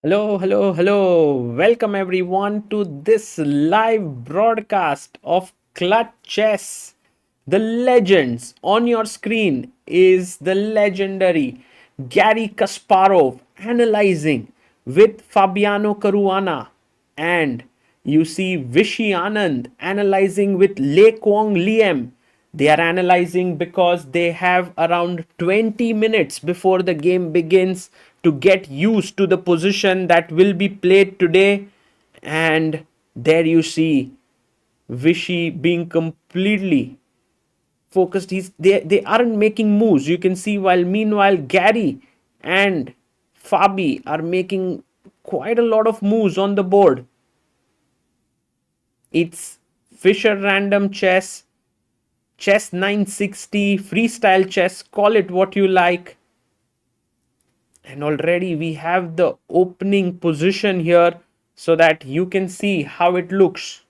Hello, hello, hello. Welcome everyone to this live broadcast of Clutch Chess. The legends on your screen is the legendary Garry Kasparov analyzing with Fabiano Caruana, and you see Vishy Anand analyzing with Le Quang Liem. They are analyzing because they have around 20 minutes before the game begins to get used to the position that will be played today. And there you see Vishy being completely focused. They aren't making moves. You can see while meanwhile Garry and Fabi are making quite a lot of moves on the board. It's Fischer Random chess, chess 960, freestyle chess, call it what you like. And already we have the opening position here so that you can see how it looks.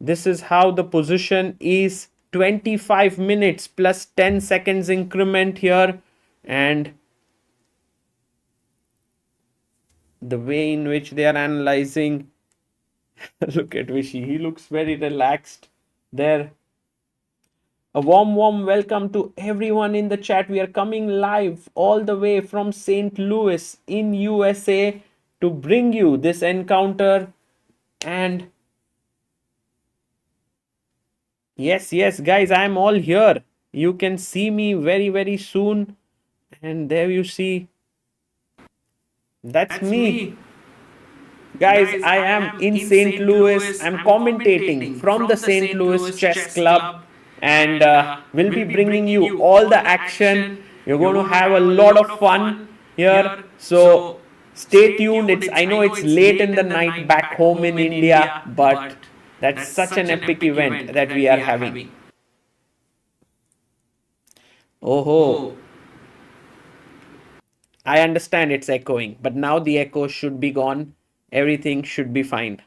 This is how the position is. 25 minutes plus 10 seconds increment here, and the way in which they are analyzing. Look at Vishy, he looks very relaxed there. A warm welcome to everyone in the chat. We are coming live all the way from St. Louis in USA to bring you this encounter. And yes, guys, I am all here. You can see me very soon. And there you see, that's me. Guys, I am in St. Louis. I'm commentating from the St. Louis Chess Club, and we'll be bringing you all the action. You're going to have a lot of fun here. So stay tuned. I know it's late in the night back home in India, but that's such an epic event that we are having. Oh, I understand it's echoing, but now the echo should be gone. Everything should be fine.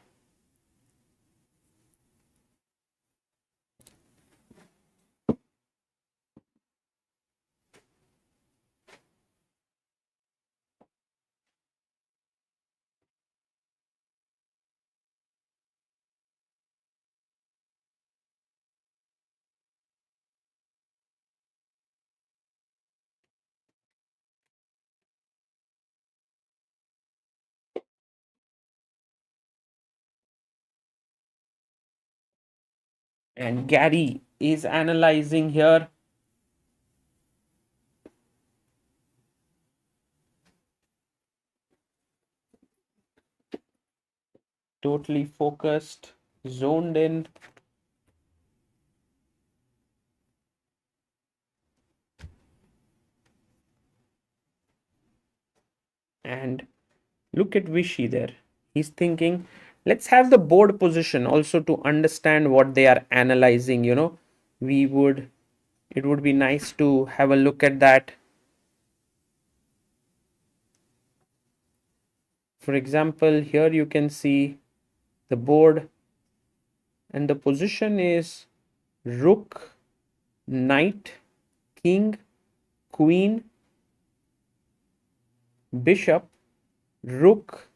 And Garry is analyzing here. Totally focused, zoned in. And look at Vishy there. He's thinking, let's have the board position also to understand what they are analyzing. It would be nice to have a look at that. For example, here you can see the board, and the position is rook, knight, king, queen, bishop, rook,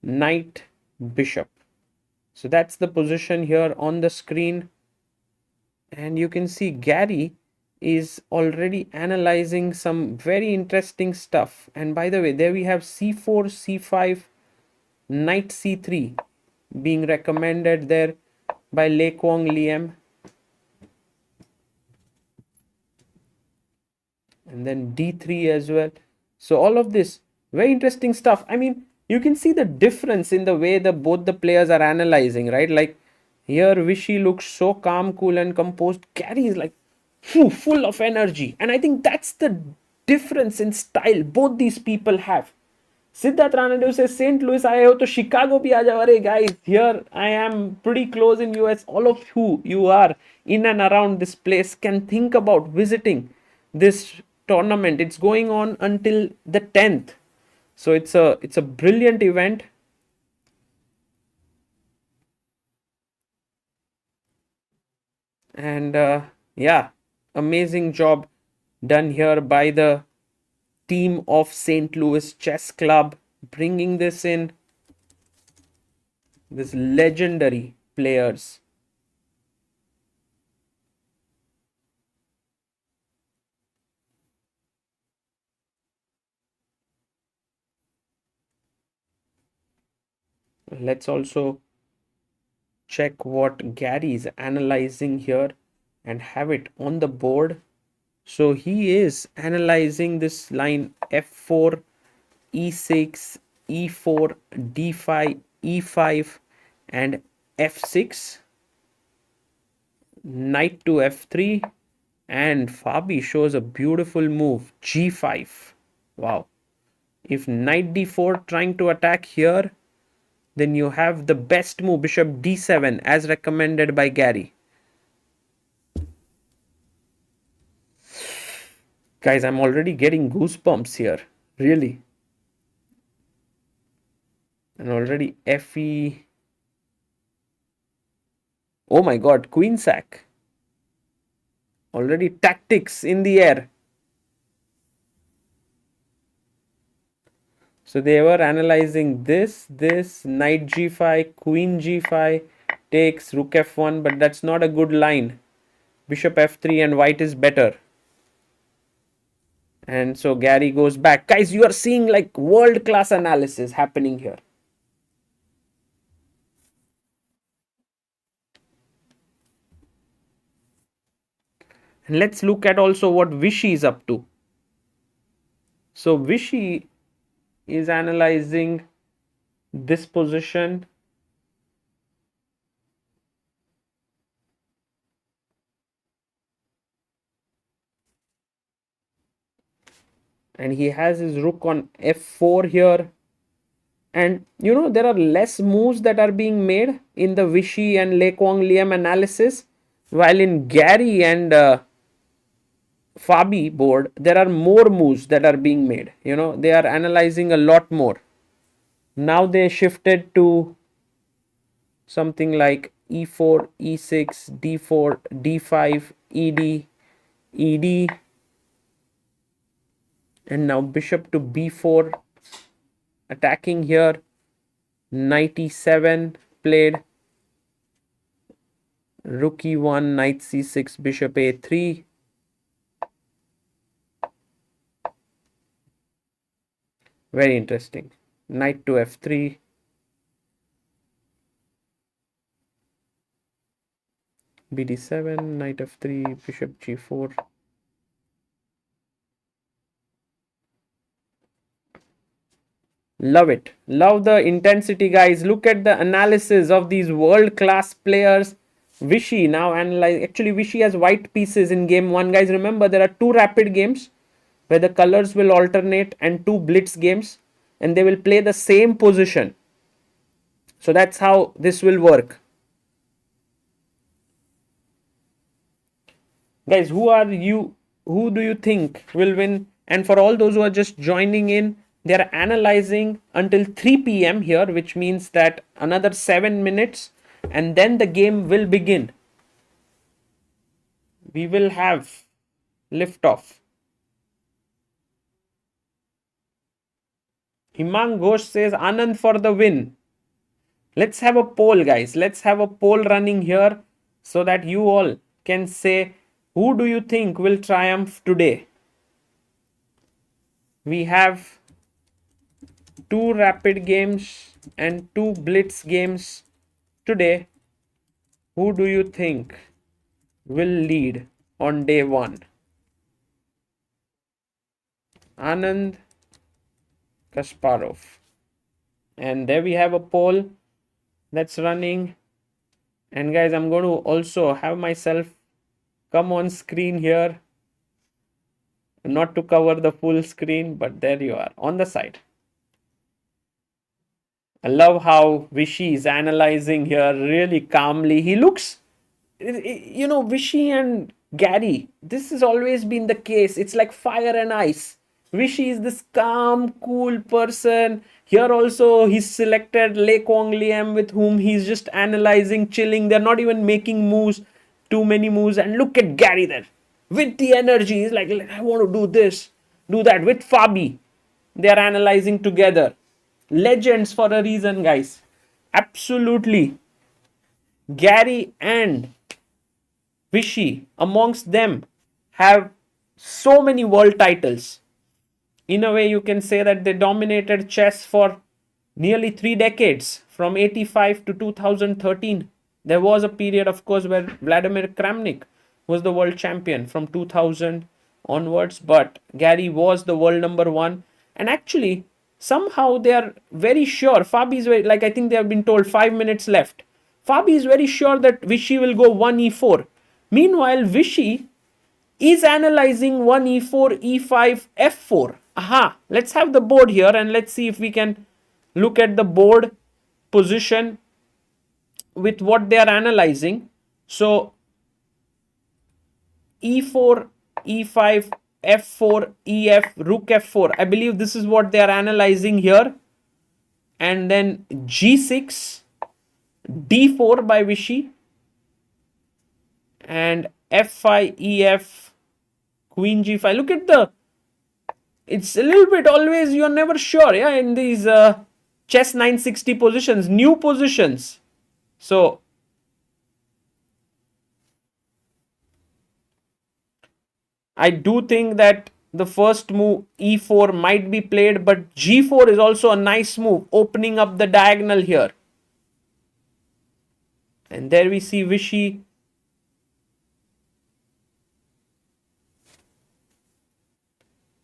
knight, bishop. So that's the position here on the screen. And you can see Garry is already analyzing some very interesting stuff. And by the way, there we have c4, c5, knight c3 being recommended there by Le Quang Liem. And then d3 as well. So all of this very interesting stuff. I mean, you can see the difference in the way both the players are analyzing, right? Like here Vishy looks so calm, cool and composed. Garry is like full of energy, and I think that's the difference in style both these people have. Siddharth Ranade says St. Louis आए हो तो Chicago भी आ जाओ. अरे guys, here I am pretty close in US. All of you are in and around this place can think about visiting this tournament. It's going on until the 10th. So it's a brilliant event. And yeah, amazing job done here by the team of St. Louis Chess Club bringing this in. This legendary players. Let's also check what Garry is analyzing here and have it on the board. So he is analyzing this line f4, e6, e4, d5, e5 and f6, knight to f3, and Fabi shows a beautiful move, g5. Wow. If knight d4 trying to attack here, then you have the best move, bishop d7, as recommended by Garry. Guys, I'm already getting goosebumps here. Really. And already fe. Oh my god, queen sack. Already tactics in the air. So they were analyzing this, knight g5, queen g5, takes rook f1, but that's not a good line. Bishop f3 and white is better. And so Garry goes back. Guys, you are seeing like world-class analysis happening here. And let's look at also what Vishy is up to. So Vishy is analyzing this position. And he has his rook on f4 here. And you know, there are less moves that are being made in the Vishy and Le Quang Liam analysis. While in Garry and Fabi board, there are more moves that are being made. You know, they are analyzing a lot more. Now they shifted to something like e4, e6, d4, d5, ed, ed, and now bishop to b4, attacking here. Knight e7 played, rook e1, knight c6, bishop a3. Very interesting. Knight to f3. bd7, knight f3, bishop g4. Love it. Love the intensity, guys. Look at the analysis of these world-class players. Vishy now analyze. Actually, Vishy has white pieces in game 1. Guys, remember there are 2 rapid games where the colors will alternate and 2 blitz games. And they will play the same position. So that's how this will work. Guys, who do you think will win? And for all those who are just joining in, they are analyzing until 3 p.m. here, which means that another 7 minutes and then the game will begin. We will have liftoff. Himang Ghosh says Anand for the win. Let's have a poll, guys. Let's have a poll running here so that you all can say who do you think will triumph today. We have 2 rapid games and 2 blitz games today. Who do you think will lead on day 1? Anand, Kasparov. And there we have a poll that's running. And guys, I'm going to also have myself come on screen here. Not to cover the full screen, but there you are on the side. I love how Vishy is analyzing here really calmly. He looks, you know, Vishy and Garry, this has always been the case. It's like fire and ice. Vishy is this calm, cool person. Here also he's selected Le Quang Liam, with whom he's just analyzing, chilling. They're not even making moves, too many moves. And look at Garry there. With the energy, he's like, I want to do this. do that with Fabi. They are analyzing together. Legends for a reason, guys. Absolutely. Garry and Vishy, amongst them, have so many world titles. In a way, you can say that they dominated chess for nearly 3 decades, from 85 to 2013. There was a period, of course, where Vladimir Kramnik was the world champion from 2000 onwards, but Garry was the world number one. And actually, somehow they are very sure. Fabi is very, like, I think they have been told 5 minutes left. Fabi is very sure that Vishy will go 1e4. Meanwhile, Vishy is analyzing 1e4, e5, f4. Aha, let's have the board here and let's see if we can look at the board position with what they are analyzing. So e4, e5, f4, ef, rook f4. I believe this is what they are analyzing here. And then g6, d4 by Vishy, and f5, ef, queen g5. Look at the, it's a little bit always, you're never sure, yeah, in these chess 960 positions, new positions. So I do think that the first move e4 might be played, but g4 is also a nice move, opening up the diagonal here. And there we see Vishy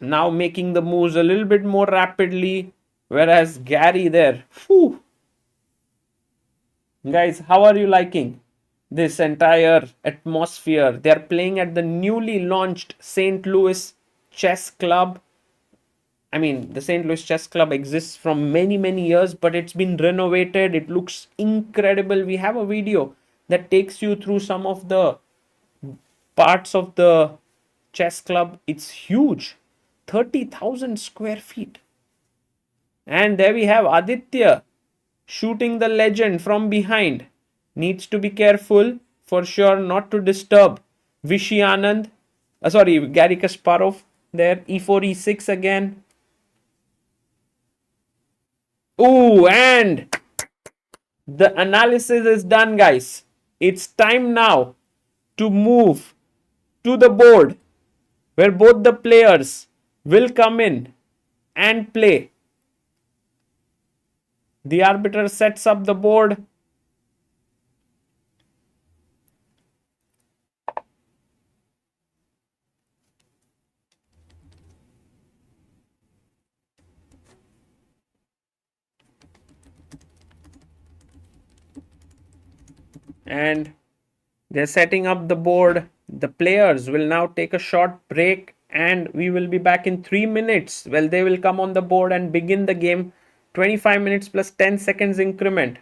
now making the moves a little bit more rapidly, whereas Garry there, whew. Guys, how are you liking this entire atmosphere? They are playing at the newly launched St. Louis Chess Club. I mean, the St. Louis Chess Club exists from many, many years, but it's been renovated. It looks incredible. We have a video that takes you through some of the parts of the chess club. It's huge, 30,000 square feet. And there we have Aditya shooting the legend from behind. Needs to be careful for sure not to disturb Vishy Anand. Sorry, Garry Kasparov there. e4, e6 again. Ooh, and the analysis is done, guys. It's time now to move to the board where both the players will come in and play. The arbiter sets up the board. And they're setting up the board. The players will now take a short break and we will be back in 3 minutes. Well, they will come on the board and begin the game. 25 minutes plus 10 seconds increment.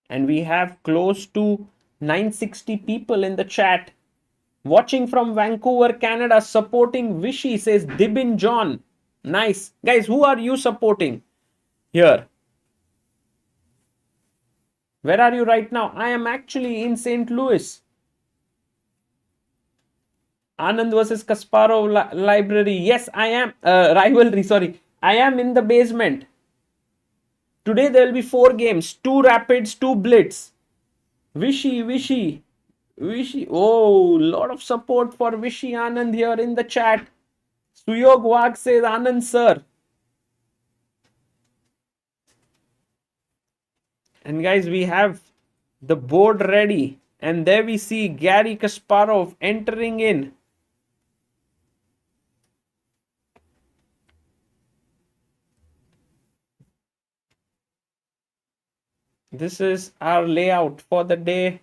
And we have close to 960 people in the chat. Watching from Vancouver, Canada, supporting Vishy, says Dibin John. Nice. Guys, who are you supporting here? Where are you right now? I am actually in St. Louis. Anand versus Kasparov library. Yes, I am. Rivalry, sorry. I am in the basement. Today there will be 4 games. 2 rapids, 2 blitz. Vishy. Oh, lot of support for Vishy Anand here in the chat. Suyog Wag says, Anand sir. And guys, we have the board ready. And there we see Garry Kasparov entering in. This is our layout for the day.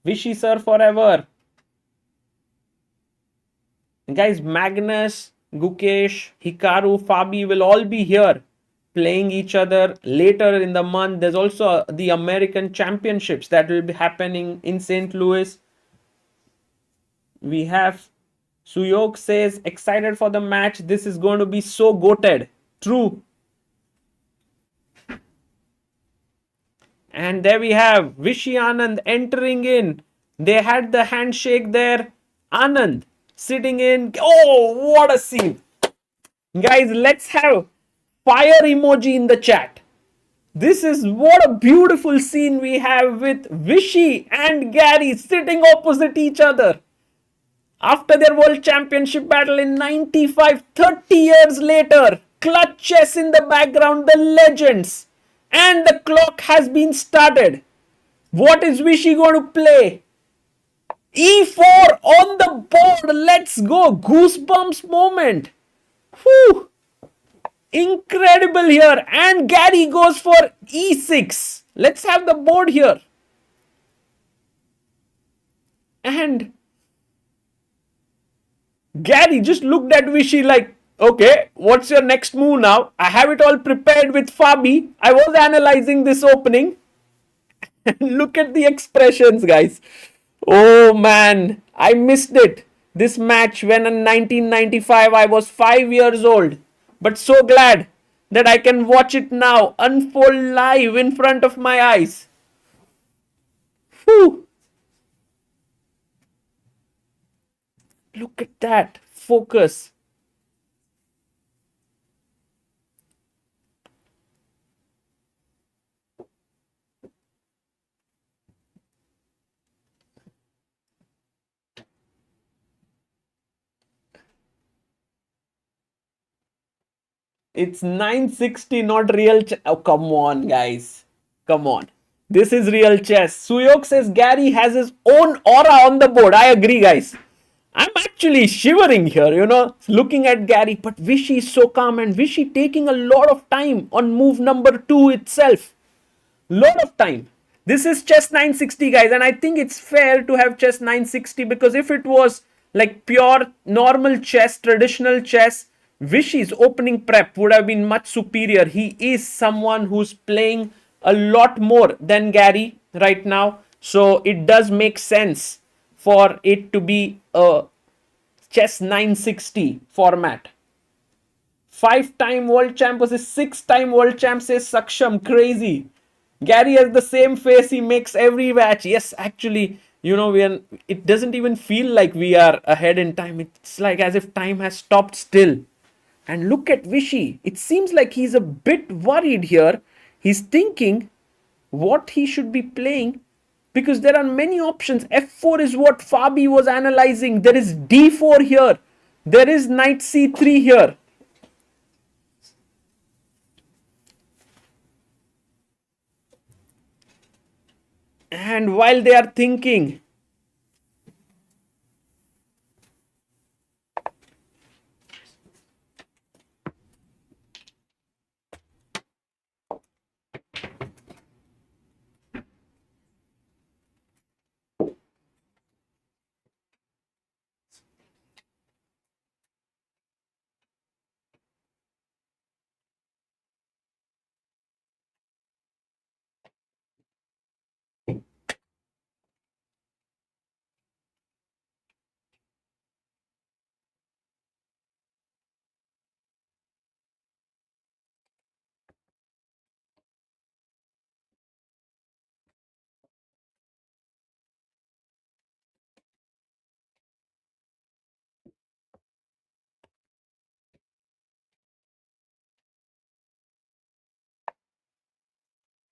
Vishy sir forever. And guys, Magnus, Gukesh, Hikaru, Fabi will all be here playing each other later in the month. There's also the American Championships that will be happening in St. Louis. We have Suyok says, excited for the match. This is going to be so goated. True. And there we have Vishy Anand entering in. They had the handshake there. Anand sitting in. Oh, what a scene. Guys, let's have fire emoji in the chat. This is what a beautiful scene we have with Vishy and Garry sitting opposite each other. After their world championship battle in 95, 30 years later, clutch chess in the background, the legends. And the clock has been started. What is Vishy going to play? E4 on the board. Let's go. Goosebumps moment. Whew. Incredible here. And Garry goes for E6. Let's have the board here. And Garry just looked at Vishy like, okay, what's your next move now? I have it all prepared with Fabi. I was analyzing this opening. Look at the expressions, guys. Oh man, I missed it. This match when in 1995 I was 5 years old. But so glad that I can watch it now unfold live in front of my eyes. Whew. Look at that. Focus. It's 960, not real. Oh, come on, guys. Come on. This is real chess. Suyok says Garry has his own aura on the board. I agree, guys. I'm actually shivering here, looking at Garry. But Vishy is so calm and Vishy taking a lot of time on move number 2 itself. Lot of time. This is chess 960, guys, and I think it's fair to have chess 960 because if it was like pure normal chess, traditional chess, Vishy's opening prep would have been much superior. He is someone who's playing a lot more than Garry right now, so it does make sense for it to be a chess 960 format. 5-time world champ versus 6-time world champ, says Saksham. Crazy. Garry has the same face he makes every match. Yes, actually, it doesn't even feel like we are ahead in time. It's like as if time has stopped still. And look at Vishy. It seems like he's a bit worried here. He's thinking what he should be playing because there are many options. F4 is what Fabi was analyzing. There is D4 here. There is knight C3 here. And while they are thinking,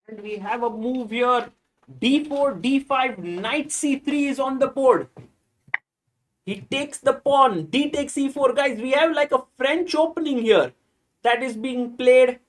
and we have a move here. D4, D5, knight C3 is on the board. He takes the pawn. D takes E4. Guys, we have like a French opening here that is being played.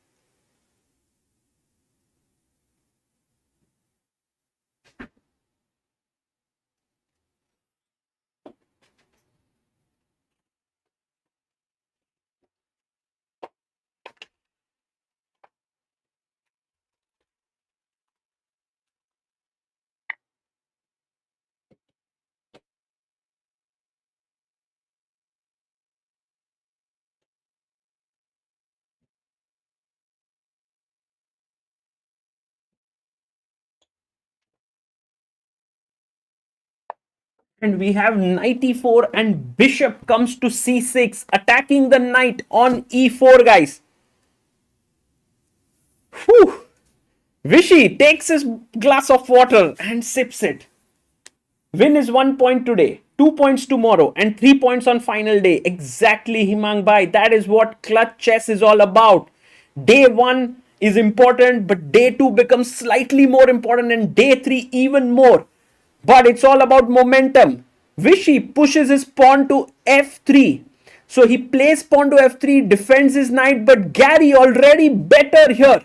And we have knight E4 and bishop comes to C6, attacking the knight on E4, guys. Whew. Vishy takes his glass of water and sips it. Win is 1 point today, 2 points tomorrow, and 3 points on final day. Exactly, Himang Bhai. That is what clutch chess is all about. Day 1 is important, but day 2 becomes slightly more important, and day 3 even more. But it's all about momentum. Vishy pushes his pawn to f3. So he plays pawn to f3, defends his knight, but Garry already better here.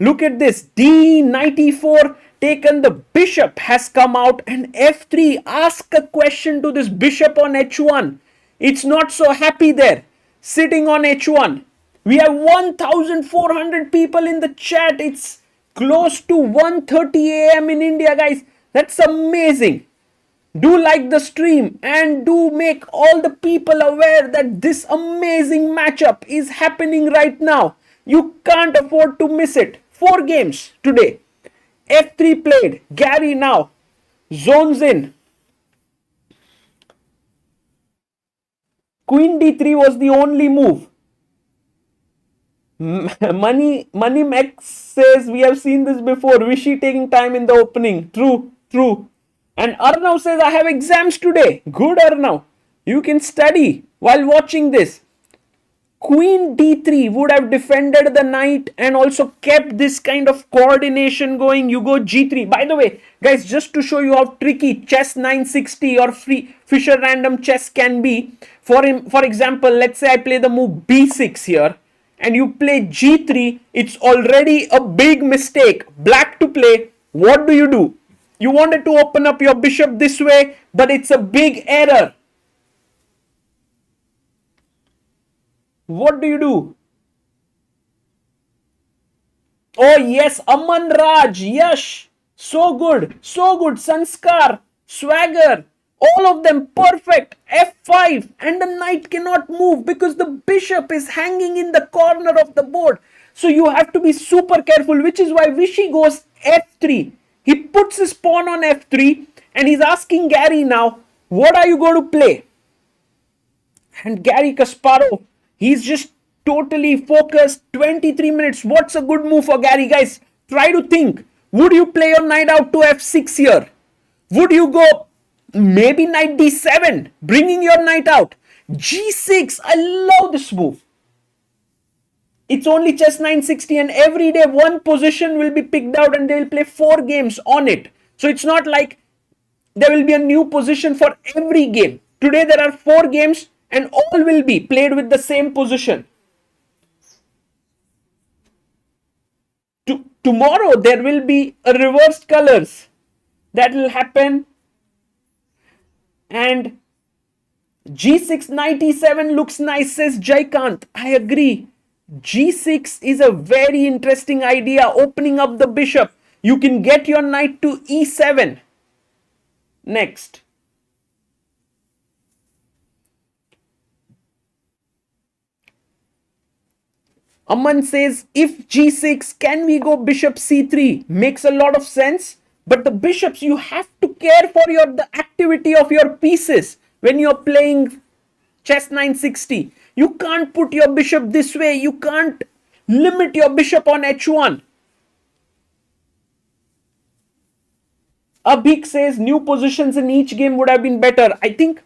Look at this. D knight e4 taken. The bishop has come out, and f3. Ask a question to this bishop on h1. It's not so happy there. Sitting on h1. We have 1,400 people in the chat. It's close to 1:30 a.m. in India, guys. That's amazing. Do like the stream and do make all the people aware that this amazing matchup is happening right now. You can't afford to miss it. 4 games today. f3 played. Garry now zones in. Queen d3 was the only move. Money Max says we have seen this before. Vishy taking time in the opening. True, true. And Arnav says I have exams today. Good, Arnav. You can study while watching this. Queen d3 would have defended the knight and also kept this kind of coordination going. You go g3. By the way, guys, just to show you how tricky chess 960 or Fischer Random chess can be. For example, let's say I play the move b6 here and you play g3. It's already a big mistake. Black to play. What do? You wanted to open up your bishop this way, but it's a big error. What do? Oh yes, Aman Raj, Yash, so good, Sanskar, Swagger, all of them perfect. F5, and the knight cannot move because the bishop is hanging in the corner of the board. So you have to be super careful, which is why Vishy goes f3. He puts his pawn on f3 and he's asking Garry now, what are you going to play? And Garry Kasparov, he's just totally focused. 23 minutes. What's a good move for Garry? Guys, try to think. Would you play your knight out to f6 here? Would you go maybe knight d7, bringing your knight out? g6. I love this move. It's only chess 960 and every day one position will be picked out and they will play 4 games on it. So it's not like there will be a new position for every game. Today there are 4 games and all will be played with the same position. Tomorrow there will be a reversed colors that will happen, and g6 knight e7 looks nice, says Jaikant. I agree. g6 is a very interesting idea, opening up the bishop. You can get your knight to e7 next. Aman says, if g6, can we go bishop c3? Makes a lot of sense. But the bishops, you have to care for the activity of your pieces when you're playing chess 960. You can't put your bishop this way. You can't limit your bishop on h1. Abhik says new positions in each game would have been better. I think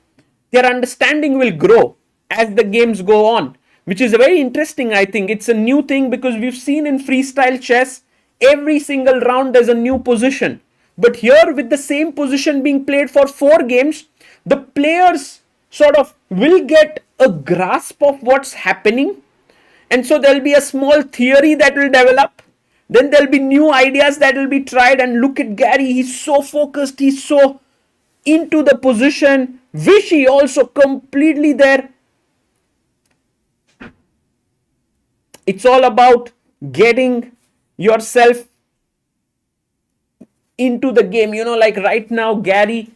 their understanding will grow as the games go on, which is very interesting. I think it's a new thing because we've seen in freestyle chess, every single round there's a new position. But here, with the same position being played for 4 games, the players sort of will get a grasp of what's happening. And so there'll be a small theory that will develop. Then there'll be new ideas that will be tried. And look at Garry, he's so focused, he's so into the position. Vishy also completely there. It's all about getting yourself into the game. You know, like right now, Garry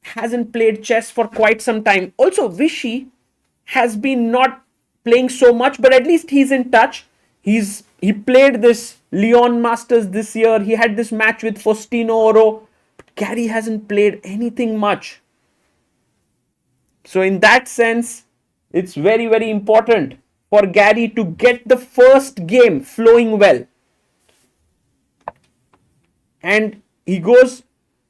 hasn't played chess for quite some time. Also, Vishy has been not playing so much, but at least he's in touch. He played this Lyon Masters this year. He had this match with Faustino Oro. But Garry hasn't played anything much. So in that sense, it's very, very important for Garry to get the first game flowing well. and he goes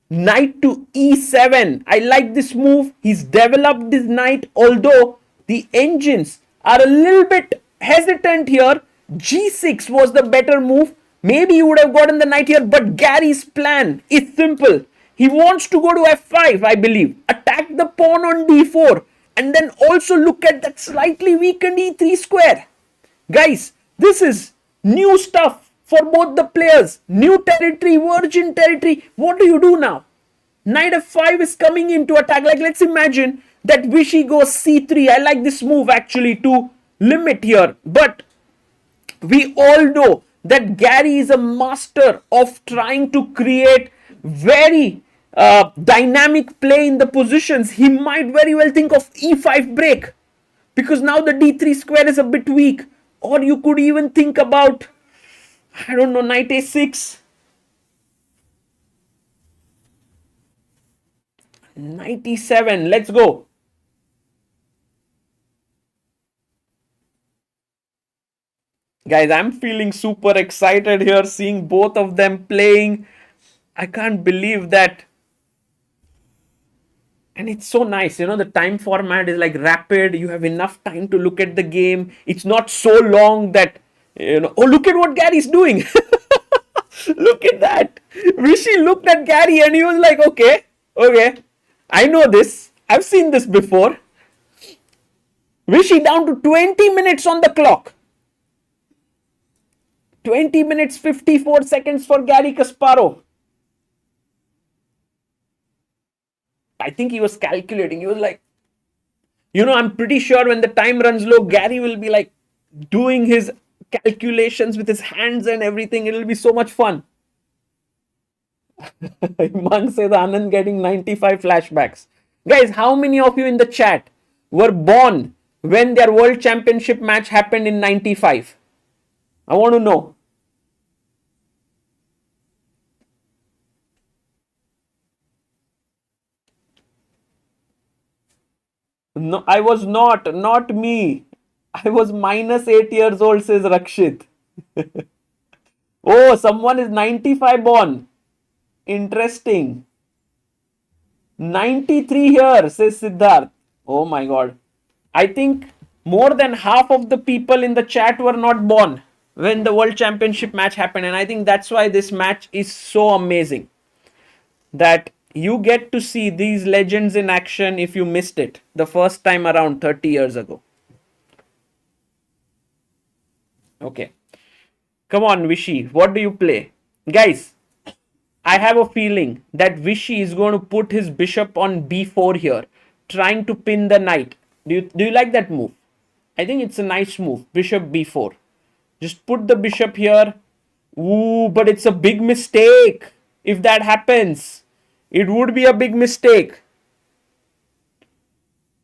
knight to e7. I like this move. He's developed this knight, although the engines are a little bit hesitant here. g6 was the better move. Maybe he would have gotten the knight here, but Garry's plan is simple. He wants to go to f5, I believe, attack the pawn on d4, and then also look at that slightly weakened e3 square. Guys, this is new stuff for both the players. New territory, virgin territory. What do you do now? Knight f5 is coming in to attack. Like, let's imagine that Vishy goes c3. I like this move actually to limit here. But we all know that Garry is a master of trying to create very dynamic play in the positions. He might very well think of e5 break, because now the d3 square is a bit weak. Or you could even think about, I don't know, knight a6. Knight e7. Let's go. Guys, I'm feeling super excited here seeing both of them playing. I can't believe that. And it's so nice, you know, the time format is like rapid. You have enough time to look at the game. It's not so long that, you know, oh, look at what Garry's doing. Look at that. Vishy looked at Garry and he was like, okay, I know this. I've seen this before. Vishy down to 20 minutes on the clock. 20 minutes 54 seconds for Garry Kasparov. I think he was calculating. He was like, you know, I'm pretty sure when the time runs low, Garry will be like doing his calculations with his hands and everything. It will be so much fun. Mang says Anand getting 95 flashbacks. Guys, how many of you in the chat were born when their world championship match happened in 95? I want to know. No, I was not me. I was minus 8 years old, says Rakshit. Oh, someone is 95 born. Interesting. 93 here, says Siddharth. Oh my god. I think more than half of the people in the chat were not born when the World Championship match happened. And I think that's why this match is so amazing. That you get to see these legends in action if you missed it the first time around 30 years ago. Okay. Come on, Vishy. What do you play? Guys, I have a feeling that Vishy is going to put his bishop on b4 here, trying to pin the knight. Do you like that move? I think it's a nice move. Bishop b4. Just put the bishop here. Ooh, but it's a big mistake if that happens. It would be a big mistake.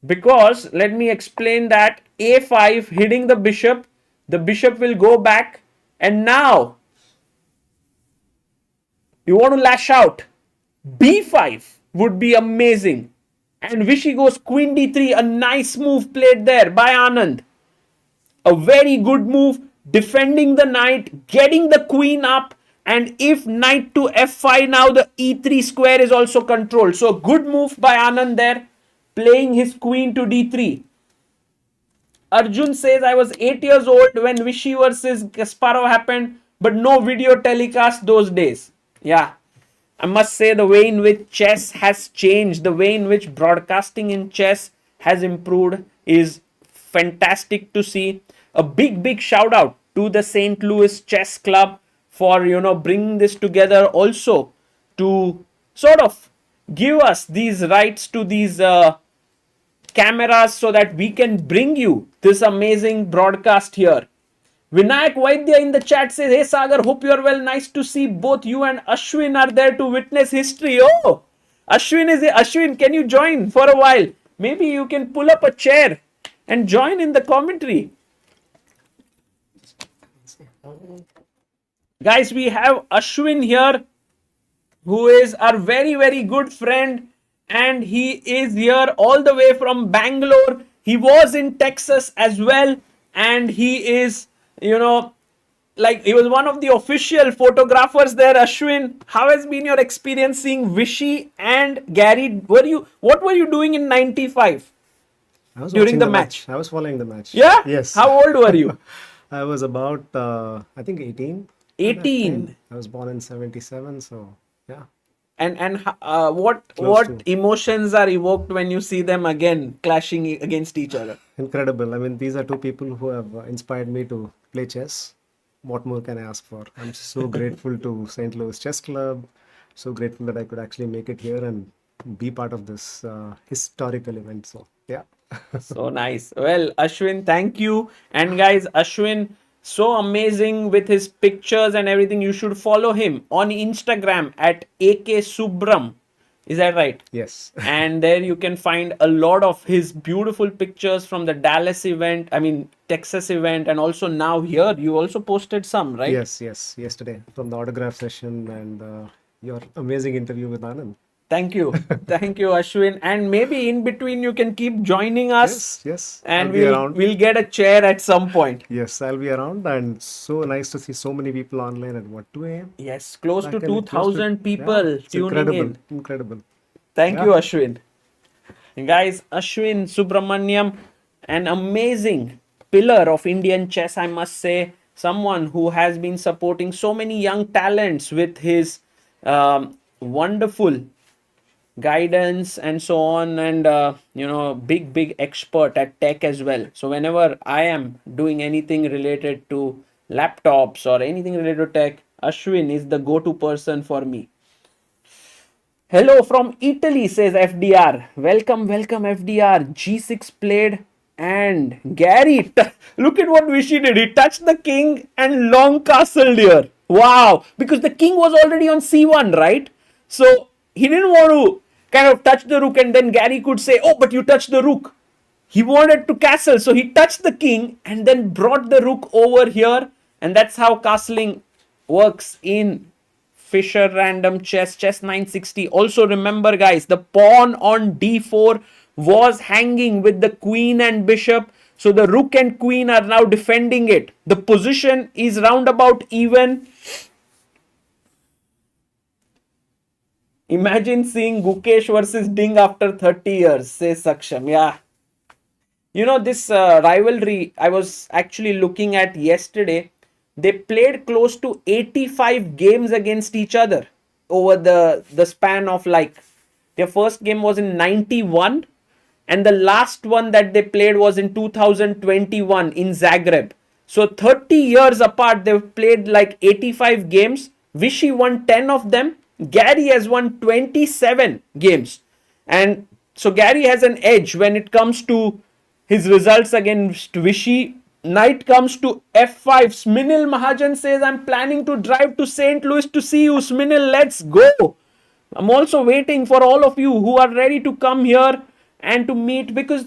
Because, let me explain that, a5 hitting the bishop will go back, and now you want to lash out. b5 would be amazing. And Vishy goes queen d3, a nice move played there by Anand. A very good move, defending the knight, getting the queen up, and if knight to f5, now the e3 square is also controlled. So good move by Anand there, playing his queen to d3. Arjun says, I was 8 years old when Vishy versus Kasparov happened, but no video telecast those days. Yeah, I must say the way in which chess has changed, the way in which broadcasting in chess has improved is fantastic to see. A big shout out to the St. Louis Chess Club for, you know, bringing this together, also to sort of give us these rights to these cameras so that we can bring you this amazing broadcast here. Vinayak Vaidya in the chat says, hey Sagar, hope you are well. Nice to see both you and Ashwin are there to witness history. Oh, Ashwin, can you join for a while? Maybe you can pull up a chair and join in the commentary. Guys, we have Ashwin here, who is our very good friend, and he is here all the way from Bangalore. He was in Texas as well, and he is, you know, like he was one of the official photographers there. Ashwin, how has been your experience seeing Vishy and Garry? What were you doing in '95 I was during watching the the match. match? I was following the match. Yeah, Yes. how old were you? I was about, I think 18 at that time. 18. I was born in 77, so yeah, And close what to emotions are evoked when you see them again clashing against each other? incredible. I mean, these are two people who have inspired me to play chess. What more can I ask for? I'm so grateful to St. Louis Chess Club. So grateful that I could actually make it here and be part of this historical event. So, yeah. So nice. Well, Ashwin, thank you. And guys, Ashwin, so amazing with his pictures and everything. You should follow him on Instagram at AK Is that right? Yes. And there you can find a lot of his beautiful pictures from the Dallas event, I mean, Texas event, and also now here. You also posted some, right? Yes, yes. Yesterday from the autograph session and your amazing interview with Anand. Thank you. Thank you, Ashwin. And maybe in between you can keep joining us Yes, yes. I'll and be around. we'll get a chair at some point. Yes, I'll be around. And so nice to see so many people online at what, 2 a.m.? Yes, close to Back in close to, 2000 yeah, people it's tuning incredible. in. Incredible. Thank you, Yeah. Ashwin. And guys, Ashwin Subramaniam, an amazing pillar of Indian chess, I must say. Someone who has been supporting so many young talents with his wonderful guidance and so on, and big expert at tech as well. So whenever I am doing anything related to laptops or anything related to tech, Ashwin is the go-to person for me. Hello from Italy, says FDR. Welcome, welcome, FDR. G6 played and Garry. Look at what Vishy did. He touched the king and long castled here. Wow. Because the king was already on C1, right? So he didn't want to kind of touch the rook, and then Garry could say, oh, but you touched the rook. He wanted to castle. So he touched the king and then brought the rook over here. And that's how castling works in Fischer Random chess 960. Also remember, guys, the pawn on d4 was hanging with the queen and bishop. So the rook and queen are now defending it. The position is roundabout even. Imagine seeing Gukesh versus Ding after 30 years, says Saksham. Yeah. You know, this rivalry I was actually looking at yesterday. They played close to 85 games against each other over the span of, like, their first game was in 91 and the last one that they played was in 2021 in Zagreb. So 30 years apart, they've played like 85 games. Vishy won 10 of them. Garry has won 27 games. And so Garry has an edge when it comes to his results against Vishy. Knight comes to f5. Sminil Mahajan says, I'm planning to drive to St. Louis to see you. Sminil, let's go. I'm also waiting for all of you who are ready to come here and to meet, because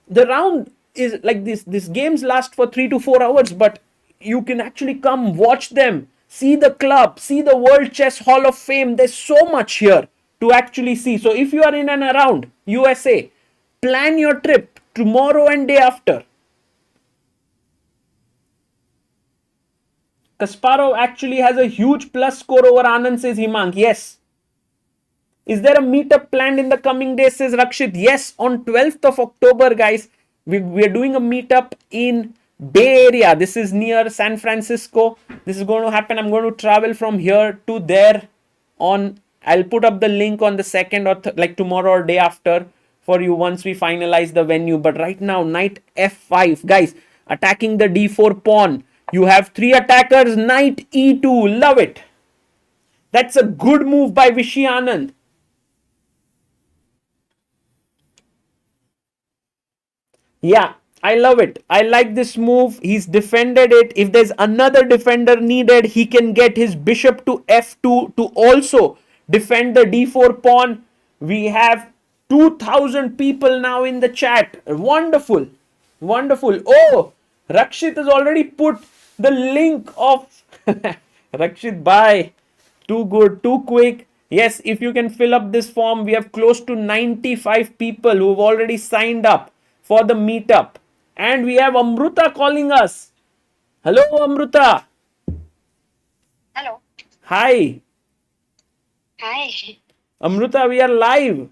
the round is like this. These games last for 3 to 4 hours, but you can actually come watch them, see the club, see the World Chess Hall of Fame. There's so much here to actually see. So if you are in and around USA, plan your trip tomorrow and day after. Kasparov actually has a huge plus score over Anand, says Himang. Yes. Is there a meetup planned in the coming days, says Rakshit? Yes, on 12th of October, guys. We are doing a meetup in Bay Area. This is near San Francisco. This is going to happen. I'm going to travel from here to there on. I'll put up the link on the second or like tomorrow or day after for you once we finalize the venue. But right now, knight f5. Guys, attacking the d4 pawn. You have 3 attackers. Knight e2. Love it. That's a good move by Vishy Anand. Yeah, I love it. I like this move. He's defended it. If there's another defender needed, he can get his bishop to f2 to also defend the d4 pawn. We have 2000 people now in the chat. Wonderful. Wonderful. Oh, Rakshit has already put the link of Rakshit, bye. Too good, too quick. Yes, if you can fill up this form, we have close to 95 people who've already signed up for the meetup. And we have Amruta calling us. Hello, Amruta. Hello. Hi, Hi. Amruta, we are live.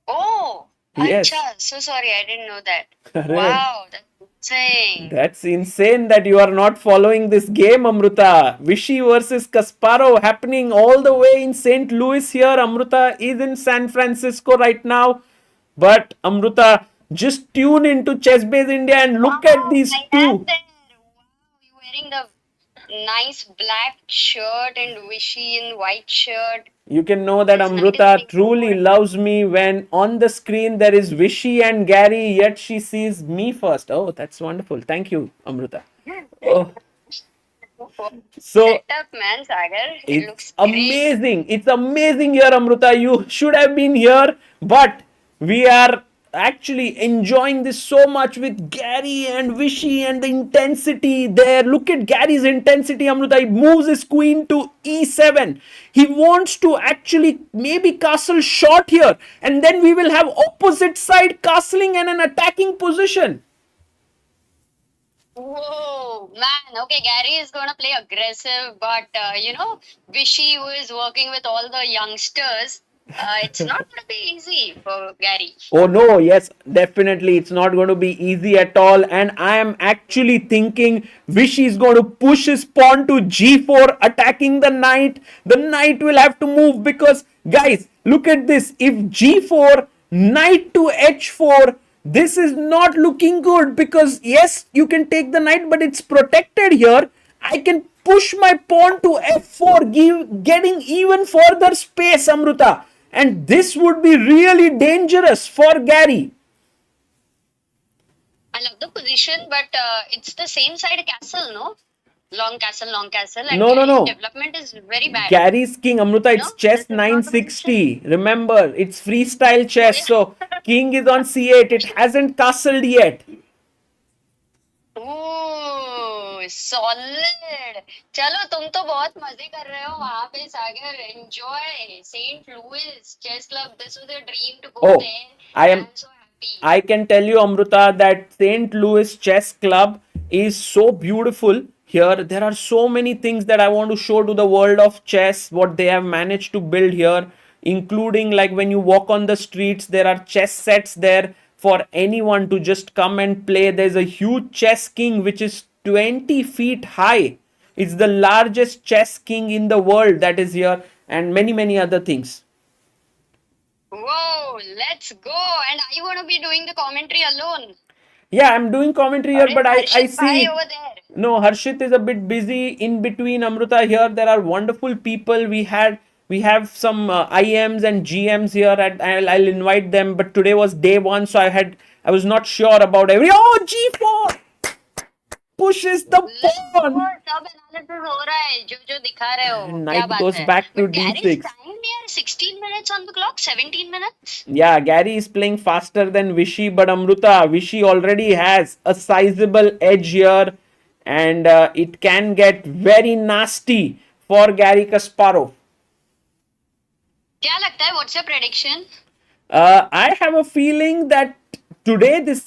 Oh, Yes. acha. So sorry, I didn't know that. Arre, Wow, that's insane. that's insane that you are not following this game, Amruta. Vishy versus Kasparov happening all the way in St. Louis here. Amruta is in San Francisco right now. But Amruta, just tune into Chessbase India and look at Wow, these I am two. there. Wow, you wearing the nice black shirt and Wishy in white shirt. You can know that Viswanathan is Amruta wearing truly gold. loves me when on the screen there is Vishy and Garry, yet she sees me first. Oh, that's wonderful. Thank you, Amruta. Oh, so Set up, man, Sagar. It it's looks great. amazing. It's amazing here, Amruta. You should have been here, but we are actually enjoying this so much with Garry and Vishy and the intensity there. Look at Gary's intensity, Amruta. He moves his queen to e7. He wants to actually maybe castle short here, and then we will have opposite side castling and an attacking position. Whoa, man. Okay, Gary is gonna play aggressive, but Vishy, who is working with all the youngsters, it's not gonna be easy for Gary. Oh no, yes, definitely. It's not going to be easy at all. And I am actually thinking Vishy is going to push his pawn to g4, attacking the knight. The knight will have to move because, guys, look at this. If g4, knight to h4, this is not looking good because, yes, you can take the knight, but it's protected here. I can push my pawn to f4, getting even further space, Amruta. And this would be really dangerous for Garry. I love the position, but it's the same side castle, no? Long castle, and No, no, Gary's no. development is very bad. Gary's king, Amruta, it's chess This is not the position. 960. Remember, it's freestyle Oh chess. So, yeah. king is on c8. It hasn't castled yet. Oh solid चलो तुम तो बहुत मजे कर रहे हो वहां पे Sagar enjoy Saint Louis chess club this was a dream to go Oh, I there I am am so happy I can tell you, Amruta, that St. Louis Chess Club is so beautiful here. There are so many things that I want to show to the world of chess, what they have managed to build here, including like when you walk on the streets, there are chess sets there for anyone to just come and play. There's a huge chess king which is 20 feet high. It's the largest chess king in the world that is here, and many, many other things. whoa let's go and I want to be doing the commentary alone Yeah, I'm doing commentary here, अरे but I हर्षित भाई see over there no, Harshit is a bit busy in between Amruta here. There are wonderful people. We have some IMs and GMs here. I'll invite them. But today was day one, so I was not sure about every. Oh, G4 pushes the let's go pawn सब analysis हो रहा है जो दिखा रहे हो and क्या knight बात goes है back to but Gary's D6. time यार 16 minutes on the clock 17 minutes Yeah, Gary is playing faster than Vishy, but Amruta, Vishy already has a sizable edge here, and it can get very nasty for Garry Kasparov. क्या लगता है what's your prediction I have a feeling that today, this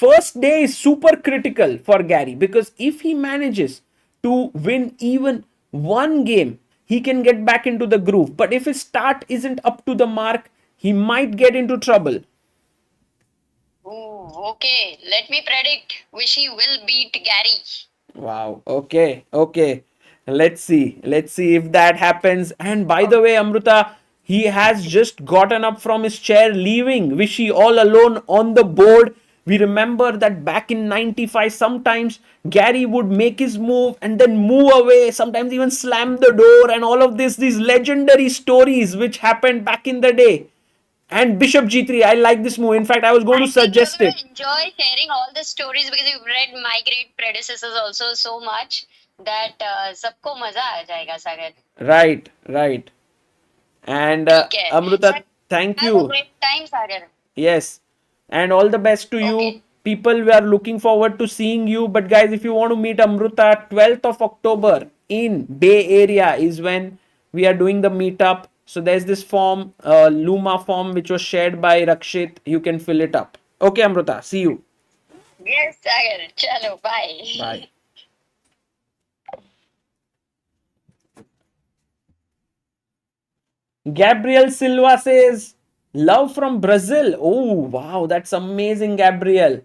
first day, is super critical for Garry because if he manages to win even one game, he can get back into the groove. But if his start isn't up to the mark, he might get into trouble. Ooh, okay, let me predict. Wishy will beat Gary. Wow. Okay. Okay. Let's see. Let's see if that happens. And by the way, Amruta, he has just gotten up from his chair, leaving Vishy all alone on the board. We remember that back in 95, sometimes Garry would make his move and then move away, sometimes even slam the door, and all of this, these legendary stories which happened back in the day. And Bishop G3, I like this move. In fact, I was going to I think you're suggest going it. to enjoy sharing all the stories because you've read my great predecessors also so much that सबको मजा आ जाएगा सागर. Right, right. And ठीक है. Amruta, So thank have a you. great time Sagar. Yes. And all the best to you. Okay. People, we are looking forward to seeing you. But guys, if you want to meet Amruta, 12th of October in Bay Area is when we are doing the meetup. So there's this form, Luma form, which was shared by Rakshit. You can fill it up. Okay, Amruta. See you. Yes सागर. चलो bye. Bye. Gabriel Silva says, love from Brazil. Oh, wow, that's amazing, Gabriel.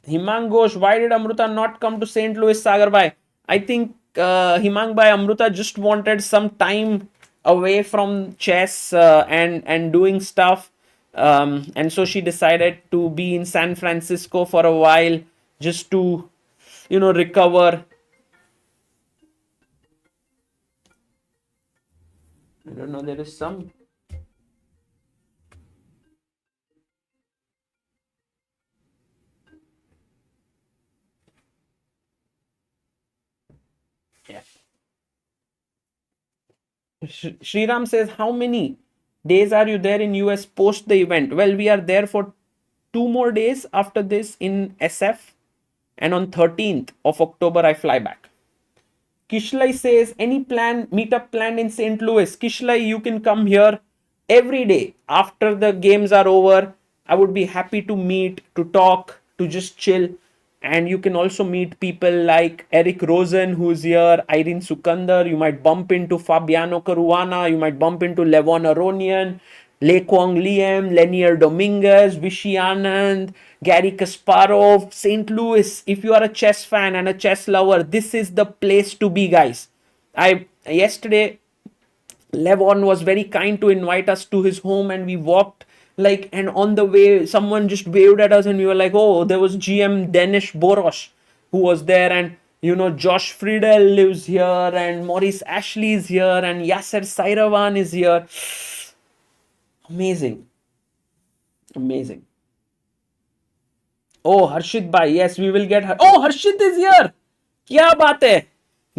Himang Ghosh, why did Amruta not come to St. Louis, Sagar Bhai? I think Himang Bhai, Amruta just wanted some time away from chess and doing stuff. And so she decided to be in San Francisco for a while just to, recover. I don't know, there is some. Yeah. Shriram says, how many days are you there in US post the event? Well, we are there for 2 more days after this in SF, and on 13th of October I fly back. Kishlai says, any meetup planned in St. Louis? Kishlai, you can come here every day after the games are over. I would be happy to meet, to talk, to just chill. And you can also meet people like Eric Rosen, who's here, Irene Sukandar. You might bump into Fabiano Caruana. You might bump into Levon Aronian, Le Kwang Liam, Lenier Dominguez, Vishy Anand, Garry Kasparov, St. Louis. If you are a chess fan and a chess lover, this is the place to be, guys. Yesterday Levon was very kind to invite us to his home, and we walked and on the way someone just waved at us and we were like, oh, there was GM Danish Borosh who was there, and Josh Friedel lives here, and Maurice Ashley is here, and Yasser Sairavan is here. Amazing. Amazing. Oh, Harshit Bhai. Yes, we will get her. Oh, Harshit is here. Kya baat hai?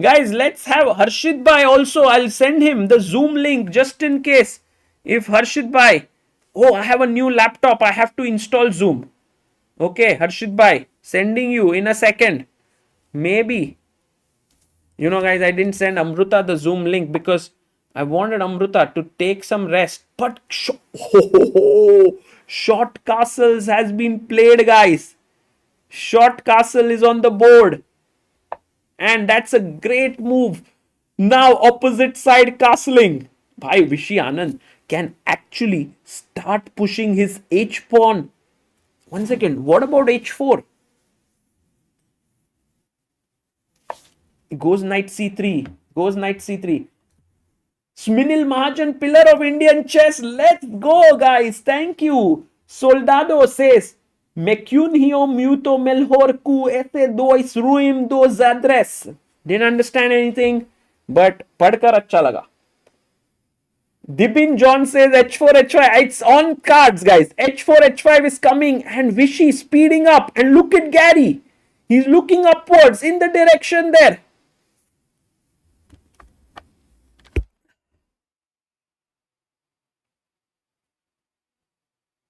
Guys, let's have Harshit Bhai also. I'll send him the Zoom link just in case. If Harshit Bhai. Oh, I have a new laptop. I have to install Zoom. Okay, Harshit Bhai. Sending you in a second. Maybe. Guys, I didn't send Amruta the Zoom link because I wanted Amruta to take some rest. But Short Castles has been played, guys. Short Castle is on the board. And that's a great move. Now opposite side castling. Bhai, Vishy Anand can actually start pushing his H pawn. 1 second. What about H4? Goes knight C3. Goes knight C3. Sminil Mahajan, pillar of Indian chess. Let's go, guys. Thank you. Soldado says, Mecunhio muto melhor cu ese dois ruim dos adres. Didn't understand anything, but padkar acha laga. Dipin John says H4, H5. It's on cards, guys. H4, H5 is coming, and Vishy speeding up. And look at Garry. He's looking upwards in the direction there.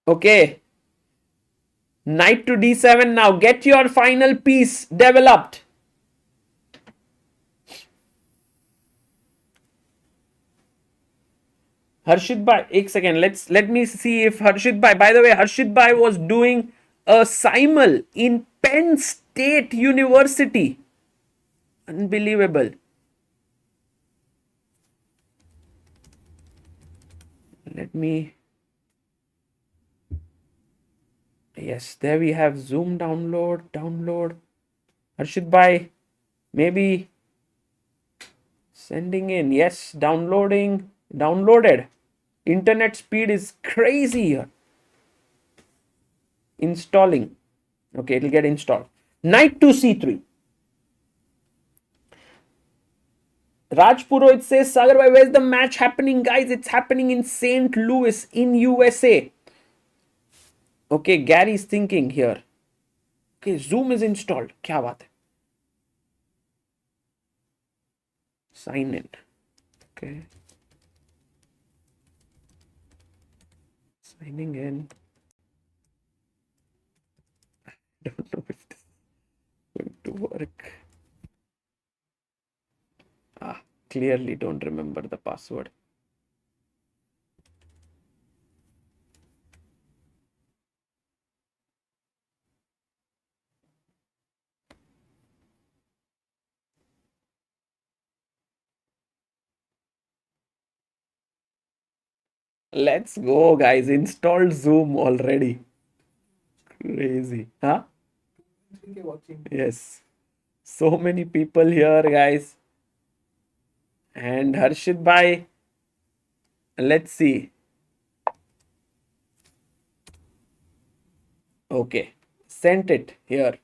Okay. Knight to D7 now. Get your final piece developed. Harshit Bhai, एक second. Let me see if Harshit Bhai. By the way, Harshit Bhai was doing a simul in Penn State University. Unbelievable. Let me. Yes, there we have Zoom download. Harshit Bhai, maybe sending in. Yes, downloaded. Internet speed is crazy here. Installing. Okay, it'll get installed. Knight to C3. Raj Purohit says, Sagar bhai, where's the match happening? Guys, it's happening in St. Louis in USA. Okay, Gary's thinking here. Okay, Zoom is installed. Kya baat hai? Sign in. Okay. Signing in. I don't know if this is going to work. Clearly don't remember the password. Let's go, guys. Installed Zoom already. Crazy. Huh? Yes. So many people here, guys. And Harshit Bhai, let's see. Okay. Sent it here.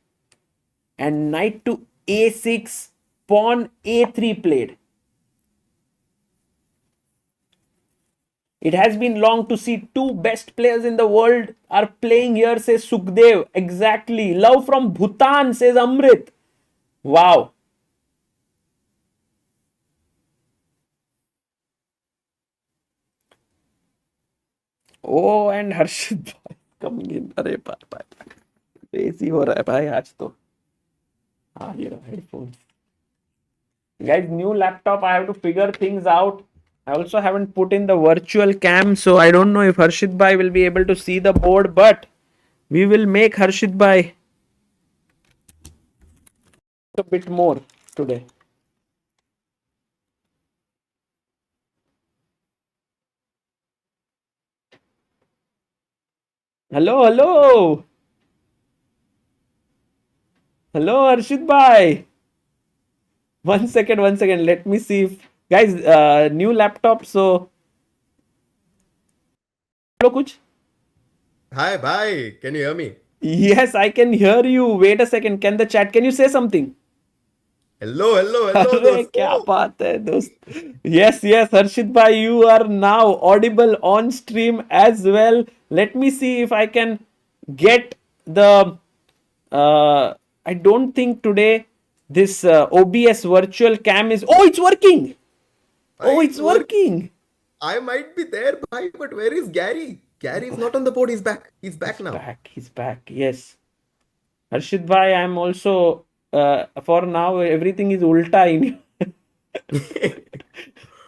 And knight to a6, pawn a3 played. It has been long to see two best players in the world are playing here, says Sukhdev. Exactly. Love from Bhutan, says Amrit. Wow. Oh, and Harshit Bhai coming in. अरे बाप crazy हो रहा है भाई आज तो. Ah, here headphones. Guys, new laptop. I have to figure things out. I also haven't put in the virtual cam, so I don't know if Harshit Bhai will be able to see the board, but we will make Harshit Bhai a bit more today. Hello, hello. Hello, Harshit Bhai. One second. Let me see if guys new laptop. So hello, kuch. Hi, bye. Can you hear me? Yes, I can hear you. Wait a second. Can the chat? Can you say something? Hello, अरे क्या dosto. बात है दोस्त. Yes, yes, Harshit bhai, you are now audible on stream as well. Let me see if I can get the I don't think today this OBS virtual cam is. Oh, it's working. Oh, Bye, it's it's work. working. I might be there, bye, but where is Gary? Gary is not on the board. He's back. He's back now. He's back. Yes, Harshit bhai, I'm also for now everything is ulta in.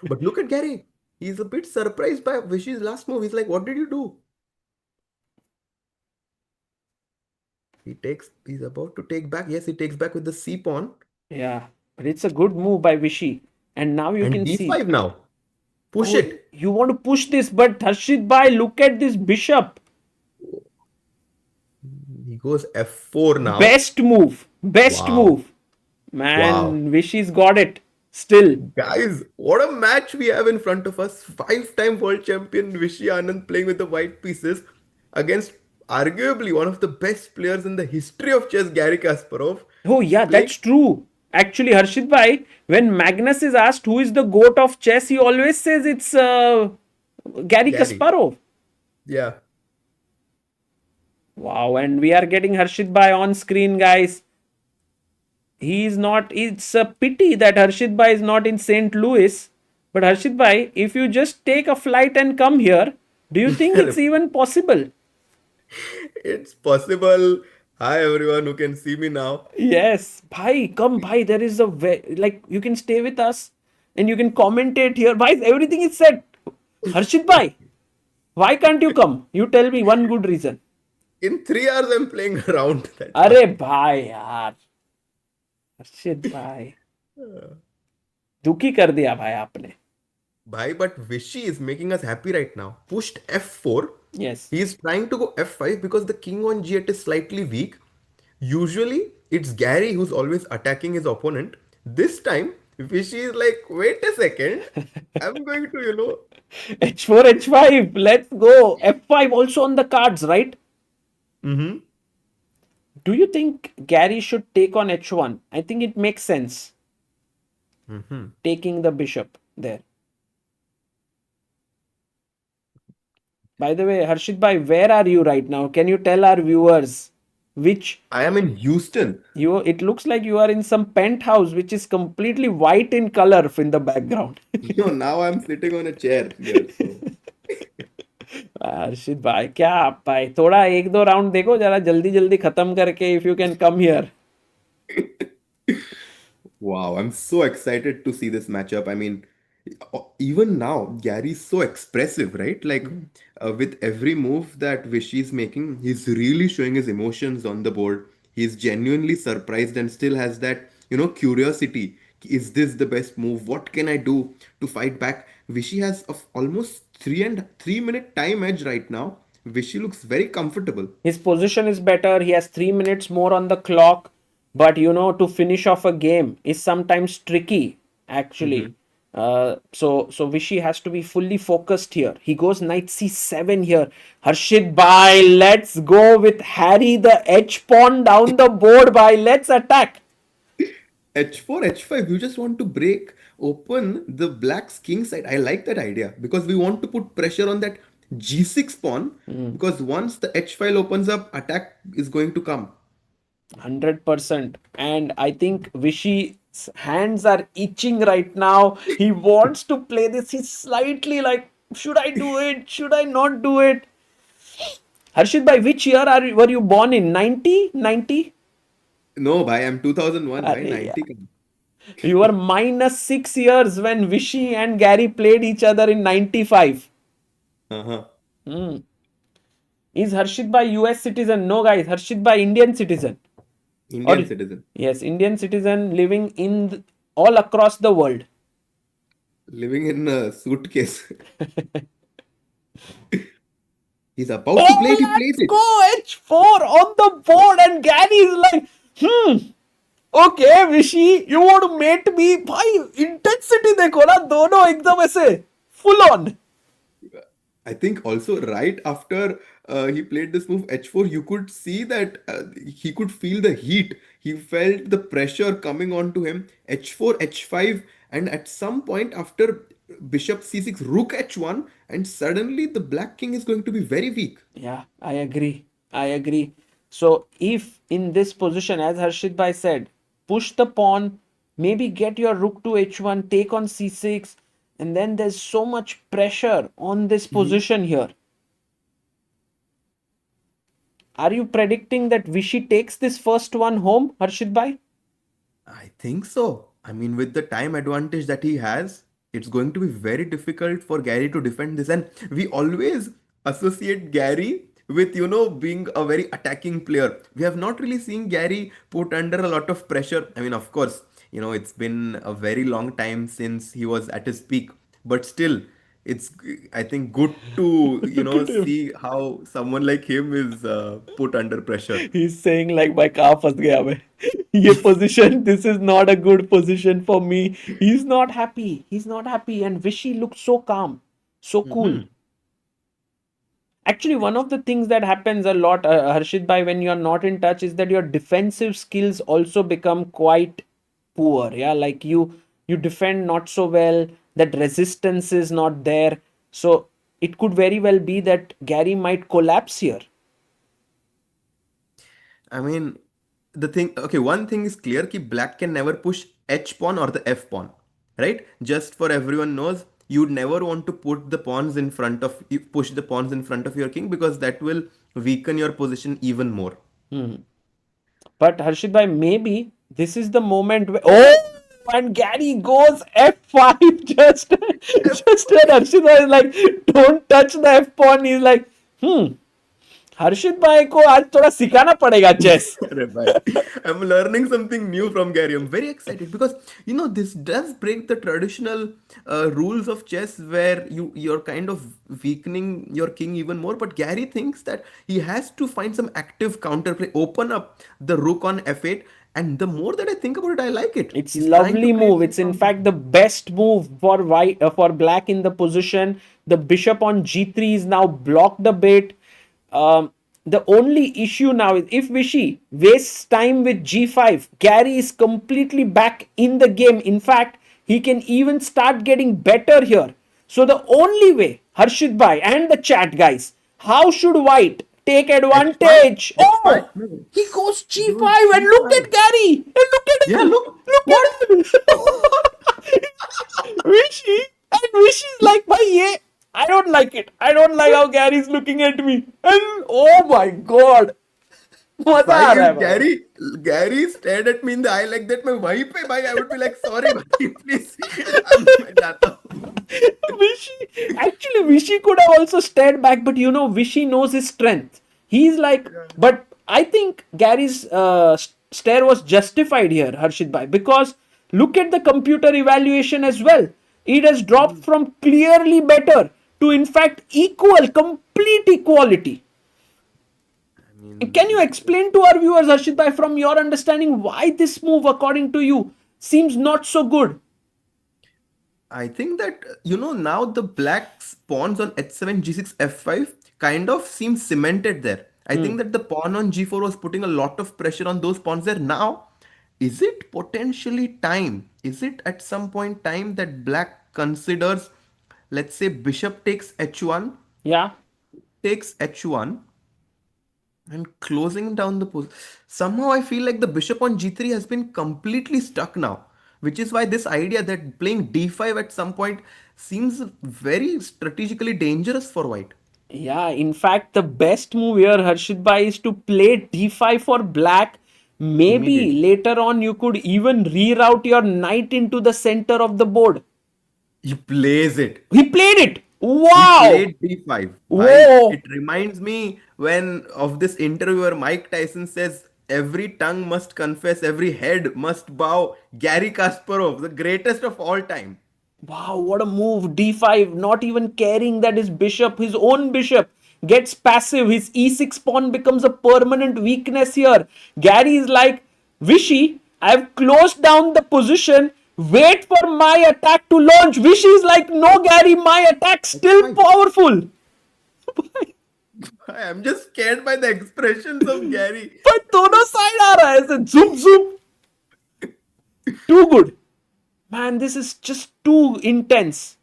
But look at Gary. He's a bit surprised by Vishy's last move. He's like, what did you do? He's about to take back. Yes, he takes back with the C pawn. Yeah, but it's a good move by Vishy. And now you And can see. D5 now. Push Oh, it. you want to push this, but Harshit bhai, look at this bishop. He goes F4 now. Best move. Best Wow. move. Wow. Man, Vishy's got it. Still. Guys, what a match we have in front of us. Five-time world champion Vishy Anand playing with the white pieces against arguably one of the best players in the history of chess, Garry Kasparov. Oh, yeah, Playing that's true. Actually, Harshit bhai, when Magnus is asked who is the goat of chess, he always says it's Garry Garry. Kasparov. Yeah. Wow, and we are getting Harshit bhai on screen, guys. He is not. It's a pity that Harshit bhai is not in St. Louis. But Harshit bhai, if you just take a flight and come here, do you think it's even possible? It's possible. Hi everyone who can see me now. Yes, bhai, come bhai. There is a way, like you can stay with us and you can commentate here. Bhai, everything is set. Harshit bhai, why can't you come? You tell me one good reason. In 3 hours, I'm playing around. That's अरे भाई यार, हर्षित भाई दुखी कर दिया भाई आपने. Bhai, but Vishy is making us happy right now. Pushed F4. Yes. He is trying to go F5 because the king on G8 is slightly weak. Usually, it's Gary who's always attacking his opponent. This time, Vishy is like, wait a second. I'm going to, H4, H5. Let's go. F5 also on the cards, right? Mm-hmm. Do you think Gary should take on H1? I think it makes sense. Taking the bishop there. By the way, Harshit bhai, where are you right now? Can you tell our viewers which I am in Houston. it looks like you are in some penthouse which is completely white in color in the background. Now I'm sitting on a chair here. हर्षित भाई क्या आप भाई थोड़ा एक दो round देखो जरा जल्दी जल्दी खत्म करके if you can come here. Wow, I'm so excited to see this matchup. I mean, even now, Gary's so expressive, right? Like, with every move that Vishy is making, he's really showing his emotions on the board. He's genuinely surprised and still has that, curiosity. Is this the best move? What can I do to fight back? Vishy has of almost 3 minute time edge right now. Vishy looks very comfortable. His position is better. He has 3 minutes more on the clock. But to finish off a game is sometimes tricky, actually. So Vishy has to be fully focused here. He goes knight c7 here. Harshit bhai, let's go with Harry the H pawn down the board bhai. Let's attack. H4, H5, you just want to break open the black's king side. I like that idea because we want to put pressure on that G6 pawn because once the H file opens up, attack is going to come. 100%. And I think Vishy's hands are itching right now. He wants to play this. He's slightly like, should I do it? Should I not do it? Harshit, by which year were you born in? 90? 90? No, bhai, I'm 2001, bhai, Arey yaar. 90. Ka. You were -6 years when Vishy and Garry played each other in 95. Uh-huh. Is Harshit by US citizen? No, guys. Harshit by Indian citizen. Or Indian citizen. yes, Indian citizen living all across the world. Living in a suitcase. He's about to Oh, play it, he let's plays it. go H4 on the board, and Garry is like, okay, Vishy, you want to mate me? भाई intensity देखो ना दोनों एकदम ऐसे full on. I think also right after he played this move H4, you could see that he could feel the heat. He felt the pressure coming onto him. H4, H5, and at some point after Bishop C6, Rook H1, and suddenly the Black King is going to be very weak. Yeah, I agree. I agree. So if in this position, as Harshit Bhai said, push the pawn, maybe get your rook to h1, take on c6, and then there's so much pressure on this position here. Are you predicting that Vishy takes this first one home, Harshit Bhai? I think so. I mean, with the time advantage that he has, it's going to be very difficult for Gary to defend this. And we always associate Gary with, being a very attacking player. We have not really seen Gary put under a lot of pressure. I mean, of course, it's been a very long time since he was at his peak, but still, it's, I think, good to, Look at him. see how someone like him is put under pressure. He's saying like भाई कहाँ फंस गया मैं ये position, this is not a good position for me. He's not happy. He's not happy. And Vishy looks so calm, so cool. Actually, one of the things that happens a lot, Harshit Bhai, when you're not in touch is that your defensive skills also become quite poor. Yeah, like you defend not so well, that resistance is not there. So it could very well be that Gary might collapse here. I mean, one thing is clear कि black can never push H pawn or the F pawn, right? Just for everyone knows, you'd never want to put the pawns in front of you, push the pawns in front of your king because that will weaken your position even more. But Harshit Bhai, maybe this is the moment where and Gary goes F5 just when Harshit Bhai is like, don't touch the F pawn. He's like, हर्षित भाई को आज थोड़ा सिखाना पड़ेगा chess. अरे भाई, I'm learning something new from Gary. I'm very excited because this does break the traditional rules of chess where you're kind of weakening your king even more. But Gary thinks that he has to find some active counterplay, open up the rook on f8. And the more that I think about it, I like it. It's lovely move. It's in fact the best move for white for black in the position. The bishop on g3 is now blocked a bit. The only issue now is if Vishy wastes time with g5, Gary is completely back in the game. In fact, he can even start getting better here. So the only way, Harshit Bhai and the chat guys, how should white take advantage? H5. Oh, he goes g5 and look at Gary. And look at him. Yeah, look. Look at him. Vishy. And Vishy's like, bhai, ye, I don't like it. I don't like how Gary's looking at me. And oh my god. मजा आ रहा है भाई. Gary stared at me in the eye like that. मैं वहीं पे भाई, I would be like, sorry भाई, please. मैं जाता हूँ. Actually, Vishy could have also stared back, but Vishy knows his strength. He's like, but I think Gary's stare was justified here, Harshit Bhai, because Look at the computer evaluation as well. It has dropped from clearly better to in fact equal, complete equality. I Can you mean, explain to our viewers, Harshit bhai, from your understanding, why this move, according to you, seems not so good? I think that now the black pawns on h7 g6 f5 kind of seems cemented there. I think that the pawn on g4 was putting a lot of pressure on those pawns there. Now, is it potentially time? Is it at some point time that black considers, let's say, bishop takes h1, Yeah. takes h1, and closing down the post. Somehow I feel like the bishop on g3 has been completely stuck now, which is why this idea that playing d5 at some point seems very strategically dangerous for white. Yeah, in fact, the best move here, Harshit bhai, is to play d5 for black. Maybe Immediately. later on you could even reroute your knight into the center of the board. He plays it. He played it. He Wow. played d5. Bhai, Whoa. it reminds me when of this interview where Mike Tyson says every tongue must confess, every head must bow. Garry Kasparov, the greatest of all time. Wow, what a move. D5, not even caring that his bishop, his own bishop, gets passive. His e6 pawn becomes a permanent weakness here. Gary is like, Vishy, I've closed down the position. Wait for my attack to launch. Vishy is like, no, Gary, my attack still H5. powerful. I'm just scared by the expressions of Gary. पर दोनों side आ रहा है ऐसे झुप झुप. Too good. Man, this is just too intense.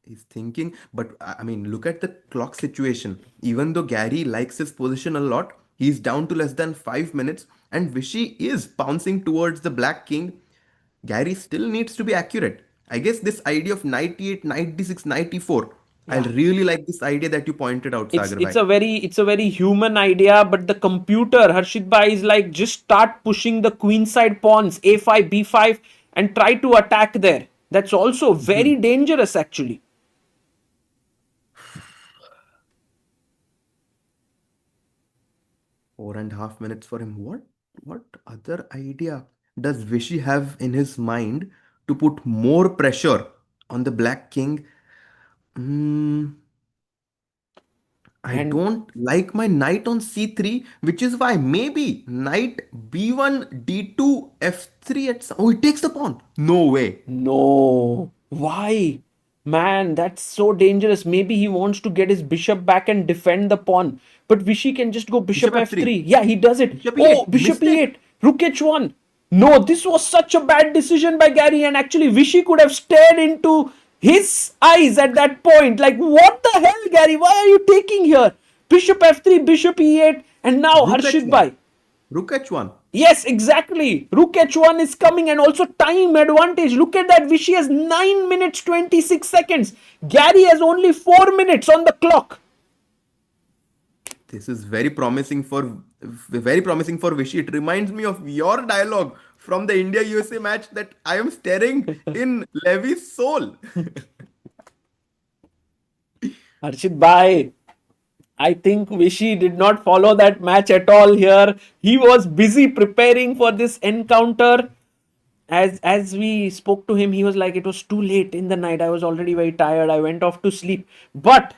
He's thinking, but I mean, look at the clock situation. Even though Gary likes his position a lot, he's down to less than 5 minutes, and Vishy is bouncing towards the black king. Gary still needs to be accurate. I guess this idea of knight e8, knight d6, knight e4. I Yeah. really like this idea that you pointed out, it's Sagar it's bhai. a very it's a very human idea, but the computer Harshit bhai is like, just start pushing the queen side pawns a5 b5 and try to attack there. That's also very dangerous actually. 4.5 minutes for him. What other idea does Vishy have in his mind to put more pressure on the Black King? Hmm, I And don't like my knight on c3, which is why maybe knight b1 d2 f3 at some. Oh, he takes the pawn. No way. no, why? Man, that's so dangerous. Maybe he wants to get his bishop back and defend the pawn, but Vishy can just go bishop Bishop f3. f3. Yeah, he does it. Bishop Oh, e8. bishop Mistake. e8, rook h1. No, this was such a bad decision by Gary, and actually Vishy could have stared into his eyes at that point. Like, what the hell, Gary? Why are you taking here? Bishop f3, bishop e8, and now Rook Harshit h1. bhai. Rook h1. Yes, exactly. Rook h1 is coming, and also time advantage. Look at that. Vishy has 9 minutes 26 seconds. Gary has only 4 minutes on the clock. This is very promising for Vishy. It reminds me of your dialogue from the India USA match that I am staring in Levy's soul. Harshit bhai, I think Vishy did not follow that match at all here. He was busy preparing for this encounter. As we spoke to him, he was like, it was too late in the night. I was already very tired. I went off to sleep. But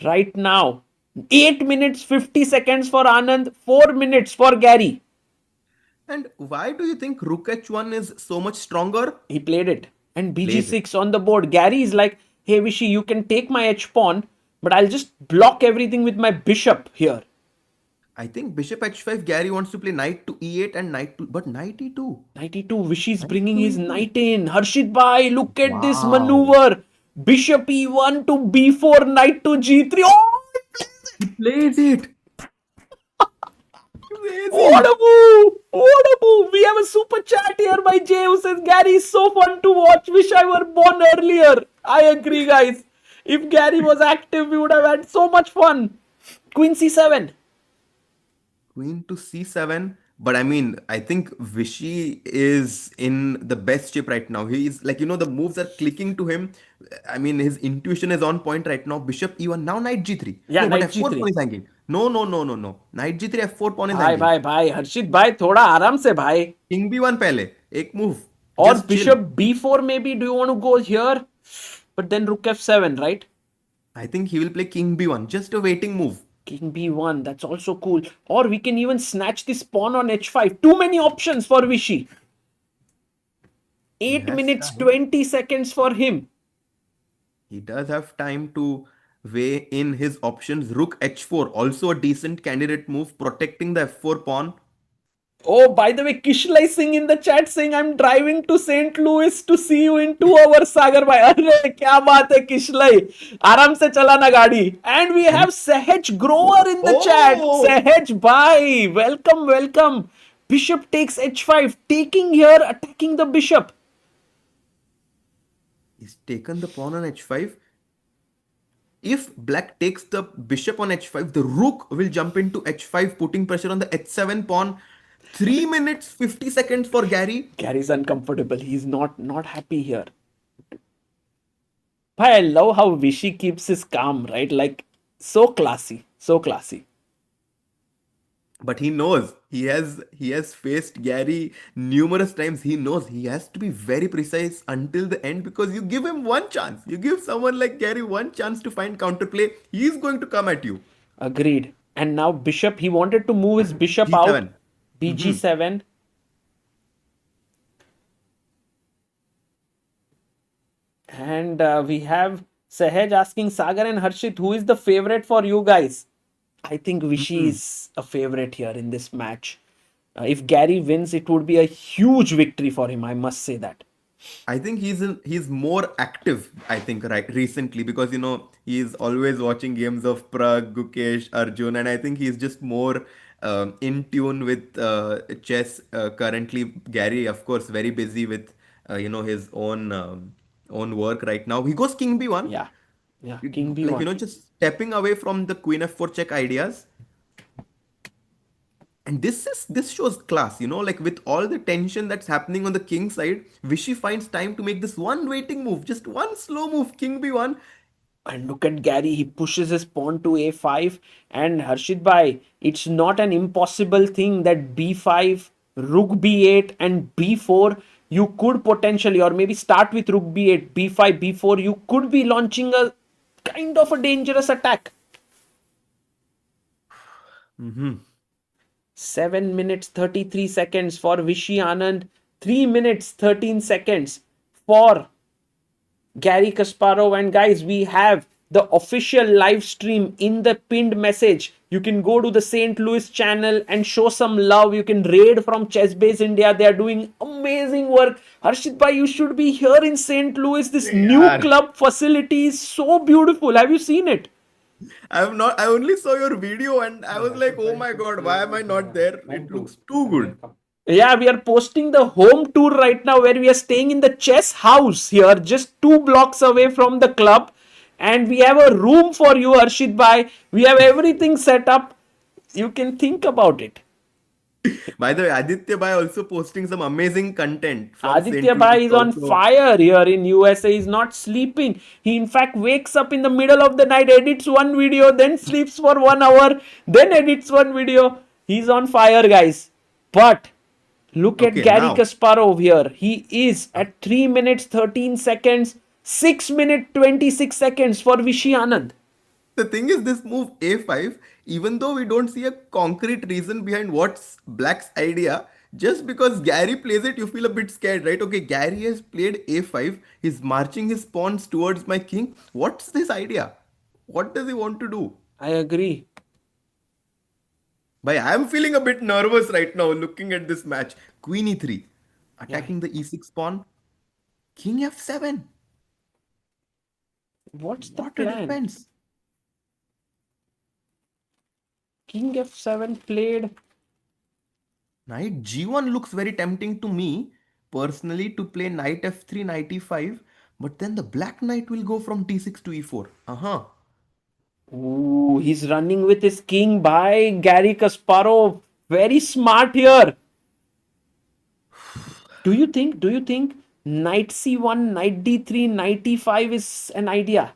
right now, 8 minutes 50 seconds for Anand, 4 minutes for Gary. And why do you think Rook h1 is so much stronger? He played it. And Plays it. bg6 on the board. Gary is like, hey Vishy, you can take my h pawn, but I'll just block everything with my bishop here. I think Bishop h5, Gary wants to play knight to e8 and knight to, but knight e2. 92. Vishy's Knight bringing to his e2. knight in. Harshit bhai, look at this Wow. maneuver. Bishop e1 to b4, knight to g3. Oh, he plays He it. plays it. What Amazing. a move! What a move! We have a super chat here by Jay who says, Gary is so fun to watch. Wish I were born earlier. I agree, guys. If Gary was active, we would have had so much fun. Queen c7. Queen to c7. But I mean, I think Vishy is in the best shape right now. He is like, the moves are clicking to him. I mean, his intuition is on point right now. Bishop e1, now knight g3. Yeah, No, but knight f4 pawn g3. is hanging. No, no, no, no, no. Knight G3 F4 pawn is भाई hanging. भाई भाई हर्षित भाई थोड़ा आराम से भाई. King B1 पहले. एक move. Or Just chill. bishop b4 maybe. Do you want to go here? But then rook f7, right? I think he will play King B1. Just a waiting move. King b1, that's also cool. Or we can even snatch this pawn on h5. Too many options for Vishy. He 8 has minutes time. 20 seconds for him. He does have time to weigh in his options. Rook H4, also a decent candidate move, protecting the F4 pawn. Oh, by the way, Kishlai Singh in the chat saying I'm driving to St. Louis to see you in 2 hours, Sagar bhai. अरे क्या बात है Kishlai. आराम से चलाना गाड़ी. And we have Sahaj Grover in the chat. Oh! Sahaj bhai, welcome, welcome. Bishop takes h5, taking here, attacking the bishop. He's taken the pawn on H5. If black takes the bishop on H5, the rook will jump into H5, putting pressure on the H7 pawn. 3 minutes 50 seconds for Garry. Gary's uncomfortable. He's not happy here. Bhai, I love how Vishy keeps his calm, right? Like, so classy, so classy. But he knows he has faced Garry numerous times. He knows he has to be very precise until the end, because you give him one chance. You give someone like Garry one chance to find counterplay, he's going to come at you. Agreed. And now bishop, he wanted to move his bishop out. G7. bg7. And we have Sahaj asking Sagar and Harshit, who is the favorite for you guys? I think Vishy is a favorite here in this match. If Garry wins, it would be a huge victory for him. I must say that. I think he's more active, I think, right recently, because he's always watching games of Prag, Gukesh, Arjun, and I think he's just more in tune with chess currently. Garry, of course, very busy with his own work right now. He goes King B1, Yeah. Yeah. King like b1. just stepping away from the Queen F4 check ideas. And this shows class, like with all the tension that's happening on the king side, Vishy finds time to make this one waiting move, just one slow move, King B1. And look at Garry, he pushes his pawn to a5. And Harshit bhai, it's not an impossible thing that b5, rook b8 and b4, you could potentially, or maybe start with rook b8, b5, b4, you could be launching a kind of a dangerous attack. 7 minutes 33 seconds for Vishy Anand, 3 minutes 13 seconds for Garry Kasparov. And guys, we have the official live stream in the pinned message. You can go to the St. Louis channel and show some love. You can raid from Chessbase India. They are doing amazing work. Harshit bhai, you should be here in St. Louis. This new club facility is so beautiful. Have you seen it? I only saw your video and I was like, oh my god, why am I not there? It looks too good. Yeah, we are posting the home tour right now, where we are staying in the chess house here, just 2 blocks away from the club. And we have a room for you, Harshit bhai. We have everything set up. You can think about it. By the way, Aditya Bhai also posting some amazing content from Aditya St. bhai Louis is on also. fire here in USA. He's not sleeping. He in fact wakes up in the middle of the night, edits one video, then sleeps for 1 hour, then edits one video. He's on fire, guys. But look at Okay, Garry now. Kasparov here. He is at 3 minutes 13 seconds, 6 minutes 26 seconds for Vishy Anand. The thing is, this move a5, even though we don't see a concrete reason behind what's black's idea, just because Garry plays it, you feel a bit scared, right? Okay, Garry has played a5, he's marching his pawns towards my king. What's this idea? What does he want to do? I agree. But I'm feeling a bit nervous right now looking at this match. Queen e3, attacking the e6 pawn. King f7. What's the What a plan? defense. King f7 played. Knight g1 looks very tempting to me personally, to play knight f3, knight e5, but then the black knight will go from d6 to e4. Ooh, he's running with his king by Garry Kasparov. Very smart here. Do you think knight c1, knight d3, knight e5 is an idea?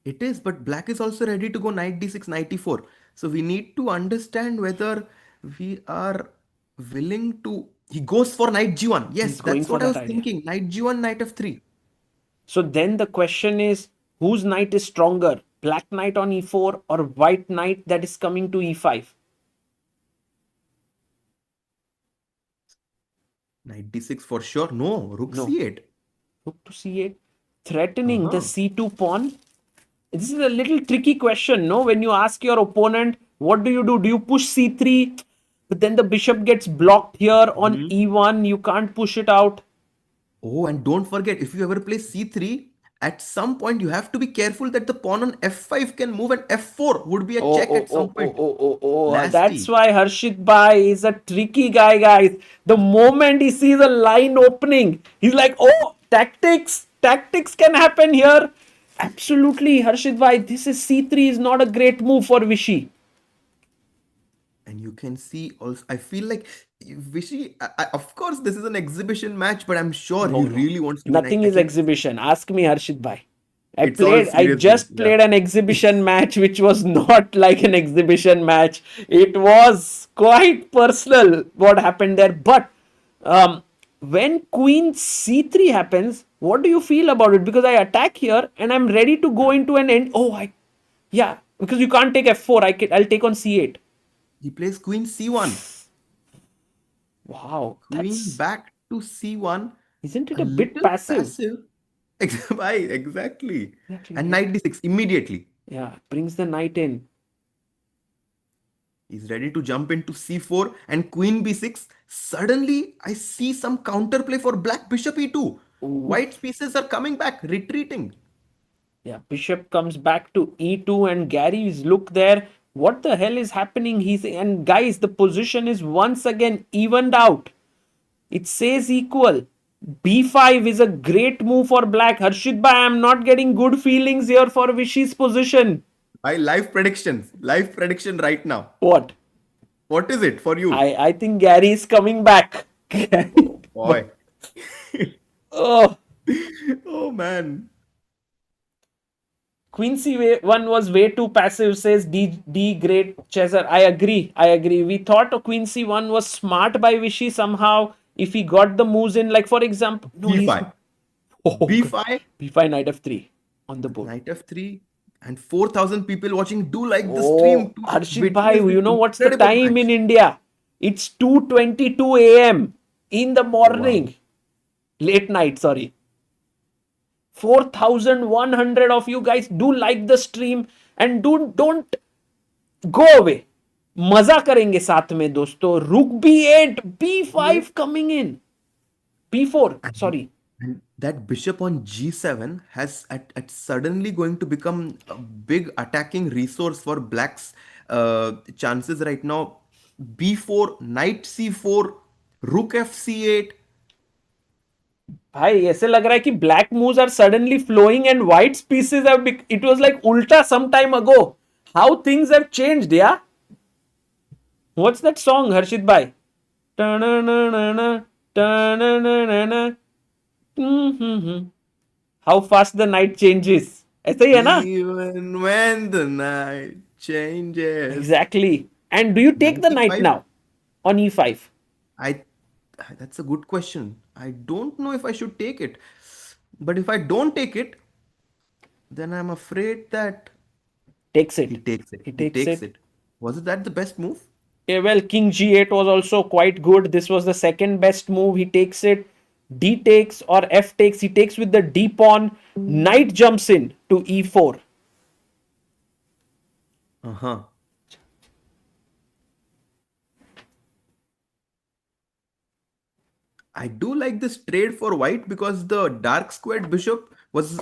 It is, but black is also ready to go knight d6, knight e4. So we need to understand whether we are willing to. He goes for knight g1. Yes, He's going that's for what I that was idea. thinking. Knight g1, knight f3. So then the question is, whose knight is stronger? Black knight on e4 or white knight that is coming to e5? Knight d6 for sure. No, rook No. c8. Rook to c8, threatening the Uh-huh. c2 pawn. This is a little tricky question, no? When you ask your opponent, what do you do? Do you push c3? But then the bishop gets blocked here on Mhm. e1. You can't push it out. Oh, and don't forget, if you ever play c3, at some point you have to be careful that the pawn on f5 can move and f4 would be a Oh, check oh, at some oh, oh, point. oh, oh, oh. That's Nasty. why Harshit Bhai is a tricky guy, guys. The moment he sees a line opening, he's like, oh, tactics. Tactics can happen here. Absolutely, Harshit Bhai. This is c3 is not a great move for Vishy. And you can see also, I feel like Vishy, of course, this is an exhibition match, but I'm sure he No, no. really wants to win. Nothing I is can, exhibition. Ask me, Harshit Bhai. it's all I serious game. just Yeah. played an exhibition match which was not like an exhibition match. It was quite personal what happened there. But um, when Queen C3 happens, what do you feel about it? Because I attack here and I'm ready to go into an end. Yeah, because you can't take F4. I'll take on C8. He plays Queen C1. Wow, Queen back to C1. isn't it A a bit little passive? passive. Why? Exactly. And Exactly. knight d6 immediately. Yeah, brings the knight in. He's ready to jump into c4 and queen b6. Suddenly, I see some counterplay for black bishop e2. Ooh. White's pieces are coming back, retreating. Yeah, bishop comes back to e2 and Gary's look there. What the hell is happening? And guys, the position is once again evened out. It says equal. b5 is a great move for black. Harshit Bhai, I'm not getting good feelings here for Vishy's position. My live prediction right now. What? What is it for you? I think Gary is coming back. Oh boy. Oh, Oh man. Queen C1 was way too passive, says D Great Chaser. I agree. I agree. We thought Queen C1 was smart by Vishy somehow. If he got the moves in, like for example, no, he's b5. oh, b5, B5 Knight F3 on the board. knight f3, and 4,000 people watching. Do like the stream Oh, to Harshit Bhai, witness this you know what's the incredible time in match. India? It's 2:22 a.m. in the Wow. morning. Late night, sorry. 4,100 of you guys do like the stream and don't go away. मजा करेंगे साथ में दोस्तों. Rook B8, Yeah. B5 coming in. B4, And, sorry. and that bishop on g7 has at suddenly going to become a big attacking resource for black's chances right now. b4, knight c4, rook fc8. भाई ऐसे लग रहा है कि black moves are suddenly flowing and white's pieces have it was like ulta some time ago. How things have changed, yeah? What's that song, Harshit Bhai? Ta-na-na-na-na, ta-na-na-na-na. How fast the night changes. ऐसा ही है ना? Even when the night changes. Exactly. And do you take Knight the knight e5. now on e5? I That's a good question. I don't know if I should take it. But if I don't take it, then I'm afraid that Takes he it. takes it. He He takes takes it. it. Was it that the best move? Yeah, well, king g8 was also quite good. This was the second best move. He takes it. D takes or F takes. He takes with the D pawn. Knight jumps in to e4. Uh-huh. I do like this trade for white because the dark squared bishop was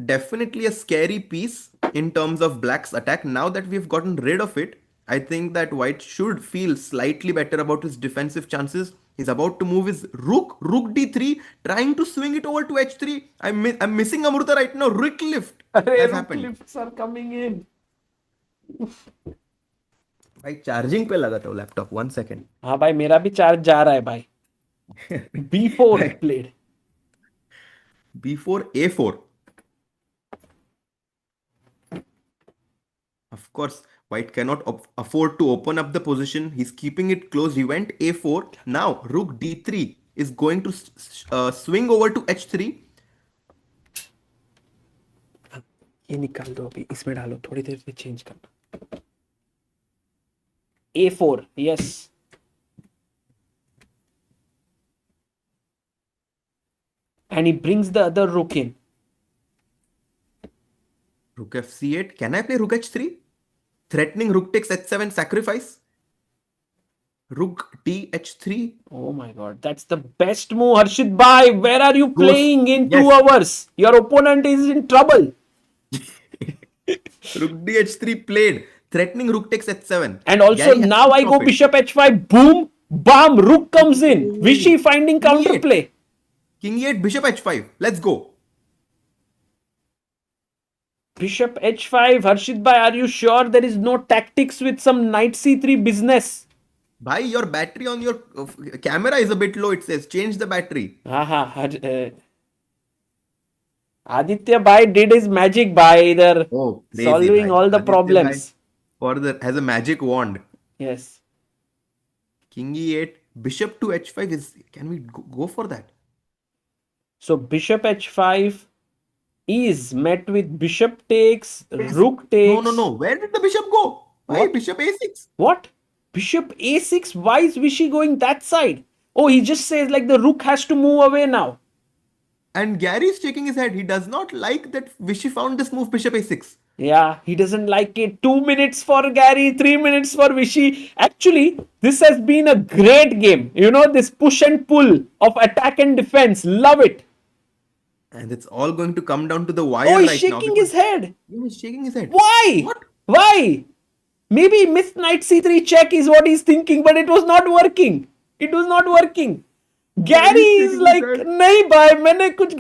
definitely a scary piece in terms of black's attack. Now that we've gotten rid of it, I think that white should feel slightly better about his defensive chances. He's about to move his rook d3, trying to swing it over to h3. I'm missing Amruta right now. Rook lift Arey, has rook happened. lifts are coming in. भाई charging पे लगा था वो laptop 1 second. हाँ भाई मेरा भी charge जा रहा है भाई. B4 played. b4 a4. Of course, White cannot afford to open up the position. He's keeping it close. He went a4. Now rook d3 is going to swing over to h3. ये निकाल दो अभी, इसमें डालो, थोड़ी देर में change करना. a4, yes. And he brings the other rook in. Rook fc8. Can I play rook h3? Threatening rook takes h7, sacrifice. Rook d h3. Oh my god, that's the best move, Harshit Bhai. Where are you playing in Yes. 2 hours? Your opponent is in trouble. Rook d h3 played. Threatening rook takes h7. And also Garry has now to I stop go it. bishop h5, boom, bam, rook comes in. Vishy finding King e8. counterplay. King e8, bishop h5. Let's go. Bishop h5, Harshit Bhai, are you sure there is no tactics with some knight c3 business? Bhai, your battery on your camera is a bit low, it says. Change the battery. Aditya Bhai did his magic by either solving bhai. all the Aditya problems. Bhai has a magic wand. Yes. King e8, bishop to h5 is. Can we go for that? So bishop h5 is met with bishop takes, rook takes. No. Where did the bishop go? Why What? bishop a6? What? Bishop a6? Why is Vishy going that side? Oh, he just says like the rook has to move away now. And Garry is shaking his head. He does not like that Vishy found this move, bishop a6. Yeah, he doesn't like it. 2 minutes for Garry, 3 minutes for Vishy. Actually, this has been a great game. You know, this push and pull of attack and defense. Love it. And it's all going to come down to the wire Oh, he's right now. shaking his head. He's shaking his head. Why? What? Why? Maybe missed knight c3 check is what he's thinking, but it was not working. It was not working. Garry is like, nahi bhai, maine kuch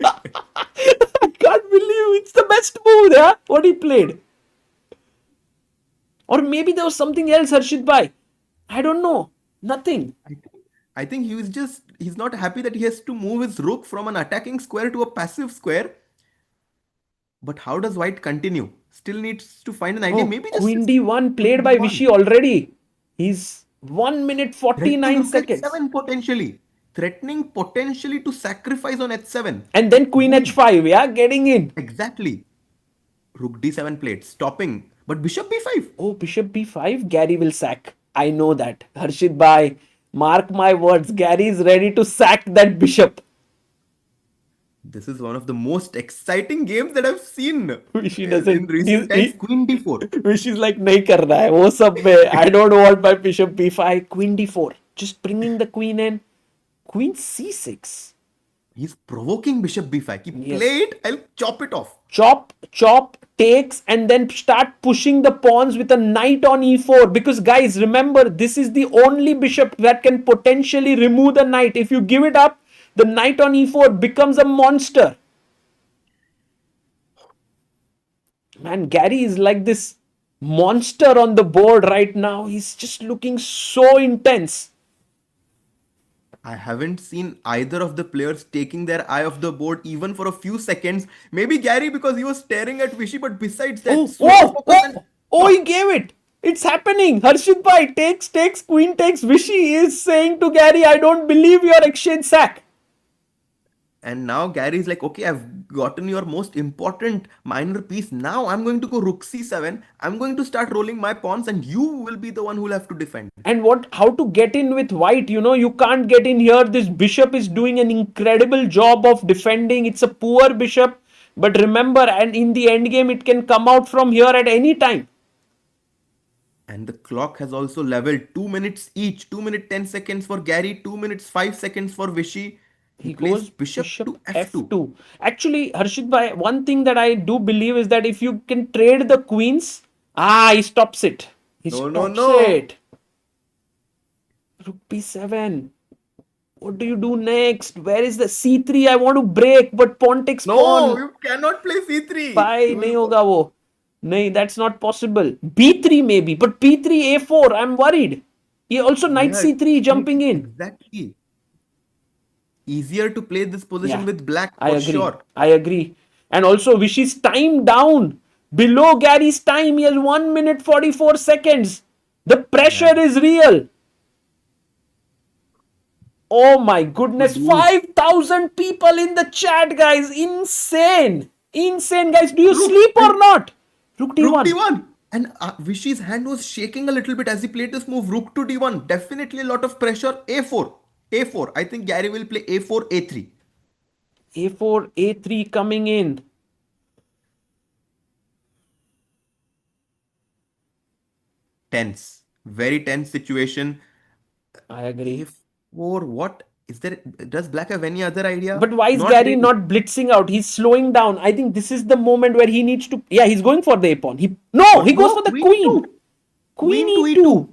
I can't believe it's the best move, yeah? What he played. Or maybe there was something else, Harshit Bhai. I don't know. Nothing. I think he's not happy that he has to move his rook from an attacking square to a passive square. But how does white continue? Still needs to find an idea. Oh, Maybe just Queen d1 played by Vishy already. He's 1 minute 49 seconds. h7 potentially. Threatening potentially to sacrifice on h7. And then Queen h5, yeah, getting in. Exactly. Rook d7 played, stopping. But bishop b5. Oh, bishop b5, Garry will sack. I know that. Harshit Bhai, mark my words, Garry is ready to sack that bishop. This is one of the most exciting games that I've seen Vishy doesn't. in recent times. Queen d4. Vishy is like, nahi kar raha hai. Wo sab mein. I don't want my bishop b5. Queen d4. Just bringing the queen in. Queen c6. He's provoking bishop b5. Yes. Play it, I'll chop it off. Chop, takes, and then start pushing the pawns with a knight on e4. Because guys, remember, this is the only bishop that can potentially remove the knight. If you give it up, the knight on e4 becomes a monster. Man, Garry is like this monster on the board right now. He's just looking so intense. I haven't seen either of the players taking their eye off the board even for a few seconds. Maybe Garry because he was staring at Vishy, but besides that... Oh, he gave it. It's happening. Harshit Bhai takes, queen takes. Vishy is saying to Garry, I don't believe your exchange sack. And now Garry is like, okay, I've gotten your most important minor piece. Now I'm going to go rook c7. I'm going to start rolling my pawns and you will be the one who will have to defend. And how to get in with white, you know, you can't get in here. This bishop is doing an incredible job of defending. It's a poor bishop. But remember, and in the end game, it can come out from here at any time. And the clock has also leveled 2 minutes each. 2 minutes 10 seconds for Garry, 2 minutes 5 seconds for Vishy. He plays goes bishop to f2. Actually, Harshit Bhai, one thing that I do believe is that if you can trade the queens, he stops it. He stops it. Rook b7. What do you do next? Where is the c3? I want to break, but pawn takes pawn. No, you cannot play c3. Bhai, nahi hoga wo. Nahi, that's not possible. b3 maybe, but b3, a4. I'm worried. He also knight c3 jumping in. Exactly. Easier to play this position with black for I agree. sure. I agree. And also Vishy's time down. below Gary's time. He has 1 minute 44 seconds. The pressure is real. Oh my goodness, Dude. 5,000 people in the chat, guys. Insane. Insane, guys. Do you Rook sleep or and not? Rook Rook D1. D1. And Vishy's hand was shaking a little bit as he played this move. Rook to D1. Definitely a lot of pressure. A4. A4. I think Gary will play A4, A3. A4, A3 coming in. Tense. Very tense situation. I agree. A4. What? Is there? Does Black have any other idea? But why is Not Gary really. not blitzing out? He's slowing down. I think this is the moment where he needs to. Yeah, he's going for the A pawn. No, But he goes no, for the Queen queen. 2. Queen Queen to E2. E2.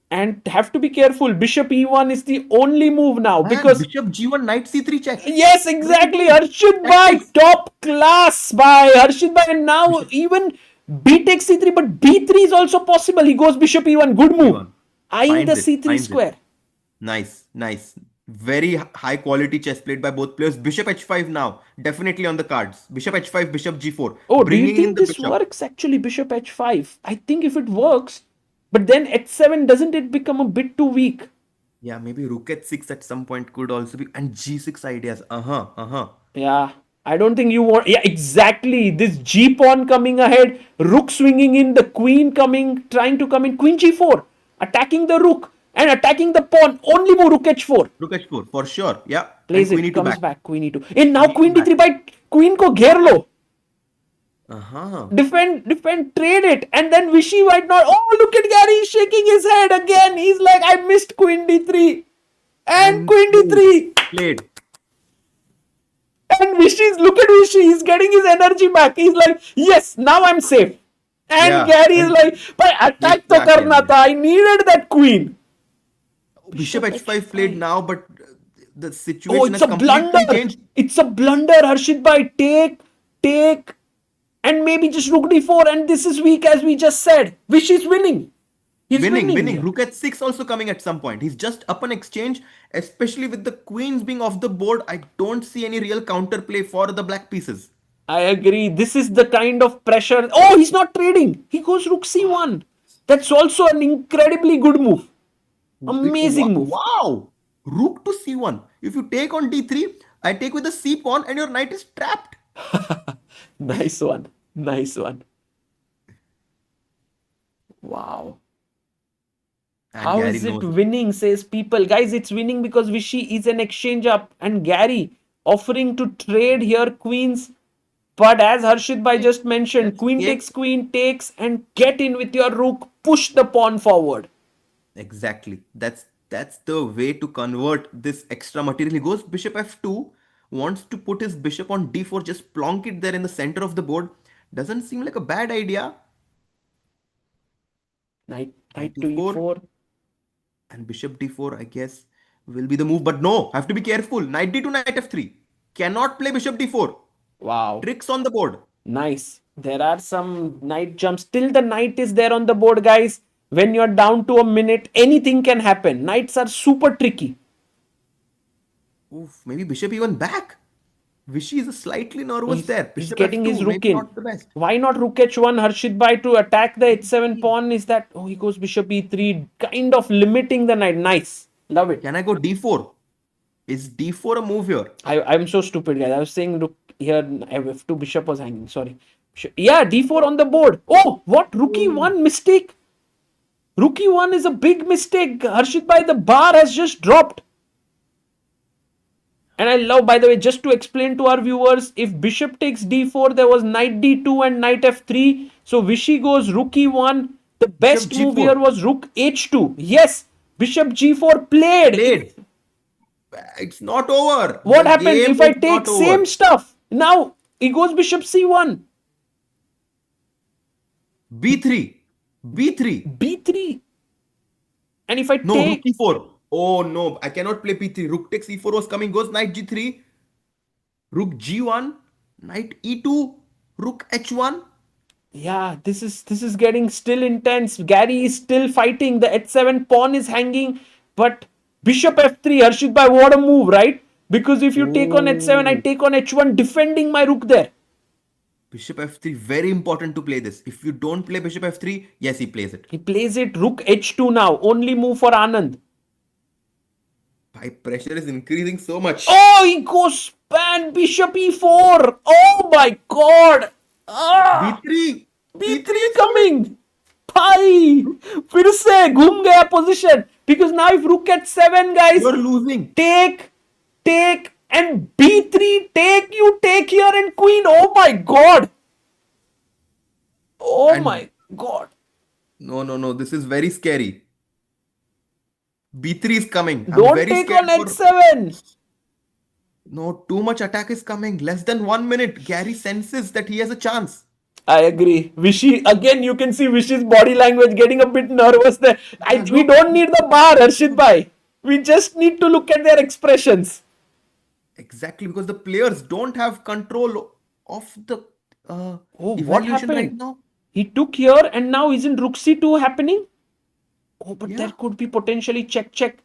And have to be careful. Bishop E1 is the only move now Man, because. Bishop G1, Knight C3 check. Yes, What are you exactly. doing? Harshit Bhai, Tactics. top class by Harshit Bhai. And now Bishop even B takes C3, but B3 is also possible. He goes Bishop E1. Good move. G1. Eyeing the Finds it. C3 Finds it. square. Nice, nice. Very high quality chess played by both players. Bishop H5 now. Definitely on the cards. Bishop H5, Bishop G4. Oh, do you Bringing in think the this bishop. works actually, Bishop H5? I think if it works, but then H7, doesn't it become a bit too weak? Yeah, maybe Rook H6 at some point could also be. And G6 ideas. Uh-huh, uh-huh. Yeah, I don't think you want. Yeah, exactly. This G pawn coming ahead, rook swinging in, the queen coming, trying to come in. Queen G4, attacking the rook and attacking the pawn. Only move Rook H4. Rook H4, for sure. Yeah. And Plays Queen it, E2 comes back. back. Queen E2. And now Queen E2 Queen back. D3 by Queen ko gher lo. Uh-huh. Defend, trade it, and then Vishy might not. Oh, look at Gary shaking his head again. He's like, I missed Queen D3 and And Queen boom. D3. Played. And Vishy's, look at Vishy. He's getting his energy back. He's like, yes, now I'm safe. And Yeah. Gary is And like, but attack to back karna in. tha. I needed that queen. Bishop H5 played now, but the Oh, situation it's has a completely blunder. changed. It's a blunder, Harshit Bhai. Take, and maybe just Rook D4. And this is weak, as we just said. Vishy's winning. He's winning. Winning. Here. Rook H6 also coming at some point. He's just up an exchange, especially with the queens being off the board. I don't see any real counterplay for the black pieces. I agree. This is the kind of pressure. Oh, he's not trading. He goes Rook C1. That's also an incredibly good move. Amazing move. Wow! Rook to C1. If you take on D3, I take with the C pawn and your knight is trapped. Nice one. Nice one. Wow. And How Gary is it knows winning, says people. Guys, it's winning because Vishy is an exchange up and Gary offering to trade here queens. But as Harshit Bhai just mentioned, queen escape. takes, queen takes, and get in with your rook. Push the pawn forward. Exactly. That's the way to convert this extra material. He goes Bishop F2, wants to put his bishop on D4, just plonk it there in the center of the board. Doesn't seem like a bad idea. Knight to E4. E4. And Bishop D4, I guess, will be the move. But no, have to be careful. Knight D2, Knight F3. Cannot play Bishop D4. Wow. Tricks on the board. Nice. There are some knight jumps. Still the knight is there on the board, guys. When you're down to a minute, anything can happen. Knights are super tricky. Oof, maybe Bishop even back. Vishy is slightly nervous there. He's Bishop getting F2, his rook maybe in. not the best. Why not Rook H1, Harshit Bhai, to attack the H7 pawn? Is that... Oh, he goes Bishop E3, kind of limiting the knight. Nice. Love it. Can I go D4? Is D4 a move here? I'm so stupid, guys. I was saying, look, here, F2 bishop was hanging. Sorry. Yeah, D4 on the board. Oh, what? Rook E1 mistake. Rook E1 is a big mistake. Harshit Bhai, the bar has just dropped. And I love, by the way, just to explain to our viewers, if bishop takes D4, there was knight D2 and knight F3. So Vishy goes Rook E1. The best Bishop move G4. here was Rook H2. Yes, Bishop G4 played. It's not over. What The happens game if I is take not over. same stuff? Now, he goes Bishop C1. B3. B3. B3. And if I No, take... Rook E4. Oh no, I cannot play P3. Rook takes E4 was coming. Goes Knight G3. Rook G1. Knight E2. Rook H1. Yeah, this is getting still intense. Gary is still fighting. The H7 pawn is hanging. But Bishop F3, Harshit Bhai, what a move, right? Because if you take on H7, I take on H1, defending my rook there. Bishop f3, very important to play this. If you don't play bishop f3, yes, he plays it. He plays it. Rook h2 now. Only move for Anand. My pressure is increasing so much. Oh, he goes span bishop e4. Oh my god. Ah, b3. b3 b3 is coming. coming. भाई फिर से घूम गया position. Because now if rook at 7, guys, You're losing. take and b3 take, you take here and queen. Oh my god. Oh And my god. no. This is very scary. b3 is coming. I'm Don't very take scared on for. h7. No, too much attack is coming. Less than 1 minute. Gary senses that he has a chance. I agree. Vishy, again, you can see Vishy's body language getting a bit nervous there. Yeah, We look. don't need the bar, Harshit bhai. We just need to look at their expressions. Exactly, because the players don't have control of the Oh, what evaluation right happened? now. He took here and now isn't rook c2 happening? Oh, but there Yeah. could be potentially check. Check.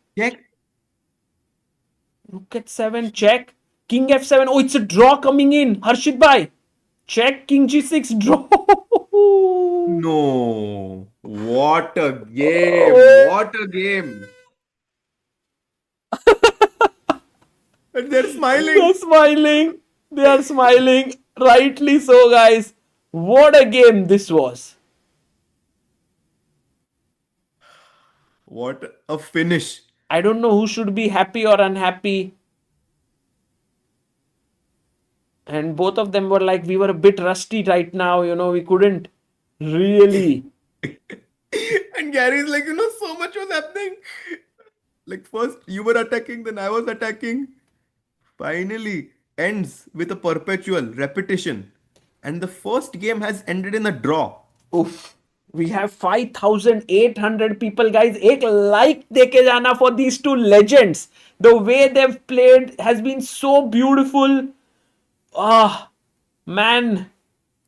Rook at 7, check. King f7. Oh, it's a draw coming in. Harshit bhai. Check, king g6, draw. No. What a game. Oh. What a game. And they're They're smiling. smiling. They are smiling. Rightly so, guys. What a game this was. What a finish. I don't know who should be happy or unhappy. And both of them were like, we were a bit rusty right now. We couldn't really. And Gary's like, so much was happening. Like, first you were attacking, then I was attacking. Finally, ends with a perpetual repetition. And the first game has ended in a draw. Oof. We have 5,800 people, guys. Ek like deke jana for these two legends. The way they've played has been so beautiful. Ah, man.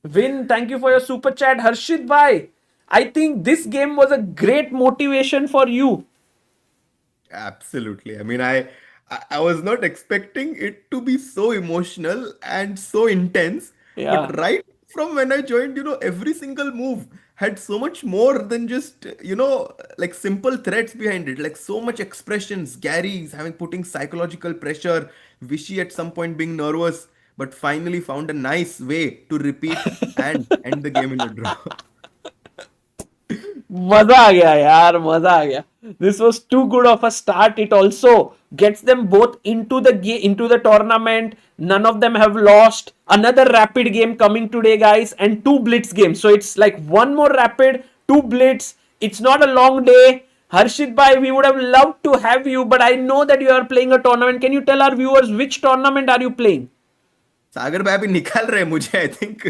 Vin, thank you for your super chat. Harshit bhai, I think this game was a great motivation for you. Absolutely. I mean, I was not expecting it to be so emotional and so intense, Yeah. but right from when I joined, every single move had so much more than just, like simple threats behind it, like so much expressions. Gary's putting psychological pressure, Vishy at some point being nervous, but finally found a nice way to repeat and end the game in a draw. मजा आ गया यार, मजा आ गया. This was too good of a start. It also gets them both into the tournament. None of them have lost. Another rapid game coming today, guys, and 2 blitz games. So it's like one more rapid, 2 blitz. It's not a long day. Harshit bhai, we would have loved to have you, but I know that you are playing a tournament. Can you tell our viewers which tournament are you playing? सागर भाई अभी निकाल रहे हैं मुझे, I think.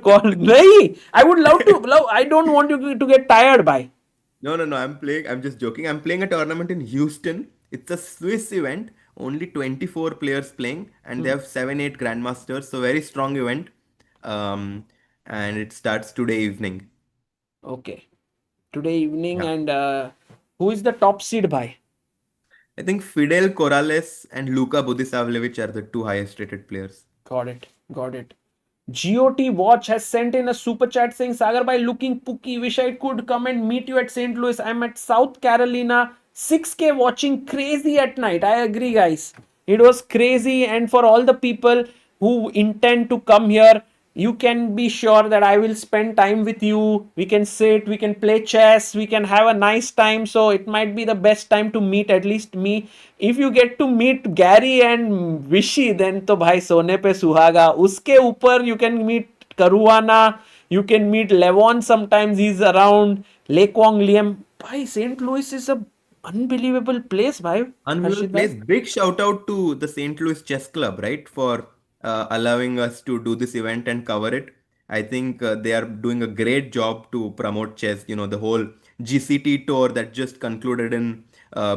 कौन नहीं? I would love to. I don't want you to get tired, bhai. No. I'm just joking. I'm playing a tournament in Houston. It's a Swiss event. Only 24 players playing, and they have 7-8 grandmasters. So very strong event. And it starts today evening. Okay. Today evening, Yeah. and who is the top seed, bhai? I think Fidel Corrales and Luka Budisavljevic are the 2 highest rated players. Got it. GOT Watch has sent in a super chat saying, Sagar bhai, looking pooky. Wish I could come and meet you at St. Louis. I'm at South Carolina. 6K watching, crazy at night. I agree, guys. It was crazy, and for all the people who intend to come here, you can be sure that I will spend time with you. We can sit, we can play chess, we can have a nice time. So it might be the best time to meet, at least me. If you get to meet Gary and Vishy, then to bhai sone pe suhaga. Uske upar you can meet Caruana, you can meet Levon sometimes, he's around. Lekwang Liam. Bhai, St. Louis is a unbelievable place, bhai. Unbelievable Harshit place. bhai. Big shout out to the St. Louis Chess Club, right, for allowing us to do this event and cover it. I think they are doing a great job to promote chess. The whole GCT tour that just concluded in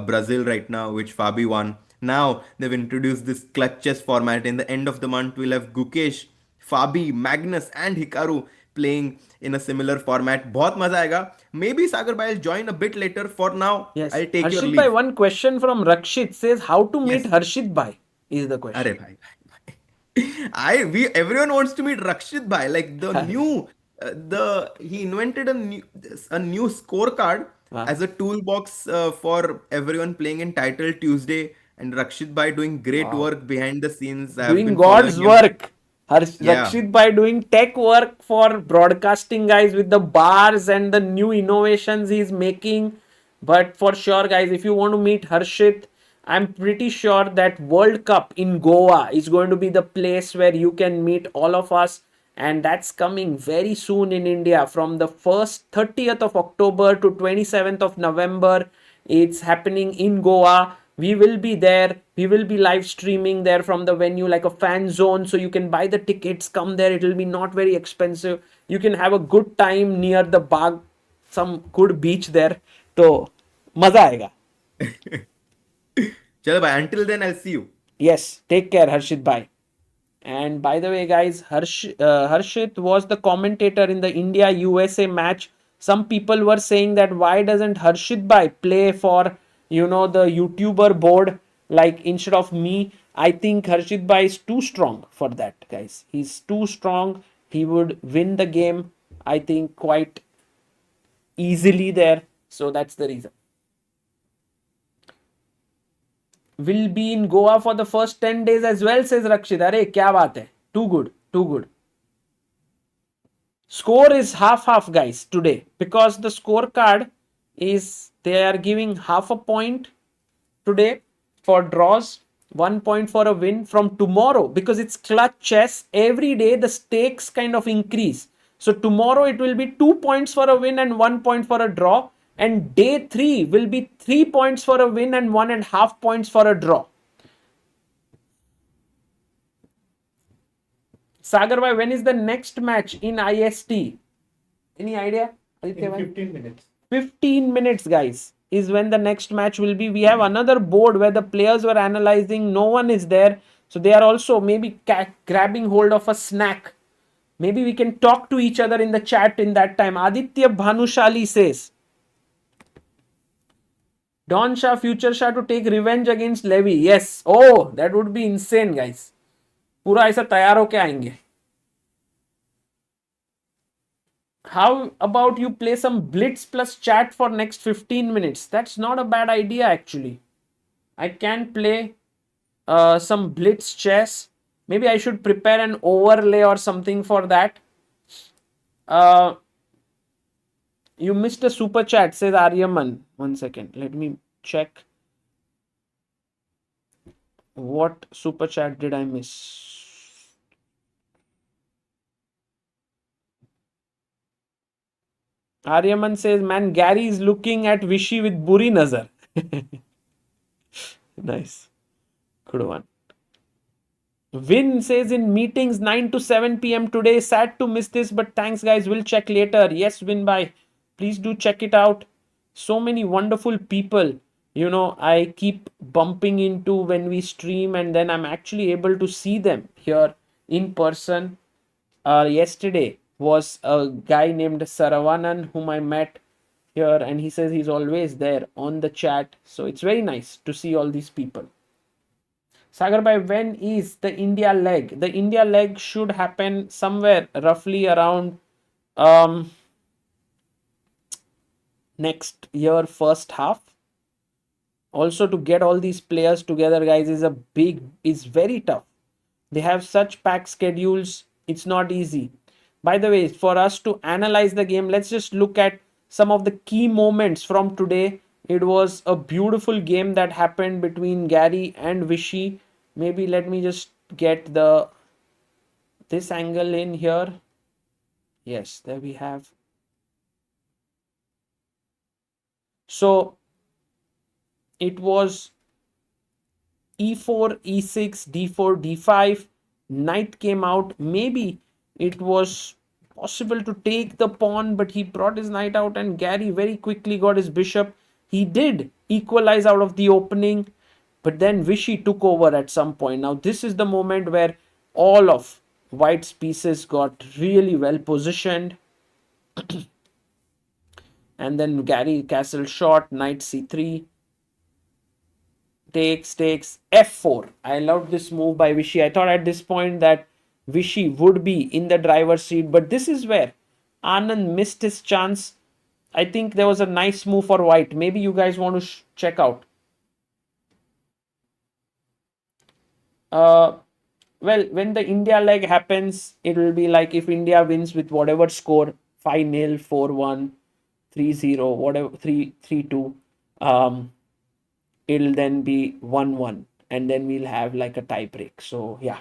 Brazil right now, which Fabi won. Now they've introduced this clutch chess format. In the end of the month, we'll have Gukesh, Fabi, Magnus, and Hikaru playing in a similar format. बहुत मजा आएगा. Maybe Sagar Bhai will join a bit later. For now, Yes. I'll take your Harshit leave. bhai, one question from Rakshit says, how to meet Yes. Harshit bhai is the question. अरे भाई Everyone wants to meet Rakshit Bhai, like the new the he invented a new scorecard Huh? as a toolbox for everyone playing in Title Tuesday, and Rakshit Bhai doing great Wow. work behind the scenes. I have Doing been following God's him. work. Yeah. Rakshit by doing tech work for broadcasting guys with the bars and the new innovations he's making. But for sure, guys, if you want to meet Harshit, I'm pretty sure that World Cup in Goa is going to be the place where you can meet all of us. And that's coming very soon in India from the 30th of October to 27th of November. It's happening in Goa. We will be there. We will be live streaming there from the venue like a fan zone. So you can buy the tickets, come there. It will be not very expensive. You can have a good time near the Bagh, some good beach there. So, मजा आएगा. Chalo bhai, until then I'll see you. Yes, take care, Harshit bhai. And by the way, guys, Harshit was the commentator in the India USA match. Some people were saying that why doesn't Harshit bhai play for the YouTuber board like instead of me? I think Harshit bhai is too strong for that, guys. He's too strong. He would win the game, I think, quite easily there. So that's the reason. Will be in Goa for the first 10 days as well, says Rakshit. Arey, kya baat hai? Too good, too good. Score is half guys today because the scorecard is they are giving half a point today for draws, 1 point for a win. From tomorrow, because it's clutch chess, every day the stakes kind of increase. So tomorrow it will be 2 points for a win and 1 point for a draw, and day 3 will be 3 points for a win and 1.5 points for a draw. Sagar bhai, when is the next match in IST? Any idea? Aditya bhai? 15 minutes. 15 minutes, guys, is when the next match will be. We have another board where the players were analyzing. No one is there. So they are also maybe grabbing hold of a snack. Maybe we can talk to each other in the chat in that time. Aditya Bhanushali says, Don Shah, Future Shah to take revenge against Levy. Yes. Oh, that would be insane, guys. पूरा ऐसा तैयार होके आएंगे. How about you play some Blitz plus chat for next 15 minutes? That's not a bad idea, actually. I can play some Blitz chess. Maybe I should prepare an overlay or something for that. Uh, you missed a super chat, says Aryaman. 1 second. Let me check. What super chat did I miss? Aryaman says, man, Garry is looking at Vishy with buri nazar. Nice. Good one. Vin says in meetings 9 to 7 p.m. today. Sad to miss this, but thanks, guys. We'll check later. Yes, Vin bye. Please do check it out. So many wonderful people, I keep bumping into when we stream, and then I'm actually able to see them here in person. Yesterday was a guy named Saravanan whom I met here, and he says he's always there on the chat. So it's very nice to see all these people. Sagar bhai, when is the India leg? The India leg should happen somewhere roughly around next year first half. Also, to get all these players together, guys, is very tough. They have such packed schedules. It's not easy. By the way, for us to analyze the game, let's just look at some of the key moments from today. It was a beautiful game that happened between Garry and Vishy. Maybe let me just get this angle in here. Yes, there we have. So it was e4, e6, d4, d5. Knight came out. Maybe it was possible to take the pawn, but he brought his knight out, and Garry very quickly got his bishop. He did equalize out of the opening, but then Vishy took over at some point. Now this is the moment where all of White's pieces got really well positioned. And then Garry castle shot, knight c3. takes f4. I loved this move by Vishy. I thought at this point that Vishy would be in the driver's seat, but this is where Anand missed his chance. I think there was a nice move for white. Maybe you guys want to check out. Uh, well, when the India leg happens, it will be like if India wins with whatever score 5-0, 4-1, 3-0, whatever, 3-2. It'll then be 1-1, and then we'll have like a tie break. So, yeah.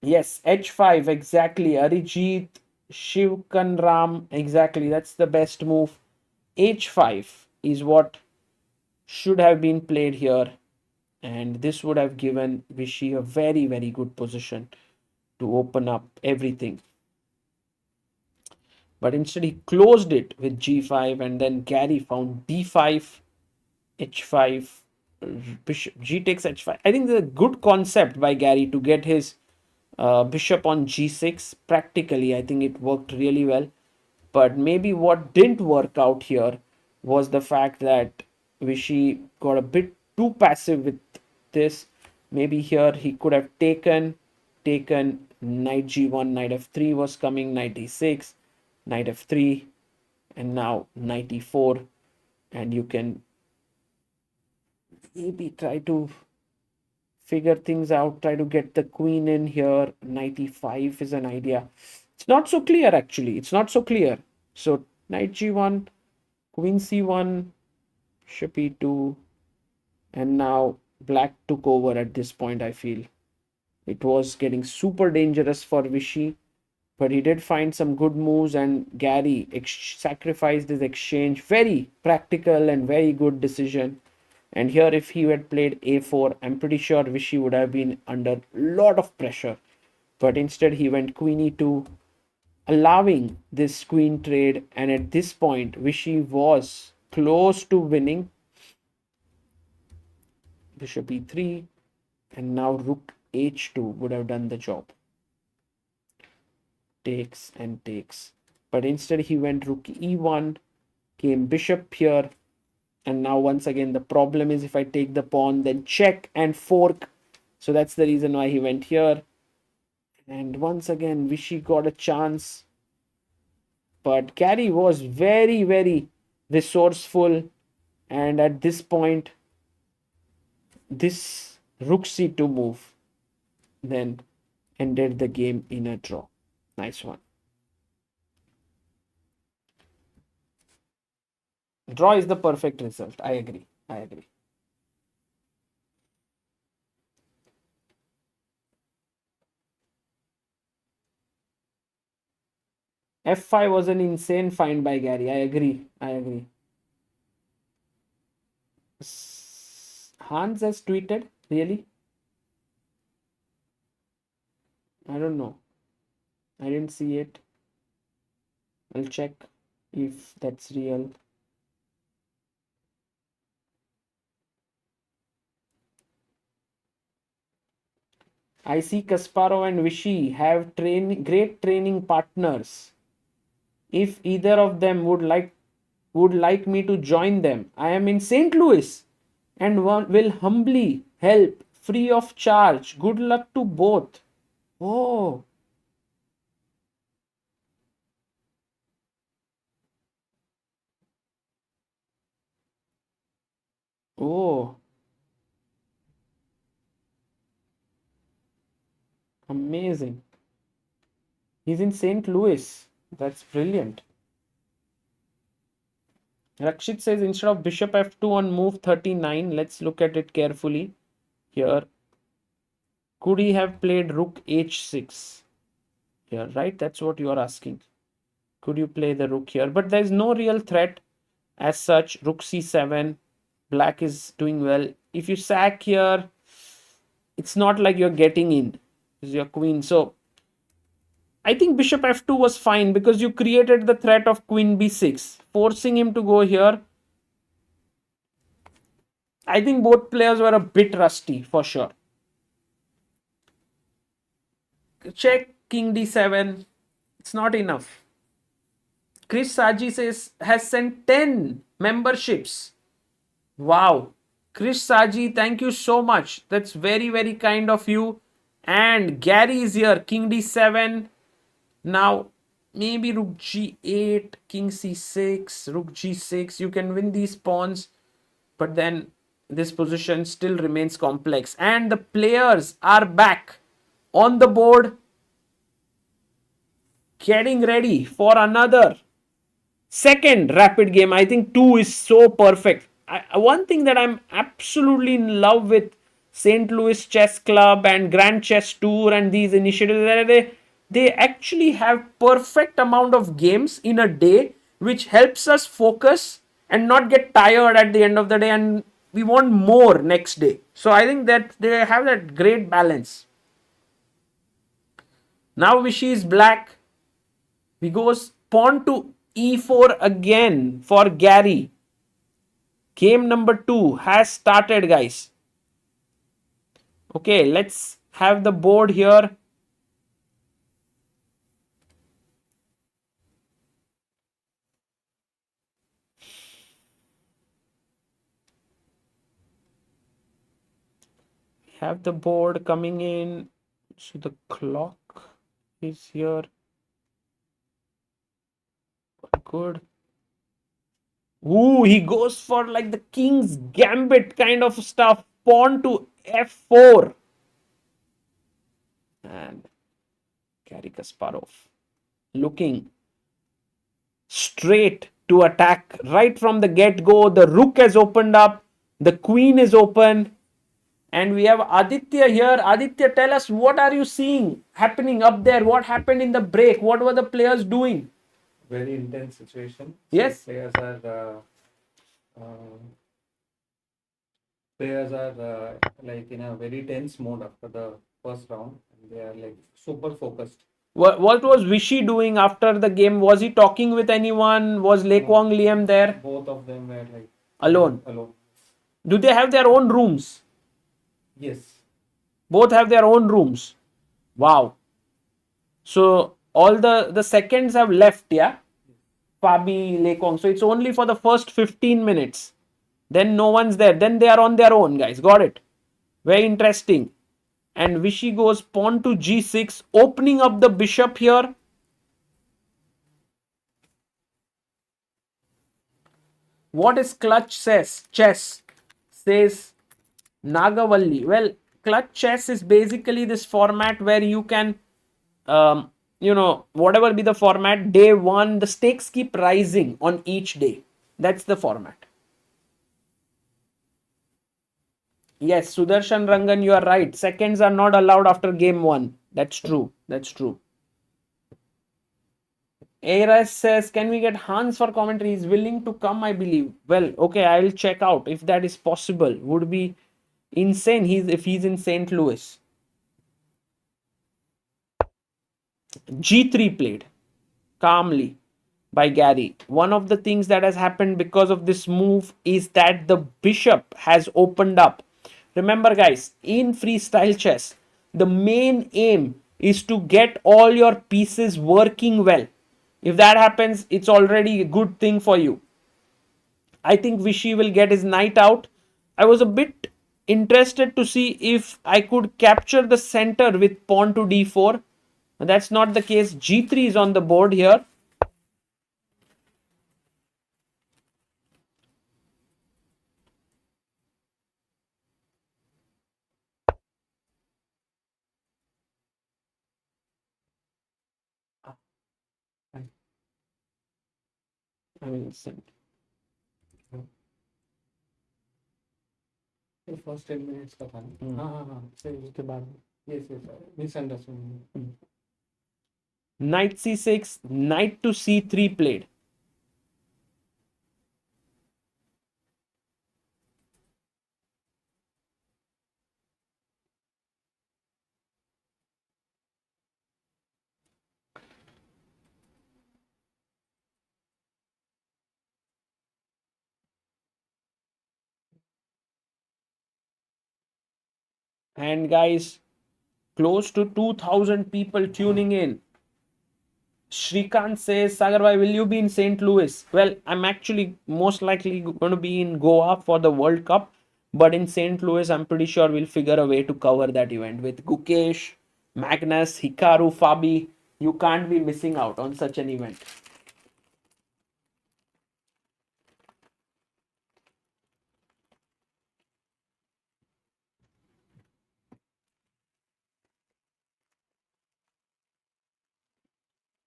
Yes, h5, exactly. Arijit, Shivkan exactly. That's the best move. h5 is what should have been played here, and this would have given Vishy a very, very good position to open up everything. But instead, he closed it with g5, and then Garry found d5, h5, bishop, g takes h5. I think it's a good concept by Garry to get his bishop on g6. Practically, I think it worked really well. But maybe what didn't work out here was the fact that Vishy got a bit too passive with this. Maybe here he could have taken knight g1, knight f3 was coming, knight e6, knight f3, and now knight e4. And you can maybe try to figure things out, try to get the queen in here. Knight e5 is an idea. It's not so clear actually. It's not so clear. So knight g1, queen c1, bishop e2, and now black took over at this point. I feel it was getting super dangerous for Vishy, but he did find some good moves, and Garry sacrificed his exchange. Very practical and very good decision. And here, if he had played a4, I'm pretty sure Vishy would have been under a lot of pressure. But instead, he went queen e2, allowing this queen trade. And at this point, Vishy was close to winning. Bishop e3, and now rook h2 would have done the job. Takes and takes. But instead, he went rook e1, came bishop here. And now once again, the problem is if I take the pawn, then check and fork. So that's the reason why he went here. And once again, Vishy got a chance. But Garry was very, very resourceful. And at this point, this rook c2 move then ended the game in a draw. Nice one. Draw is the perfect result. I agree. I agree. f5 was an insane find by Garry. I agree. I agree. Hans has tweeted. Really? I don't know. I didn't see it. I'll check if that's real. I see Kasparov and Vishy have great training partners. If either of them would like me to join them, I am in St. Louis and will humbly help free of charge. Good luck to both. Oh. Oh. Amazing. He's in St. Louis. That's brilliant. Rakshit says instead of bishop f2 on move 39, let's look at it carefully here. Could he have played rook h6 here, right? That's what you are asking. Could you play the rook here? But there's no real threat as such. Rook c7. Black is doing well. If you sack here, it's not like you're getting in. It's your queen. So I think bishop f2 was fine because you created the threat of queen b6, forcing him to go here. I think both players were a bit rusty for sure. Check king d7. It's not enough. Chris Saji says has sent 10 memberships. Wow. Krish Saji, thank you so much. That's very, very kind of you. And Gary is here. King D7. Now, maybe Rook G8, King C6, Rook G6. You can win these pawns. But then this position still remains complex. And the players are back on the board, getting ready for another second rapid game. I think 2 is so perfect. One thing that I'm absolutely in love with St. Louis Chess Club and Grand Chess Tour and these initiatives, that they actually have perfect amount of games in a day, which helps us focus and not get tired at the end of the day, and we want more next day. So I think that they have that great balance. Now Vishy is black. We goes pawn to e4 again for Gary. Game number 2 has started, guys. Okay, let's have the board here. Have the board coming in. So the clock is here. Good. Ooh, he goes for like the king's gambit kind of stuff. Pawn to f4. And Garry Kasparov looking straight to attack right from the get-go. The rook has opened up. The queen is open. And we have Aditya here. Aditya, tell us, what are you seeing happening up there? What happened in the break? What were the players doing? Very intense situation. Yes. Players are like in a very tense mode after the first round. And they are like super focused. What was Vishy doing after the game? Was he talking with anyone? Was Lek Wong Liam there? Both of them were like Alone. Alone. Do they have their own rooms? Yes. Both have their own rooms. Wow. So all the seconds have left, yeah? Fabi, Lekong. So it's only for the first 15 minutes. Then no one's there. Then they are on their own, guys. Got it? Very interesting. And Vishy goes pawn to g6, opening up the bishop here. What is clutch chess? Says Nagavalli. Well, clutch chess is basically this format where you can, whatever be the format, day one, the stakes keep rising on each day. That's the format. Yes, Sudarshan Rangan, you are right. Seconds are not allowed after game 1. That's true. That's true. Aras says, can we get Hans for commentary? He's willing to come, I believe. Well, okay, I'll check out if that is possible. Would be insane if he's in St. Louis. G3 played calmly by Gary. One of the things that has happened because of this move is that the bishop has opened up. Remember, guys, in freestyle chess, the main aim is to get all your pieces working well. If that happens, it's already a good thing for you. I think Vishy will get his knight out. I was a bit interested to see if I could capture the center with pawn to d4. That's not the case. G3 is on the board here. I mean, The first 10 minutes का था ना. हाँ सही उसके बाद. Yes. Misunderstanding. Knight c6, knight to c3 played. And guys, close to 2,000 people tuning in. Shrikant says, Sagarbai, will you be in St. Louis? Well, I'm actually most likely going to be in Goa for the World Cup, but in St. Louis, I'm pretty sure we'll figure a way to cover that event with Gukesh, Magnus, Hikaru, Fabi. You can't be missing out on such an event.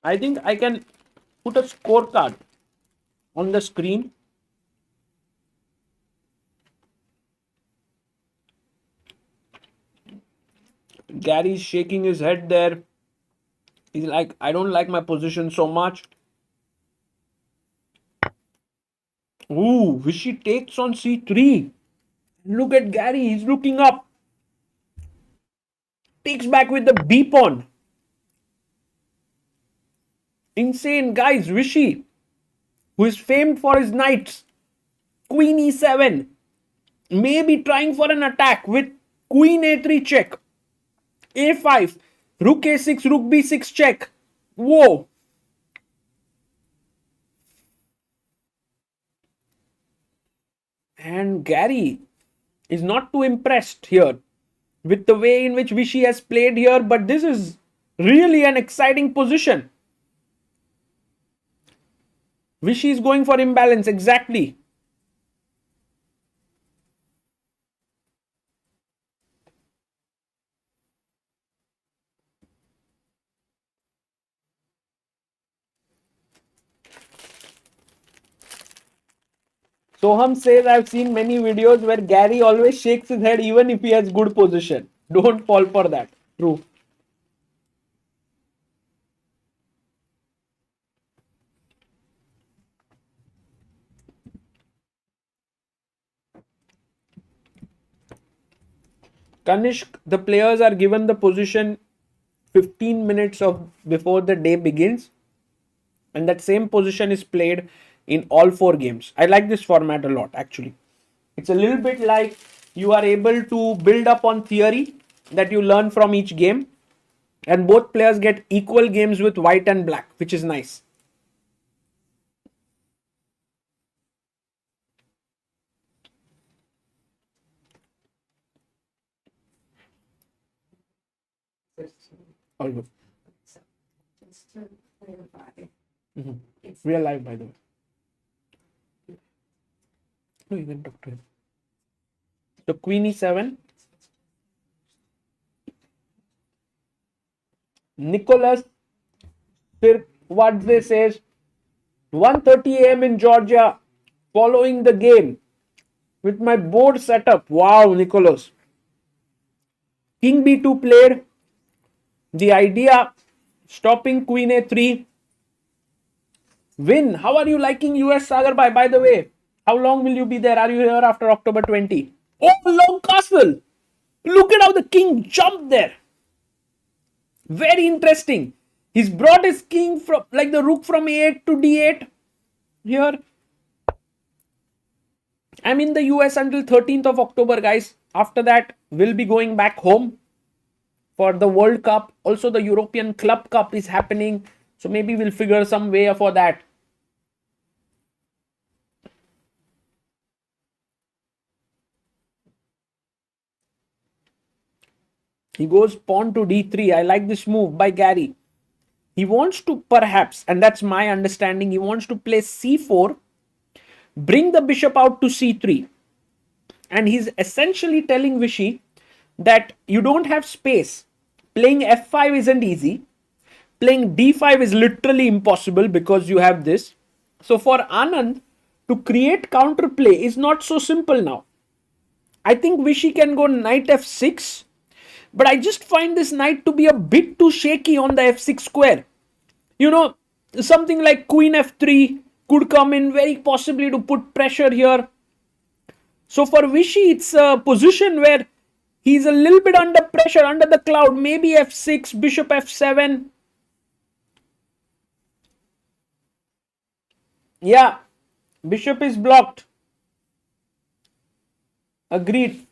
I think I can put a scorecard on the screen. Gary's shaking his head there. He's like, I don't like my position so much. Ooh, Vishy takes on c3. Look at Gary, he's looking up. Takes back with the b pawn. Insane, guys. Vishy, who is famed for his knights. Queen e7. Maybe trying for an attack with Queen a3 check. a5. Rook a6, rook b6 check. Whoa. And Gary is not too impressed here with the way in which Vishy has played here, but this is really an exciting position. Vishy is going for imbalance, exactly. Soham says, I've seen many videos where Gary always shakes his head even if he has good position. Don't fall for that. True. Kanishk, the players are given the position 15 minutes of before the day begins, and that same position is played in all 4 games. I like this format a lot, actually. It's a little bit like you are able to build up on theory that you learn from each game, and both players get equal games with white and black, which is nice. All good. Just to clarify, We are live, by the way. No, you can talk to him. So Queen e7. Nicholas Sirwadze says 1:30 a.m. in Georgia, following the game with my board setup. Wow, Nicholas. King b2 played. The idea, stopping Queen a3. Win. How are you liking US, Sagarbai? By the way, how long will you be there? Are you here after October 20? Oh, long castle. Look at how the king jumped there. Very interesting. He's brought his king from, like the rook from a8 to d8 here. I'm in the US until 13th of October, guys. After that, we'll be going back home for the World Cup. Also, the European Club Cup is happening. So maybe we'll figure some way for that. He goes pawn to d3. I like this move by Gary. He wants to perhaps, and that's my understanding, he wants to play c4, bring the bishop out to c3. And he's essentially telling Vishy that you don't have space. Playing f5 isn't easy. Playing d5 is literally impossible because you have this. So for Anand, to create counterplay is not so simple now. I think Vishy can go knight f6, but I just find this knight to be a bit too shaky on the f6 square. You know, something like queen f3 could come in very possibly to put pressure here. So for Vishy, it's a position where he's a little bit under pressure, under the cloud. Maybe f6, bishop f7. Yeah, bishop is blocked. Agreed.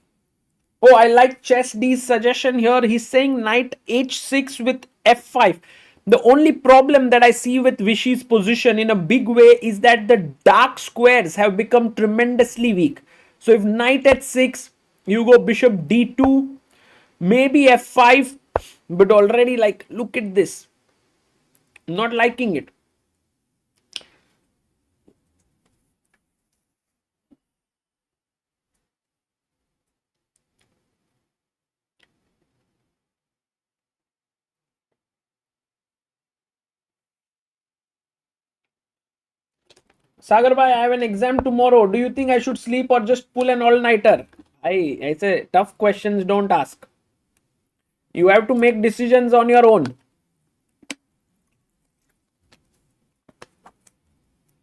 Oh, I like Chess D's suggestion here. He's saying knight h6 with f5. The only problem that I see with Vishy's position in a big way is that the dark squares have become tremendously weak. So if knight at 6, you go bishop d2, maybe f5, but already like look at this. Not liking it. Sagar bhai, I have an exam tomorrow. Do you think I should sleep or just pull an all-nighter? I say tough questions don't ask. You have to make decisions on your own.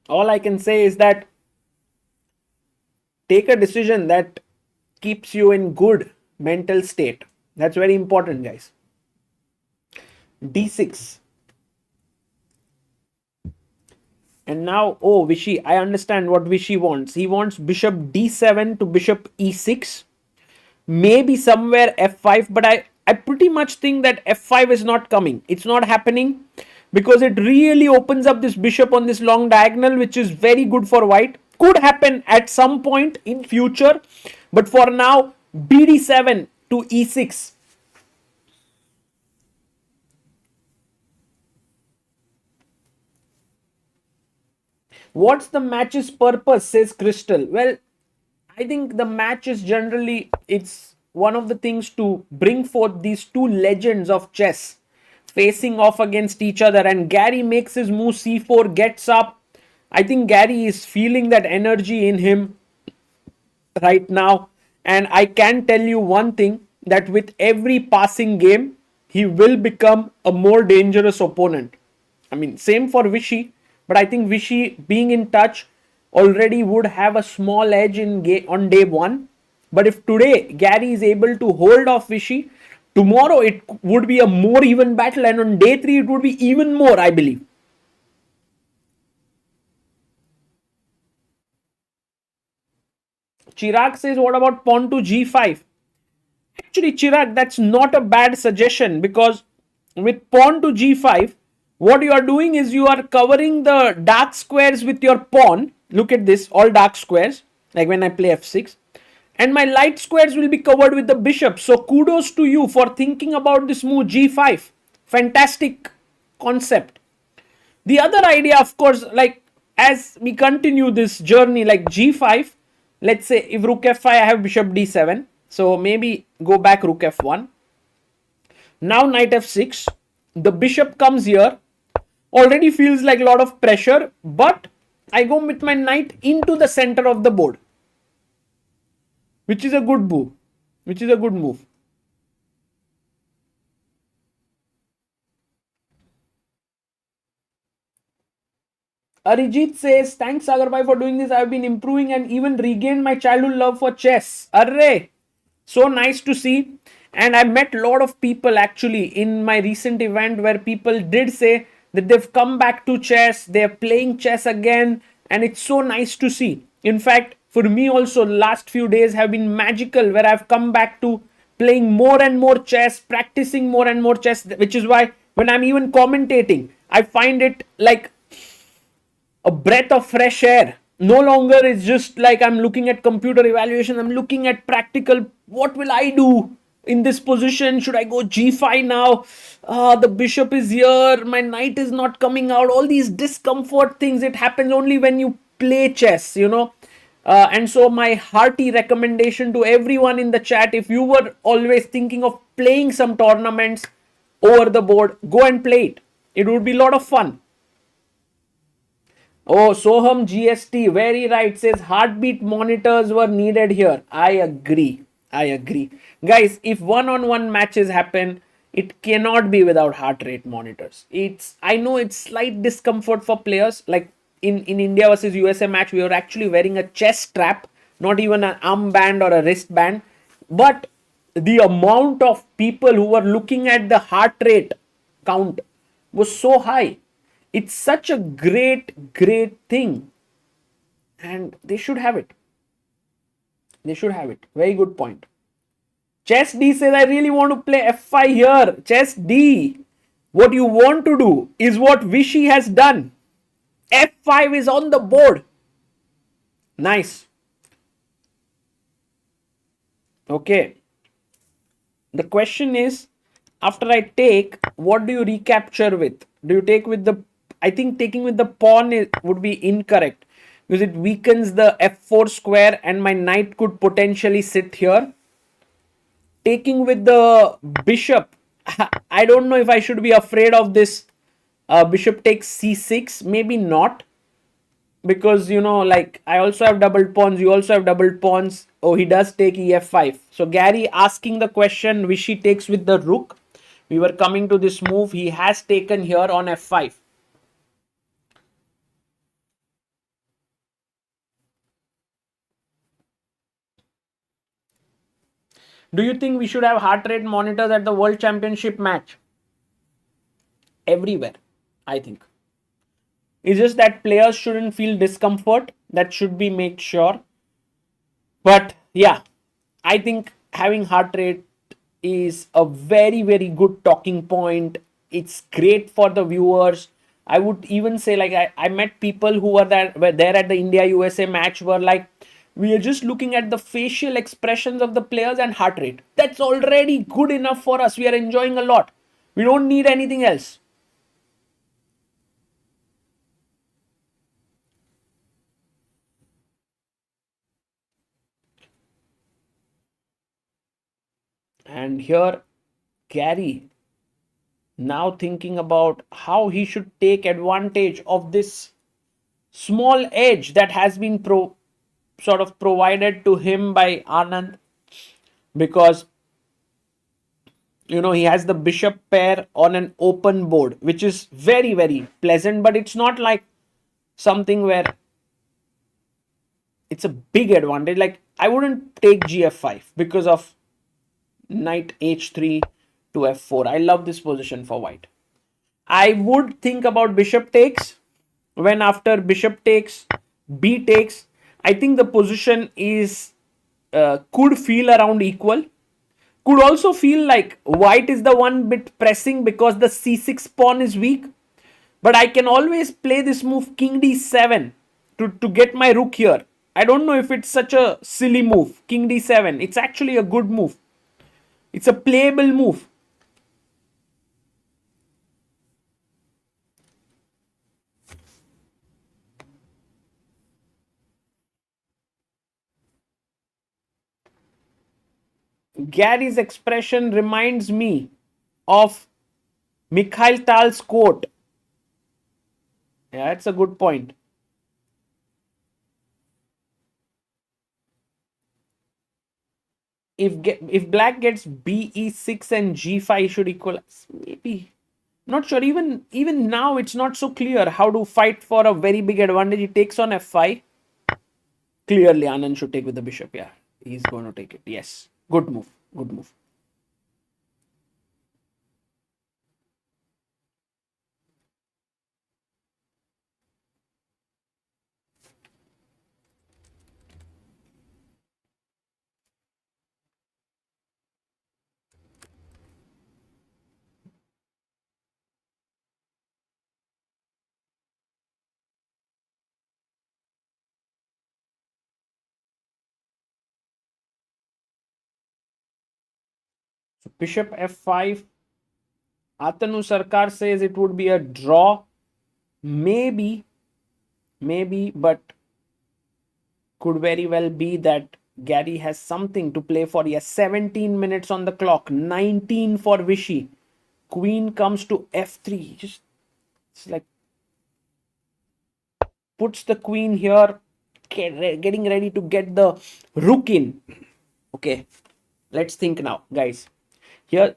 All I can say is that take a decision that keeps you in good mental state. That's very important, guys. d6. And now, oh, Vishy, I understand what Vishy wants. He wants bishop d7 to bishop e6. Maybe somewhere f5, but I pretty much think that f5 is not coming. It's not happening because it really opens up this bishop on this long diagonal, which is very good for white. Could happen at some point in future, but for now, bd7 to e6. What's the match's purpose, says Crystal? Well, I think the match is generally, it's one of the things to bring forth these two legends of chess facing off against each other, and Garry makes his move c4, gets up. I think Garry is feeling that energy in him right now, and I can tell you one thing, that with every passing game he will become a more dangerous opponent. I mean, same for Vishy, but I think Vishy being in touch already would have a small edge on day one. But if today Garry is able to hold off Vishy, tomorrow it would be a more even battle, and on day 3 it would be even more, I believe. Chirag says, what about pawn to g5? Actually, Chirag, that's not a bad suggestion, because with pawn to g5, what you are doing is you are covering the dark squares with your pawn. Look at this, all dark squares, like when I play f6. And my light squares will be covered with the bishop. So kudos to you for thinking about this move g5. Fantastic concept. The other idea, of course, like as we continue this journey, like g5, let's say if rook f5, I have bishop d7. So maybe go back rook f1. Now knight f6. The bishop comes here. Already feels like a lot of pressure, but I go with my knight into the center of the board, which is a good move. Which is a good move. Arijit says, thanks Sagar for doing this. I've been improving and even regained my childhood love for chess. Array! So nice to see. And I met a lot of people actually in my recent event where people did say that they've come back to chess, they're playing chess again, and it's so nice to see. In fact, for me also, last few days have been magical, where I've come back to playing more and more chess, practicing more and more chess, which is why when I'm even commentating, I find it like a breath of fresh air. No longer it's just like I'm looking at computer evaluation, I'm looking at practical, what will I do in this position? Should I go g5 now? The bishop is here, my knight is not coming out. All these discomfort things, it happens only when you play chess, you know. And so my hearty recommendation to everyone in the chat, if you were always thinking of playing some tournaments over the board, go and play it. It would be a lot of fun. Oh, Soham GST, very right, says heartbeat monitors were needed here. I agree. I agree. Guys, if one-on-one matches happen, it cannot be without heart rate monitors. I know it's slight discomfort for players. Like in India versus USA match, we were actually wearing a chest strap, not even an armband or a wristband. But the amount of people who were looking at the heart rate count was so high. It's such a great thing, and they should have it. They should have it. Very good point. Chess D says, I really want to play f5 here. Chess D. What you want to do is what Vishy has done. F5 is on the board. Nice. Okay. The question is, after I take, what do you recapture with? Do you take with the... I think taking with the pawn would be incorrect, because it weakens the f4 square and my knight could potentially sit here. Taking with the bishop, I don't know if I should be afraid of this. Bishop takes c6, maybe not, because like I also have doubled pawns, you also have doubled pawns. Oh, he does take ef5. So Garry asking the question, Vishy takes with the rook. We were coming to this move. He has taken here on f5. Do you think we should have heart rate monitors at the World Championship match? Everywhere, I think. It's just that players shouldn't feel discomfort. That should be made sure. But yeah, I think having heart rate is a very, very good talking point. It's great for the viewers. I would even say, like, I met people who were there at the India USA match, were like, we are just looking at the facial expressions of the players and heart rate. That's already good enough for us. We are enjoying a lot. We don't need anything else. And here, Garry now thinking about how he should take advantage of this small edge that has been sort of provided to him by Anand, because he has the bishop pair on an open board, which is very, very pleasant, but it's not like something where it's a big advantage. Like, I wouldn't take gf5 because of knight h3 to f4. I love this position for white. I would think about bishop takes. When after bishop takes, b takes, I think the position is could feel around equal. Could also feel like white is the one bit pressing because the c6 pawn is weak. But I can always play this move king d7 to get my rook here. I don't know if it's such a silly move, king d7. It's actually a good move. It's a playable move. Garry's expression reminds me of Mikhail Tal's quote. Yeah, it's a good point. If black gets be6 and g5 should equalize, maybe. Not sure. Even now, it's not so clear how to fight for a very big advantage. He takes on f5. Clearly, Anand should take with the bishop. Yeah, he's going to take it. Yes, good move. Good move. So bishop f5. Atanu Sarkar says it would be a draw. Maybe, but could very well be that Garry has something to play for. Yes, 17 minutes on the clock, 19 for Vishy. Queen comes to f3. Just, it's like, puts the queen here, getting ready to get the rook in. Okay, let's think now, guys. Here,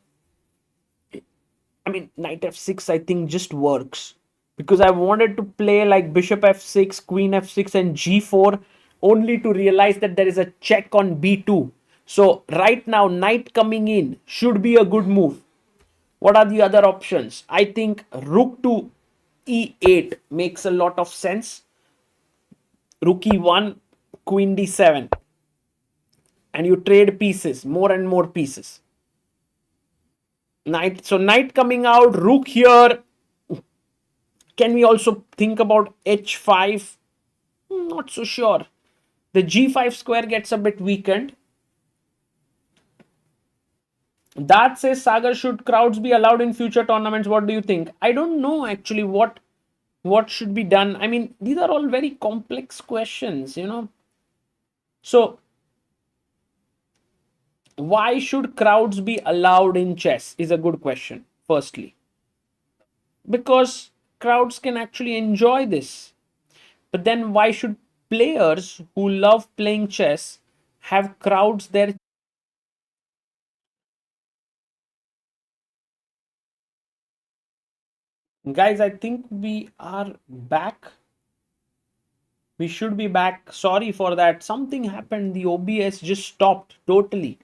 I mean, knight f6, I think just works, because I wanted to play like bishop f6, queen f6, and g4, only to realize that there is a check on b2. So right now, knight coming in should be a good move. What are the other options? I think rook to e8 makes a lot of sense. Rook e1, queen d7, and you trade pieces, more and more pieces. Knight. So knight coming out, rook here. Can we also think about h5? Not so sure. The g5 square gets a bit weakened. That says Sagar, should crowds be allowed in future tournaments? What do you think? I don't know actually what should be done. I mean, these are all very complex questions, you know. So why should crowds be allowed in chess is a good question. Firstly, because crowds can actually enjoy this. But then why should players who love playing chess have crowds there? Guys, I think we are back. We should be back. Sorry for that. Something happened. The OBS just stopped totally.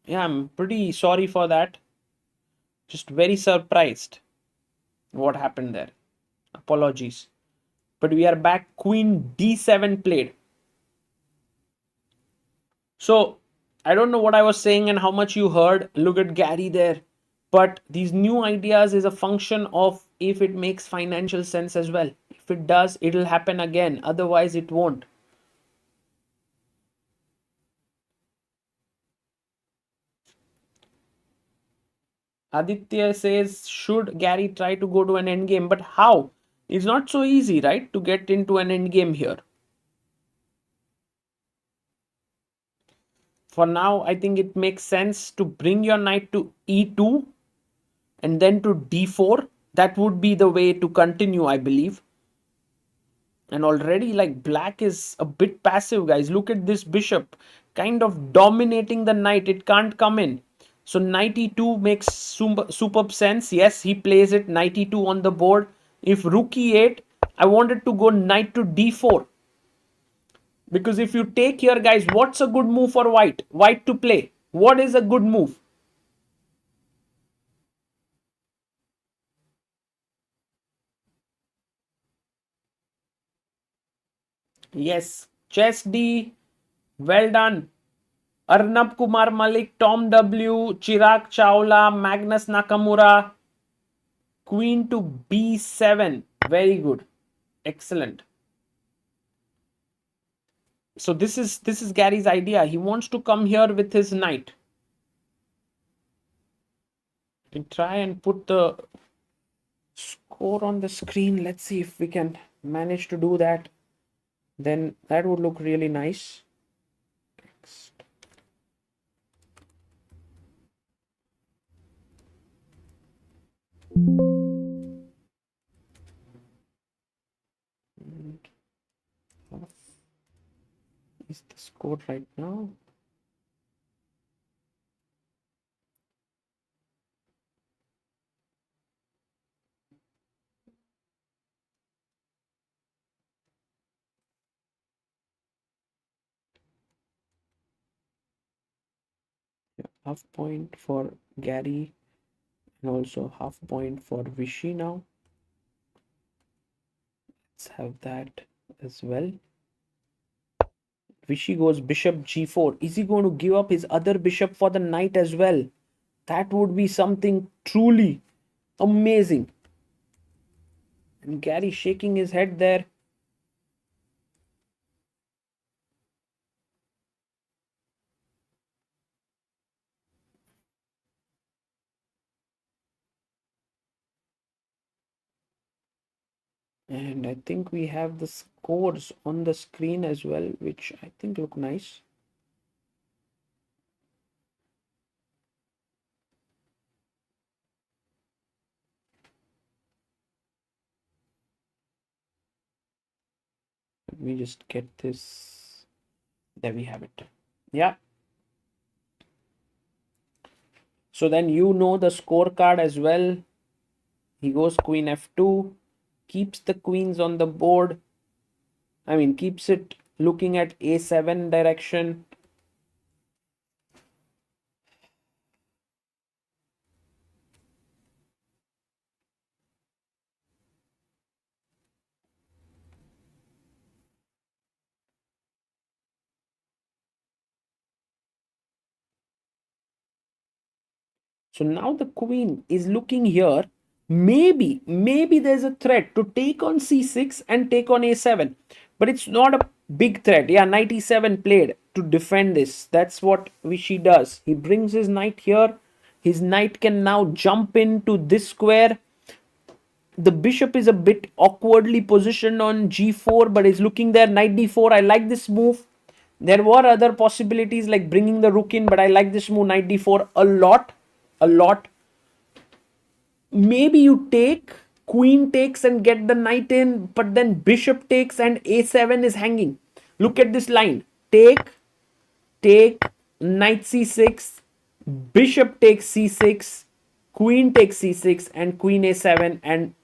Yeah, I'm pretty sorry for that. Just very surprised what happened there. Apologies. But we are back. Queen d7 played. So I don't know what I was saying and how much you heard. Look at Garry there. But these new ideas is a function of if it makes financial sense as well. If it does, it'll happen again. Otherwise, it won't. Aditya says, should Garry try to go to an endgame? But how? It's not so easy, right? To get into an endgame here. For now, I think it makes sense to bring your knight to e2 and then to d4. That would be the way to continue, I believe. And already, like, black is a bit passive, guys. Look at this bishop kind of dominating the knight. It can't come in. So knight e2 makes superb sense. Yes, he plays it. Knight e2 on the board. If rook e8, I wanted to go knight to d4. Because if you take here, guys, what's a good move for white? White to play. What is a good move? Yes, chess D. Well done. Arnab Kumar Malik, Tom W, Chirag Chawla, Magnus Nakamura, Queen to B7. Very good. Excellent. So this is Garry's idea. He wants to come here with his knight. We try and put the score on the screen. Let's see if we can manage to do that. Then that would look really nice. Next. What is the score right now? Half point for Garry and also half point for Vishy now. Let's have that as well. Vishy goes bishop g4. Is he going to give up his other bishop for the knight as well? That would be something truly amazing. And Garry shaking his head there. And I think we have the scores on the screen as well, which I think look nice. Let me just get this. There we have it. Yeah. So then you know the scorecard as well. He goes queen f2, keeps the queens on the board. I mean, keeps it looking at a7 direction. So now the queen is looking here. Maybe there's a threat to take on c6 and take on a7. But it's not a big threat. Yeah, knight e7 played to defend this. That's what Vishy does. He brings his knight here. His knight can now jump into this square. The bishop is a bit awkwardly positioned on g4, but is looking there. Knight d4. I like this move. There were other possibilities like bringing the rook in, but I like this move, knight d4, a lot. Maybe you take, queen takes and get the knight in, but then bishop takes and a7 is hanging. Look at this line. Take, knight c6, bishop takes c6, queen takes c6, and queen a7. And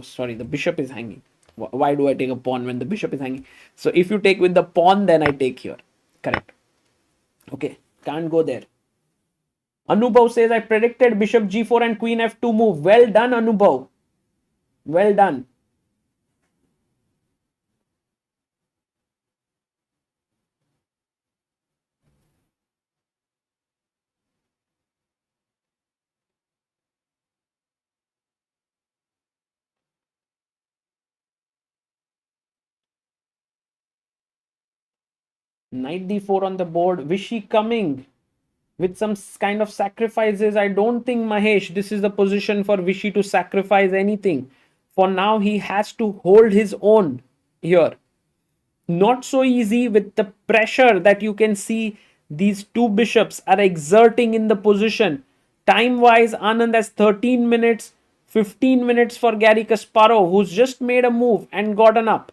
sorry, the bishop is hanging. Why do I take a pawn when the bishop is hanging? So if you take with the pawn, then I take here. Correct. Okay, can't go there. Anubhav says, I predicted bishop g4 and queen f2 move. Well done, Anubhav. Well done. Knight d4 on the board. Vishy coming with some kind of sacrifices. I don't think, Mahesh, this is the position for Vishy to sacrifice anything. For now, he has to hold his own here. Not so easy with the pressure that you can see these two bishops are exerting in the position. Time wise, Anand has 13 minutes, 15 minutes for Garry Kasparov, who's just made a move and gotten up.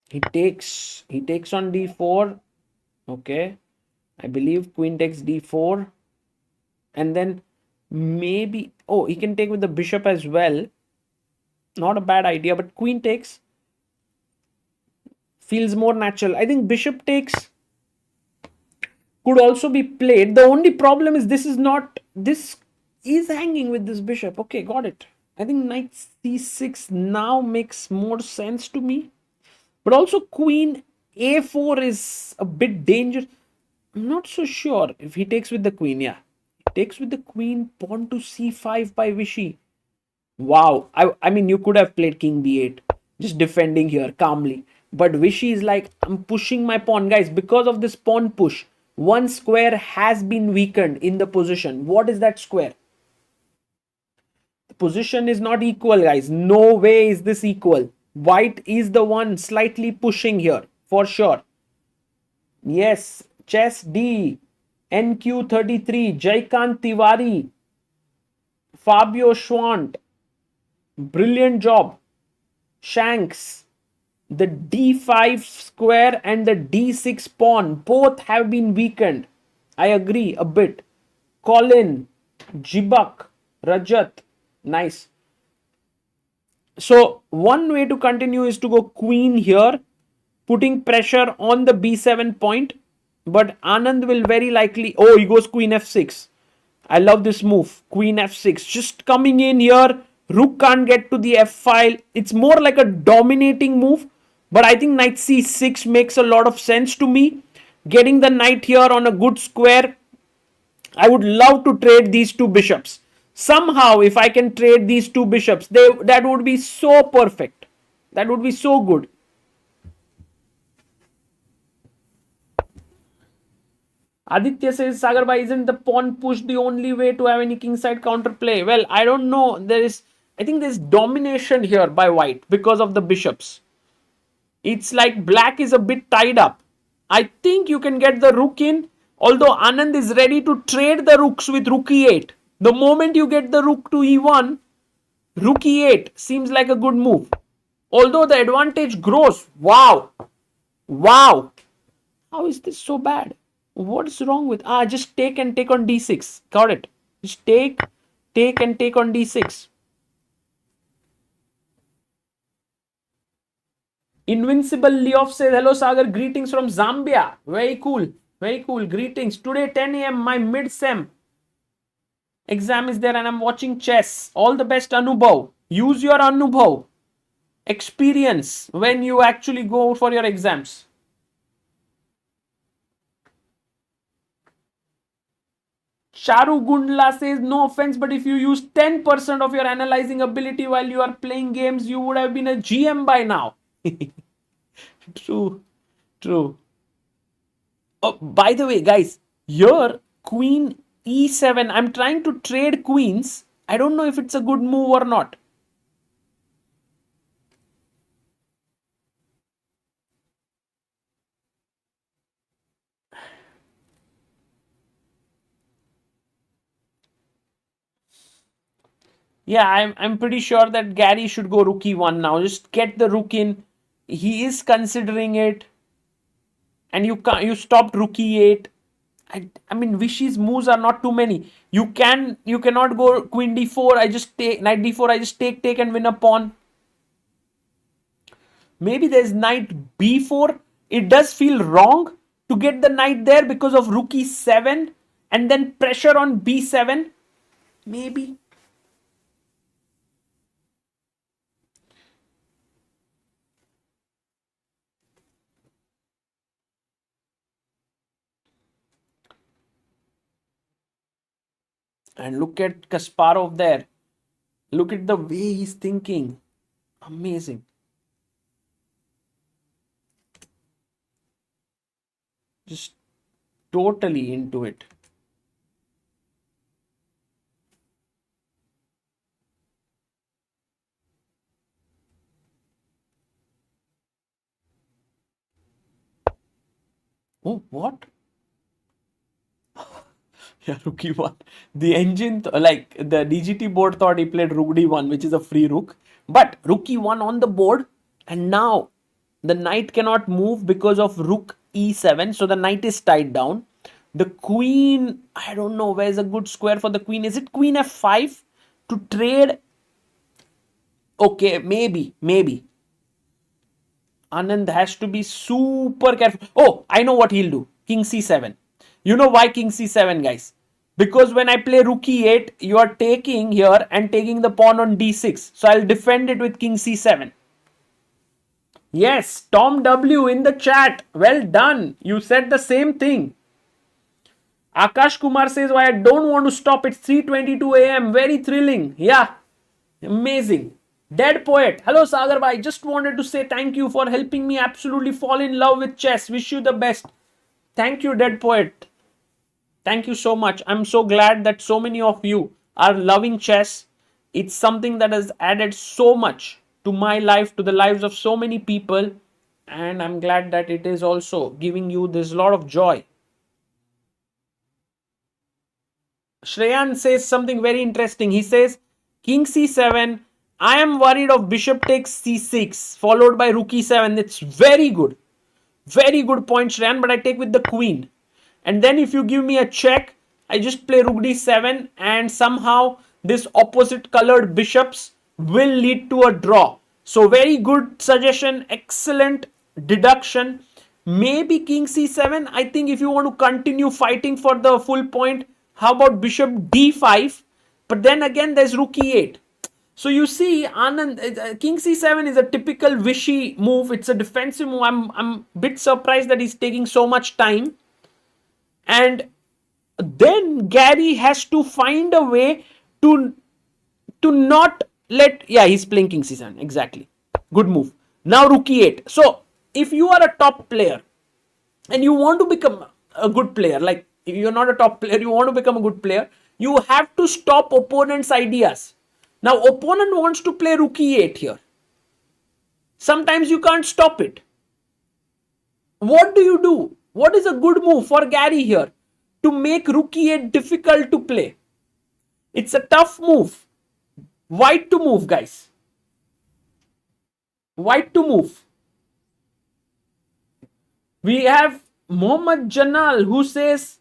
He takes on d4. Okay, I believe queen takes d4, and then maybe he can take with the bishop as well. Not a bad idea, but queen takes feels more natural. I think bishop takes could also be played. The only problem is this is hanging with this bishop. Okay, got it. I think knight c6 now makes more sense to me. But also queen a4 is a bit dangerous. I'm not so sure if he takes with the queen. Yeah, he takes with the queen, pawn to c5 by Vishy. Wow. I mean, you could have played king b8, just defending here calmly. But Vishy is like, I'm pushing my pawn. Guys, because of this pawn push, one square has been weakened in the position. What is that square? The position is not equal, guys. No way is this equal. White is the one slightly pushing here, for sure. Yes, chess D, NQ33, Jaikant Tiwari, Fabio Schwant, brilliant job. Shanks, the d5 square and the d6 pawn both have been weakened. I agree a bit. Colin, Jibak, Rajat, nice. So one way to continue is to go queen here, putting pressure on the b7 point. But Anand will very likely, he goes queen f6. I love this move, queen f6. Just coming in here, rook can't get to the f file. It's more like a dominating move. But I think knight c6 makes a lot of sense to me. Getting the knight here on a good square. I would love to trade these two bishops. Somehow, if I can trade these two bishops, that would be so perfect. That would be so good. Aditya says, Sagar bhai, isn't the pawn push the only way to have any kingside counterplay? Well, I don't know. I think there's domination here by white because of the bishops. It's like black is a bit tied up. I think you can get the rook in, although Anand is ready to trade the rooks with rook e8. The moment you get the rook to e1, rook e8 seems like a good move. Although the advantage grows. Wow. How is this so bad? What is wrong with... just take and take on d6. Got it. Just take and take on d6. Invincible Leof says, hello Sagar, greetings from Zambia. Very cool. Greetings. Today 10 a.m. my mid-sem exam is there and I'm watching chess. All the best, Anubhav. Use your Anubhav. experience when you actually go for your exams. Sharu Gundla says, no offense, but if you use 10% of your analyzing ability while you are playing games, you would have been a GM by now. True, true. Oh, by the way, guys, here, Queen E7, I'm trying to trade queens. I don't know if it's a good move or not. Yeah, I'm pretty sure that Garry should go rook e1 now. Just get the rook in. He is considering it. And you stopped rook e8. I mean, Vishy's moves are not too many. You cannot go queen d4. I just take knight d4. I just take and win a pawn. Maybe there's knight b4. It does feel wrong to get the knight there because of rook e7 and then pressure on b7. Maybe. And look at Kasparov there. Look at the way he's thinking. Amazing. Just totally into it. Oh, what? Yeah, rook e1. The engine, like the DGT board thought he played rook d1, which is a free rook. But rook e1 on the board, and now the knight cannot move because of rook e7. So the knight is tied down. The queen, I don't know where's a good square for the queen. Is it queen f5 to trade? Okay, maybe. Anand has to be super careful. Oh, I know what he'll do. King c7. You know why king c7, guys? Because when I play rook e8, you are taking here and taking the pawn on d6. So I'll defend it with king c7. Yes, Tom W in the chat. Well done. You said the same thing. Akash Kumar says, why I don't want to stop. It's 3:22 a.m. Very thrilling. Yeah, amazing. Dead Poet. Hello, Sagar Bhai. Just wanted to say thank you for helping me absolutely fall in love with chess. Wish you the best. Thank you, Dead Poet. Thank you so much. I'm so glad that so many of you are loving chess. It's something that has added so much to my life, to the lives of so many people. And I'm glad that it is also giving you this lot of joy. Shreyan says something very interesting. He says, King c7. I am worried of bishop takes c6 followed by rook e7. It's very good. Very good point, Shreyan, but I take with the queen. And then if you give me a check, I just play rook d7 and somehow this opposite colored bishops will lead to a draw. So very good suggestion, excellent deduction. Maybe king c7. I think if you want to continue fighting for the full point, how about bishop d5? But then again, there's rook e8. So you see, Anand, king c7 is a typical Vishy move. It's a defensive move. I'm a bit surprised that he's taking so much time. And then Garry has to find a way to not let... Yeah, he's playing king c7. Exactly. Good move. Now rook e8. So if you are a top player and you want to become a good player, like if you're not a top player, you want to become a good player, you have to stop opponent's ideas. Now, opponent wants to play rook e8 here. Sometimes you can't stop it. What do you do? What is a good move for Garry here to make rook e8 difficult to play? It's a tough move. White to move, guys. White to move. We have Mohammad Janal who says,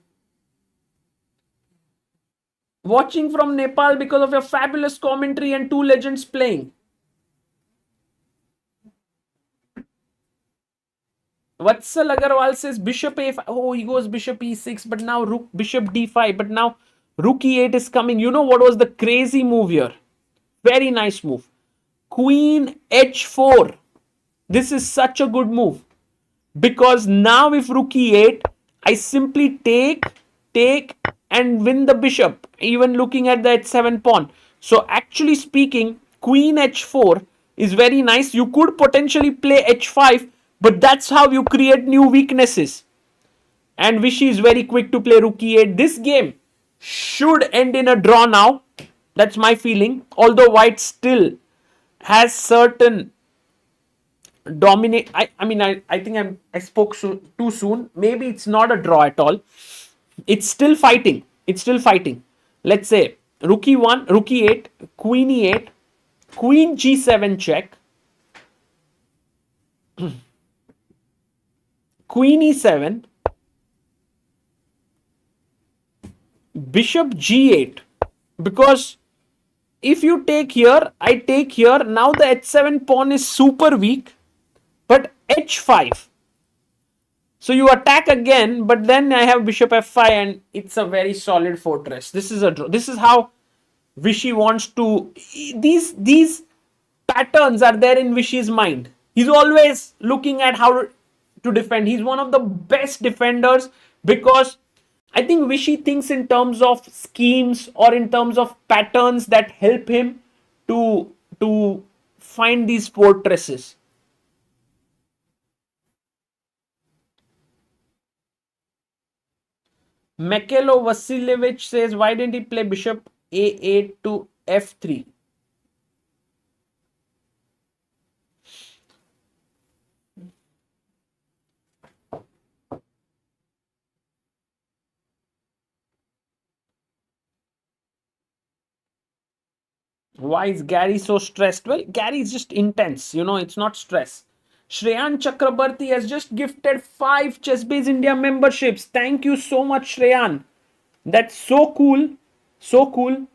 watching from Nepal because of your fabulous commentary and two legends playing. Vatsal Agarwal says bishop a5. Oh, he goes bishop e6, but now rook bishop d5. But now rook e8 is coming. You know what was the crazy move here? Very nice move. queen h4. This is such a good move, because now if rook e8, I simply take and win the bishop, even looking at the h7 pawn. So actually speaking, queen h4 is very nice. You could potentially play h5, but that's how you create new weaknesses. And Vishy is very quick to play rook e8. This game should end in a draw now. That's my feeling. Although white still has certain dominate. I think I spoke too soon. Maybe it's not a draw at all. It's still fighting. It's still fighting. Let's say rook e1, rook e8, queen e8, queen g7 check, queen e7, bishop g8. Because if you take here, I take here. Now the h7 pawn is super weak, but h5. So you attack again, but then I have bishop f5 and it's a very solid fortress. This is a draw. This is how Vishy wants to. These patterns are there in Vishy's mind. He's always looking at how to defend. He's one of the best defenders, because I think Vishy thinks in terms of schemes or in terms of patterns that help him to find these fortresses. Mekelo Vasilevich says, why didn't he play bishop a8 to f3? Why is Garry so stressed? Well, Garry is just intense. It's not stress. Shreyan Chakrabarti has just gifted 5 Chessbase India memberships. Thank you so much, Shreyan. That's so cool. So cool.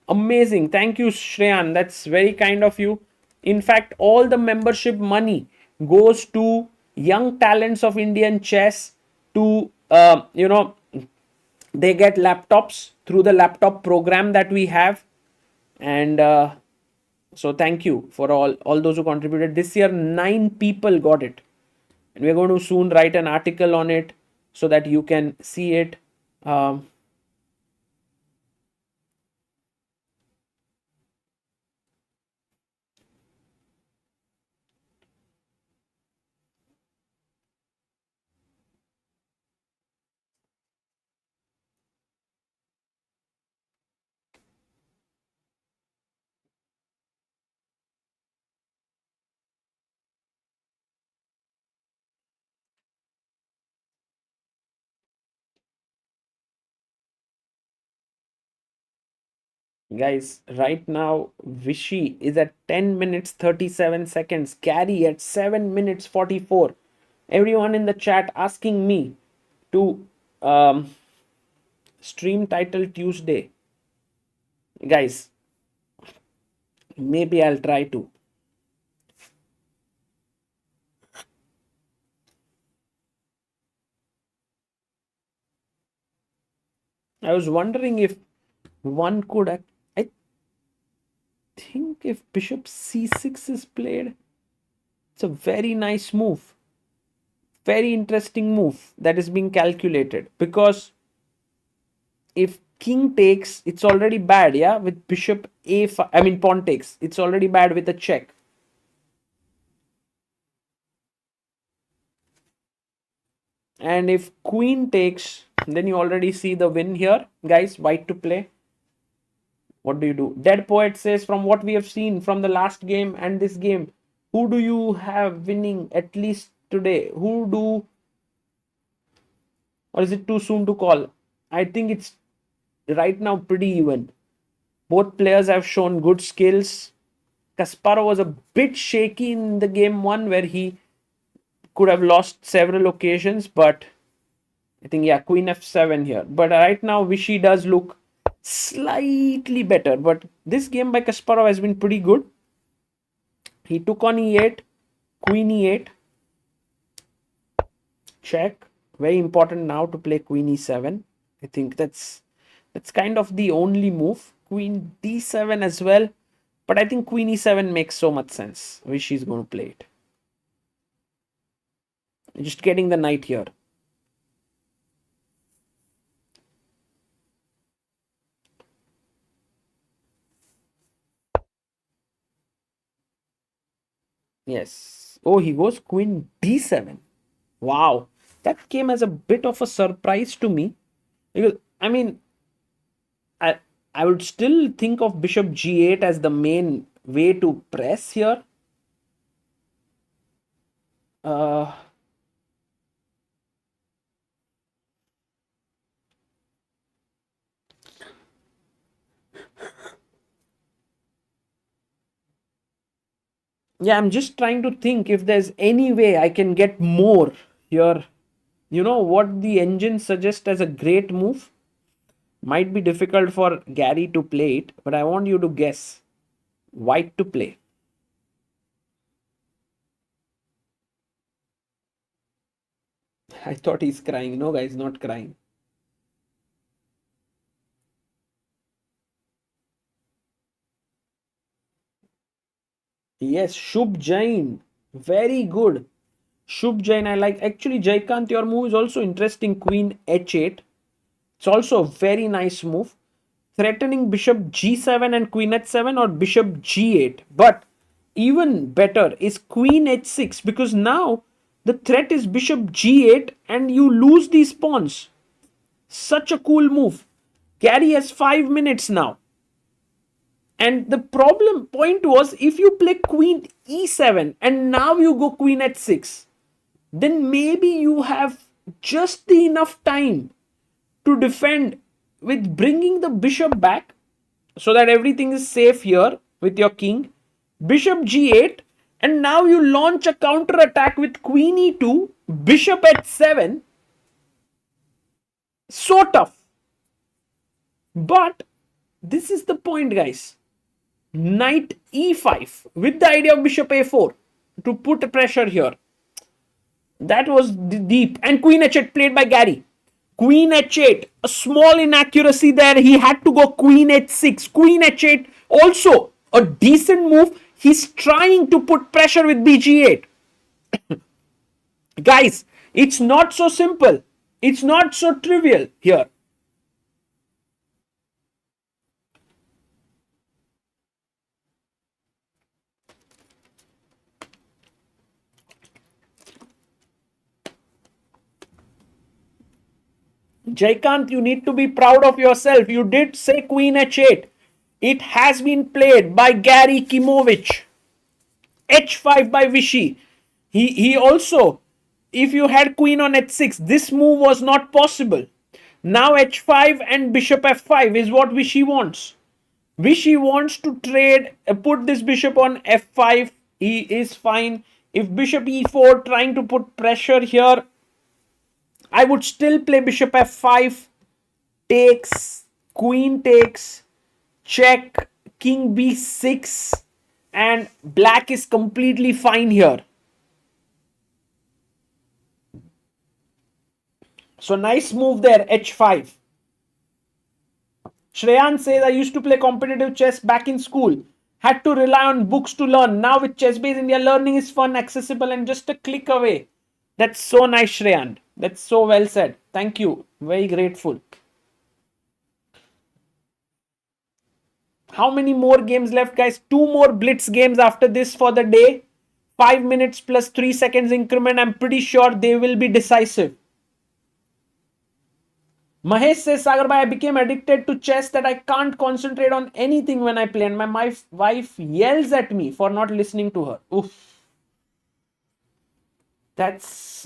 Amazing. Thank you, Shreyan. That's very kind of you. In fact, all the membership money goes to young talents of Indian chess to, they get laptops through the laptop program that we have. And so thank you for all those who contributed. This year, 9 people got it. And we're going to soon write an article on it so that you can see it. Guys, right now Vishy is at 10 minutes 37 seconds. Garry at 7 minutes 44. Everyone in the chat asking me to stream title Tuesday. Guys, maybe I'll try to. I was wondering if one could. I think if bishop c6 is played, it's a very nice move. Very interesting move that is being calculated, because if king takes, it's already bad. Yeah, with bishop a5, I mean pawn takes, it's already bad with a check. And if queen takes, then you already see the win here. Guys, white to play. What do you do? Dead Poet says, from what we have seen from the last game and this game, who do you have winning at least today? Or is it too soon to call? I think it's right now pretty even. Both players have shown good skills. Kasparov was a bit shaky in the game 1 where he could have lost several occasions, but I think, yeah, queen f7 here. But right now Vishy does look slightly better, but this game by Kasparov has been pretty good. He took on e8, queen e8, check. Very important now to play queen e7. I think that's kind of the only move. Queen d7 as well. But I think queen e7 makes so much sense. Wish he's going to play it. Just getting the knight here. Yes. Oh, he goes queen d7. Wow. That came as a bit of a surprise to me. Because, I mean, I, I would still think of bishop g8 as the main way to press here. Uh, yeah, I'm just trying to think if there's any way I can get more here. You know what the engine suggests as a great move? Might be difficult for Garry to play it, but I want you to guess. White to play. I thought he's crying. No, guys, not crying. Yes, Shubh Jain. Very good. Shubh Jain, I like. Actually, Jaikant, your move is also interesting. Queen h8. It's also a very nice move. Threatening bishop g7 and queen h7 or bishop g8. But even better is queen h6 because now the threat is bishop g8 and you lose these pawns. Such a cool move. Garry has 5 minutes now. And the problem point was if you play queen e7 and now you go queen h6, then maybe you have just the enough time to defend with bringing the bishop back so that everything is safe here with your king. Bishop g8, and now you launch a counter attack with queen e2, bishop h7. So tough. But this is the point, guys. Knight e5 with the idea of bishop a4 to put pressure here. That was deep. And queen h8 played by Garry. Queen h8, a small inaccuracy there. He had to go queen h6. Queen h8, also a decent move. He's trying to put pressure with bg8. Guys, it's not so simple. It's not so trivial here. Jaikant, you need to be proud of yourself. You did say queen h8. It has been played by Garry Kimovich. h5 by Vishy. He also, if you had queen on h6, this move was not possible. Now h5 and bishop f5 is what Vishy wants. Vishy wants to trade, put this bishop on f5. He is fine. If bishop e4 trying to put pressure here, I would still play bishop f5, takes, queen takes, check, king b6, and black is completely fine here. So nice move there, h5. Shreyan says, I used to play competitive chess back in school. Had to rely on books to learn. Now with ChessBase India, learning is fun, accessible, and just a click away. That's so nice, Shreyan. That's so well said. Thank you. Very grateful. How many more games left, guys? 2 more Blitz games after this for the day. 5 minutes plus 3 seconds increment. I'm pretty sure they will be decisive. Mahesh says, Sagar bhai, I became addicted to chess that I can't concentrate on anything when I play, and my wife yells at me for not listening to her. Oof. That's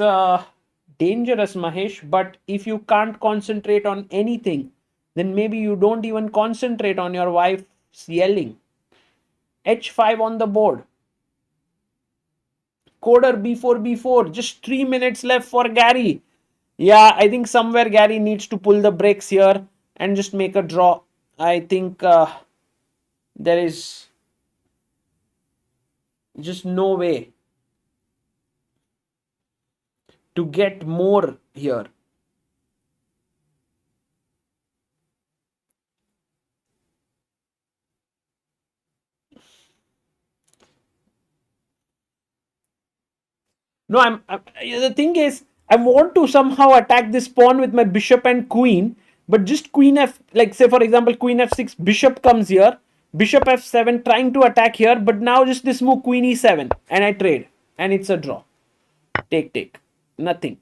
dangerous, Mahesh. But if you can't concentrate on anything, then maybe you don't even concentrate on your wife's yelling. h5 on the board. Coder b4, just 3 minutes left for Garry. Yeah, I think somewhere Garry needs to pull the brakes here and just make a draw. I think there is just no way to get more here. No, the thing is, I want to somehow attack this pawn with my bishop and queen, but just queen f, like say for example, queen f6, bishop comes here, bishop f7, trying to attack here, but now just this move, queen e7, and I trade, and it's a draw. Take. Nothing.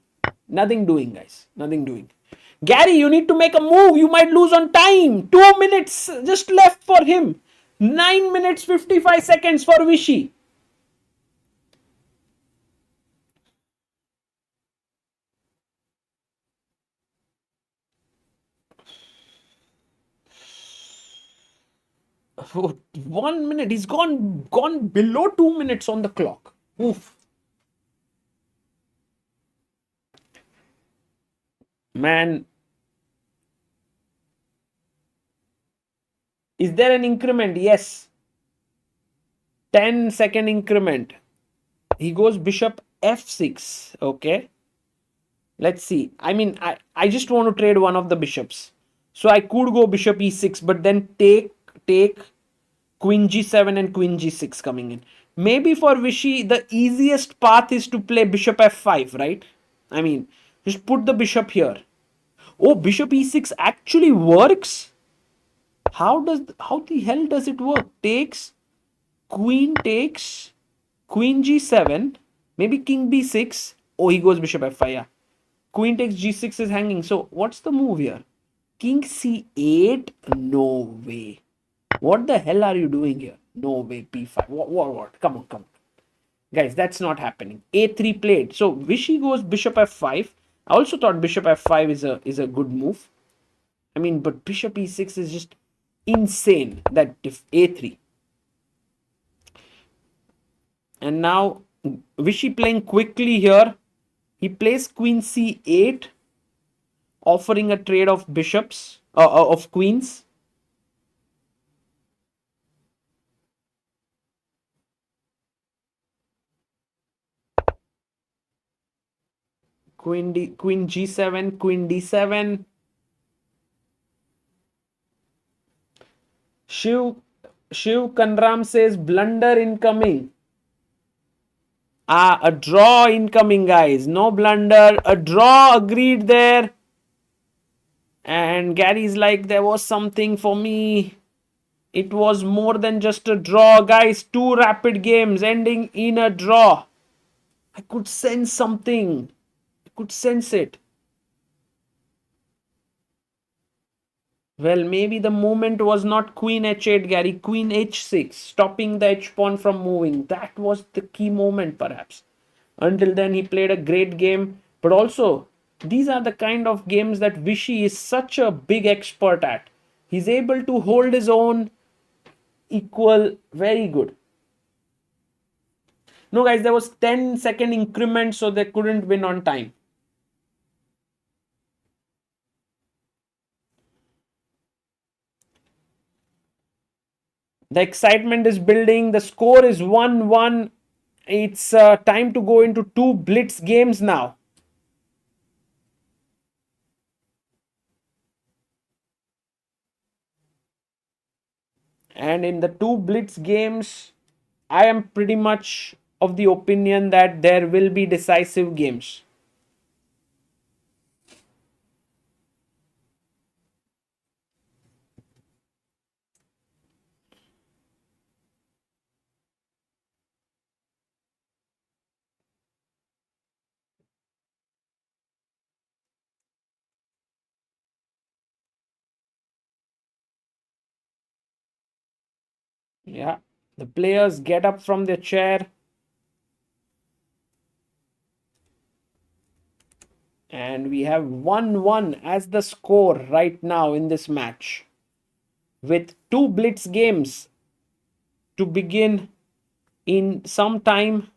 Nothing doing, guys. Nothing doing. Garry, you need to make a move. You might lose on time. 2 minutes just left for him. 9 minutes 55 seconds for Vishy. Oh, 1 minute. He's gone below 2 minutes on the clock. Oof. Man, is there an increment? Yes. 10-second increment. He goes bishop f6. Okay. Let's see. I mean, I just want to trade one of the bishops. So I could go bishop e6, but then take queen g7 and queen g6 coming in. Maybe for Vishy, the easiest path is to play bishop f5, right? I mean, just put the bishop here. Oh, bishop e6 actually works? How the hell does it work? Takes, queen g7, maybe king b6. Oh, he goes bishop f5, yeah. Queen takes g6 is hanging. So what's the move here? King c8? No way. What the hell are you doing here? No way. p5. What? Come on. Guys, that's not happening. a3 played. So Vishy goes bishop f5. I also thought bishop f5 is a good move. I mean, but bishop e6 is just insane. That if a3. And now Vishy playing quickly here. He plays queen c8, offering a trade of bishops, of queens. Queen g7, queen d7. Shiv Kanram says blunder incoming. A draw incoming, guys. No blunder. A draw agreed there. And Gary's like, there was something for me. It was more than just a draw, guys. 2 rapid games ending in a draw. I could sense something. I could sense it. Well, maybe the movement was not queen h8, Gary. Queen h6, stopping the h pawn from moving. That was the key moment, perhaps. Until then, he played a great game. But also, these are the kind of games that Vishy is such a big expert at. He's able to hold his own equal. Very good. No, guys, there was 10-second increment, so they couldn't win on time. The excitement is building. The score is 1-1. It's time to go into 2 Blitz games now. And in the 2 Blitz games, I am pretty much of the opinion that there will be decisive games. Yeah, the players get up from their chair. And we have 1-1 as the score right now in this match. With 2 Blitz games to begin in some time.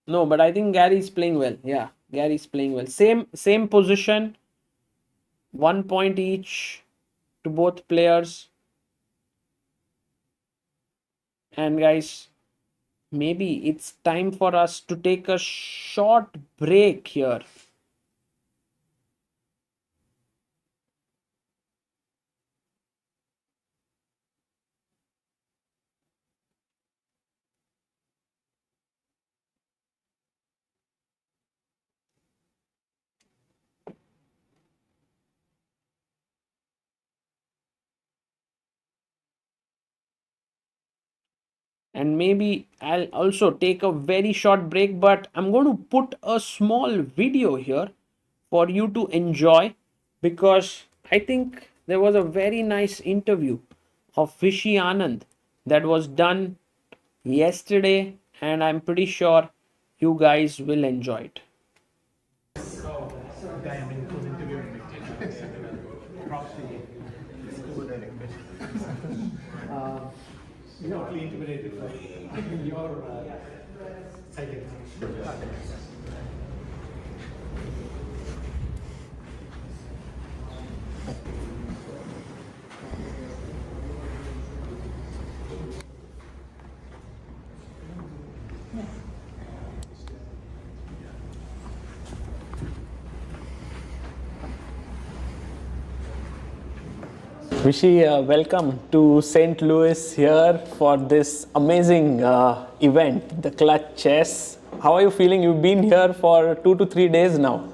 No, but I think Gary's playing well. Yeah, Gary's playing well. Same position. 1 point each to both players. And guys, maybe it's time for us to take a short break here. and maybe I'll also take a very short break, but I'm going to put a small video here for you to enjoy, because I think there was a very nice interview of Vishy Anand that was done yesterday, and I'm pretty sure you guys will enjoy it. Totally intimidated by your silence. Vishy, welcome to St. Louis here for this amazing event, the Clutch Chess. How are you feeling? You've been here for 2 to 3 days now.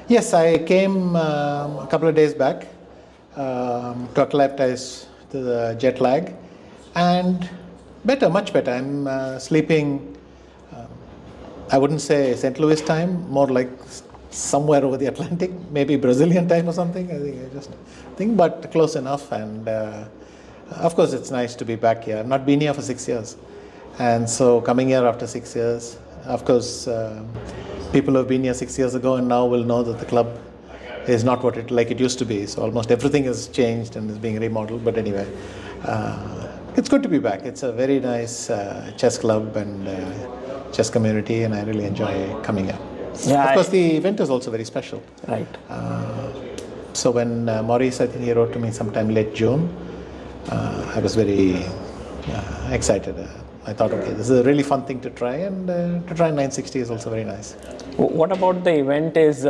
Yes, I came a couple of days back to acclimatize to the jet lag, and much better. I'm sleeping, I wouldn't say St. Louis time, more like somewhere over the Atlantic, maybe Brazilian time or something. I just think, but close enough. And of course, it's nice to be back here. I've not been here for 6 years, and so coming here after 6 years, of course, people who have been here 6 years ago and now will know that the club is not what it used to be. So almost everything has changed and is being remodeled. But anyway, it's good to be back. It's a very nice chess club and chess community, and I really enjoy coming here. Yeah, of course, the event is also very special. Right. So when Maurice, I think he wrote to me sometime late June, I was very excited. I thought, okay, this is a really fun thing to try, and to try 960 is also very nice. What about the event is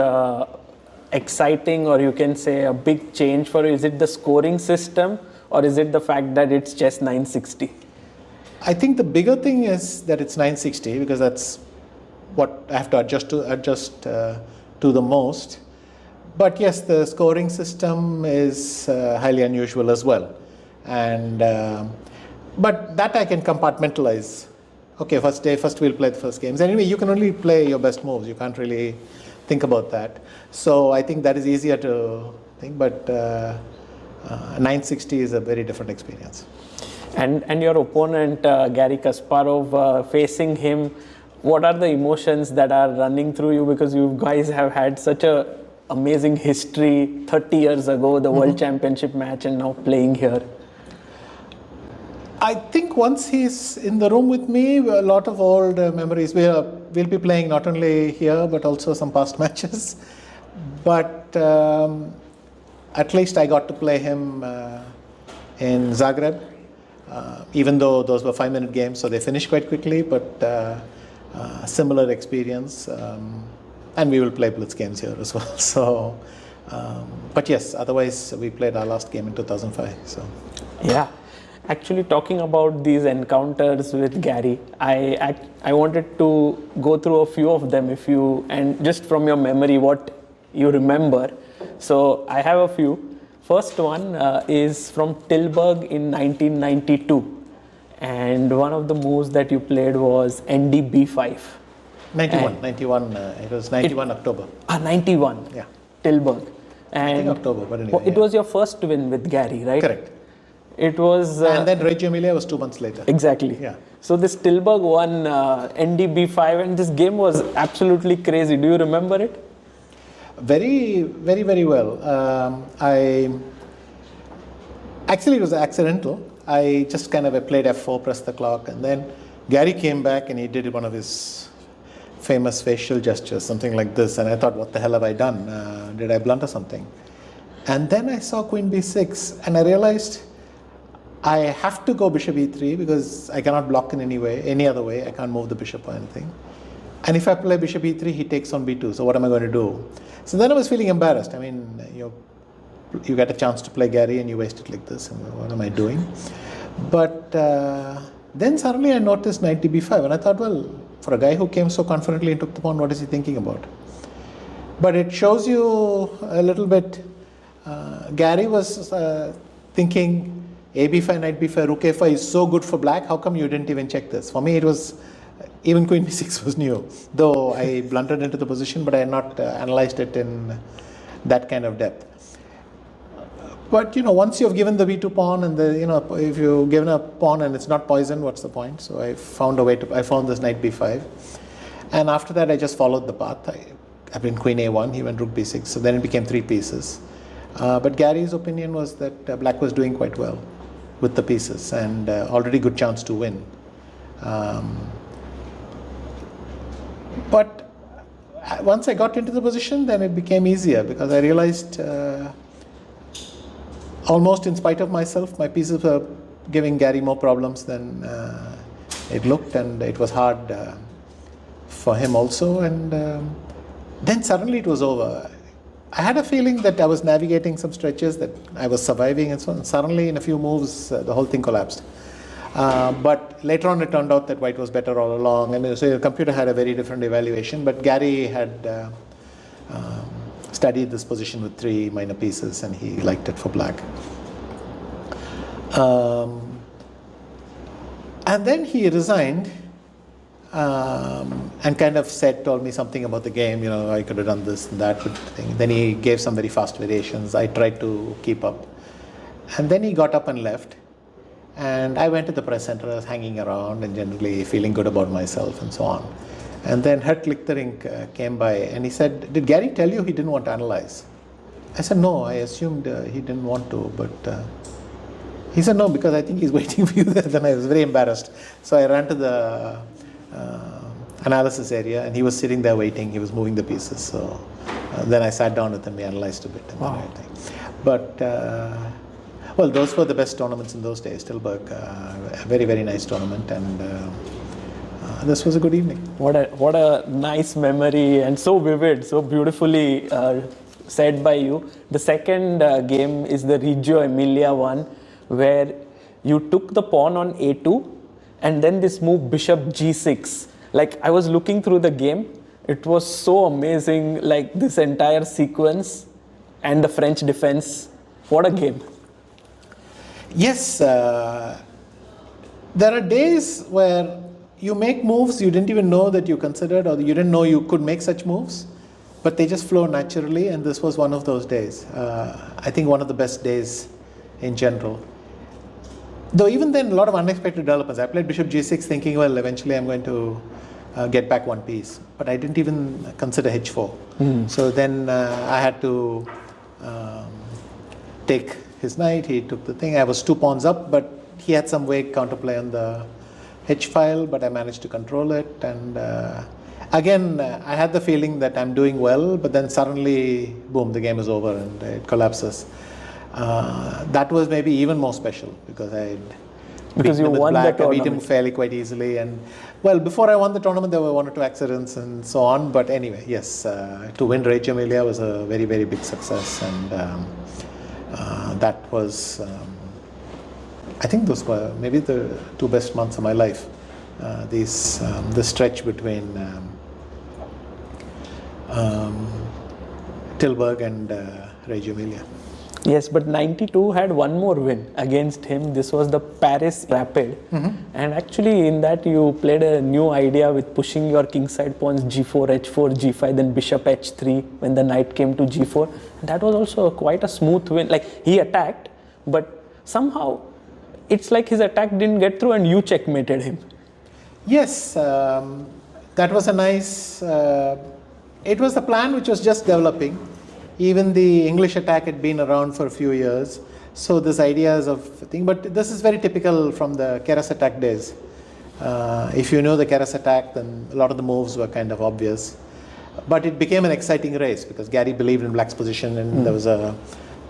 exciting, or you can say a big change for you? Is it the scoring system, or is it the fact that it's chess 960? I think the bigger thing is that it's 960, because that's what I have to adjust to the most. But yes, the scoring system is highly unusual as well, and but that I can compartmentalize. Okay, first we'll play the first games. Anyway, you can only play your best moves. You can't really think about that. So I think that is easier to think. But 960 is a very different experience. And your opponent, Garry Kasparov, facing him, what are the emotions that are running through you? Because you guys have had such a amazing history 30 years ago, the World Championship match, and now playing here. I think once he's in the room with me, a lot of old memories. We'll be playing not only here, but also some past matches. But at least I got to play him in Zagreb, even though those were 5-minute games, so they finished quite quickly, but similar experience. And we will play Blitz games here as well. So, but yes, otherwise we played our last game in 2005. So, yeah. Actually, talking about these encounters with Garry, I wanted to go through a few of them, and just from your memory, what you remember. So I have a few. First one is from Tilburg in 1992, and one of the moves that you played was ND-B5. 91. It was 91 October. 91. Yeah. Tilburg. And I think October, but anyway. It was your first win with Garry, right? Correct. It was. And then Reggio Emilia was 2 months later. Exactly. Yeah. So this Tilburg won ND-B5, and this game was absolutely crazy. Do you remember it? Very, very, very well. Actually, it was accidental. I just kind of played F4, pressed the clock, and then Garry came back and he did one of his famous facial gestures, something like this, and I thought, what the hell have I done? Did I blunder something? And then I saw Queen B6, and I realized I have to go Bishop E3 because I cannot block in any other way. I can't move the bishop or anything. And if I play Bishop E3, he takes on B2. So what am I going to do? So then I was feeling embarrassed. I mean, you get a chance to play Garry and you waste it like this. And what am I doing? But then suddenly I noticed knight DB5, and I thought, well, for a guy who came so confidently and took the pawn, what is he thinking about? But it shows you a little bit. Garry was thinking A b5, knight b5, rook a5 is so good for black. How come you didn't even check this? For me, it was even queen b6 was new, though I blundered into the position, but I had not analyzed it in that kind of depth. But once you've given the b2 pawn, and if you've given a pawn and it's not poisoned, what's the point? So I found this knight b5, and after that I just followed the path. I went queen a1, he went rook b6, so then it became 3 pieces. But Garry's opinion was that black was doing quite well with the pieces and already good chance to win. But once I got into the position, then it became easier because I realized almost in spite of myself, my pieces were giving Garry more problems than it looked, and it was hard for him also. And then suddenly it was over. I had a feeling that I was navigating some stretches, that I was surviving and so on. And suddenly in a few moves, the whole thing collapsed. But later on it turned out that white was better all along, and so the computer had a very different evaluation. But Garry had studied this position with 3 minor pieces, and he liked it for black. And then he resigned and kind of told me something about the game, I could have done this and that thing. Then he gave some very fast variations. I tried to keep up. And then he got up and left. And I went to the press center, I was hanging around and generally feeling good about myself and so on. And then Herr Lichtering came by and he said, "Did Garry tell you he didn't want to analyze?" I said, "No, I assumed he didn't want to." But he said, "No, because I think he's waiting for you there." Then I was very embarrassed. So I ran to the analysis area and he was sitting there waiting. He was moving the pieces. So then I sat down with him, we analyzed a bit. And wow. But well, those were the best tournaments in those days. Tilburg, a very, very nice tournament, and this was a good evening. What a nice memory, and so vivid, so beautifully said by you. The second game is the Reggio Emilia one, where you took the pawn on a2, and then this move bishop g6. Like, I was looking through the game, it was so amazing, like this entire sequence and the French defense. What a game. Yes, there are days where you make moves you didn't even know that you considered, or you didn't know you could make such moves, but they just flow naturally, and this was one of those days. I think one of the best days in general. Though even then, a lot of unexpected developments. I played bishop g6 thinking, well, eventually I'm going to get back one piece, but I didn't even consider h4. So then I had to take his knight. He took the thing. I was 2 pawns up, but he had some way counterplay on the h file, but I managed to control it. And again, I had the feeling that I'm doing well, but then suddenly, boom, the game is over and it collapses. That was maybe even more special because you won the tournament. I beat him fairly quite easily. And well, before I won the tournament, there were 1 or 2 accidents and so on. But anyway, yes, to win Reggio Emilia was a very, very big success. And that was, I think those were maybe the 2 best months of my life. This stretch between Tilburg and Reggio Emilia. Yes, but 92 had one more win against him. This was the Paris Rapid. And actually in that you played a new idea with pushing your kingside pawns g4, h4, g5, then bishop h3 when the knight came to g4. That was also quite a smooth win. Like, he attacked, but somehow it's like his attack didn't get through and you checkmated him. Yes, that was a nice, it was a plan which was just developing. Even the English attack had been around for a few years. So this ideas of thing, but this is very typical from the Keras attack days. If you know the Keras attack, then a lot of the moves were kind of obvious. But it became an exciting race because Garry believed in black's position and there was a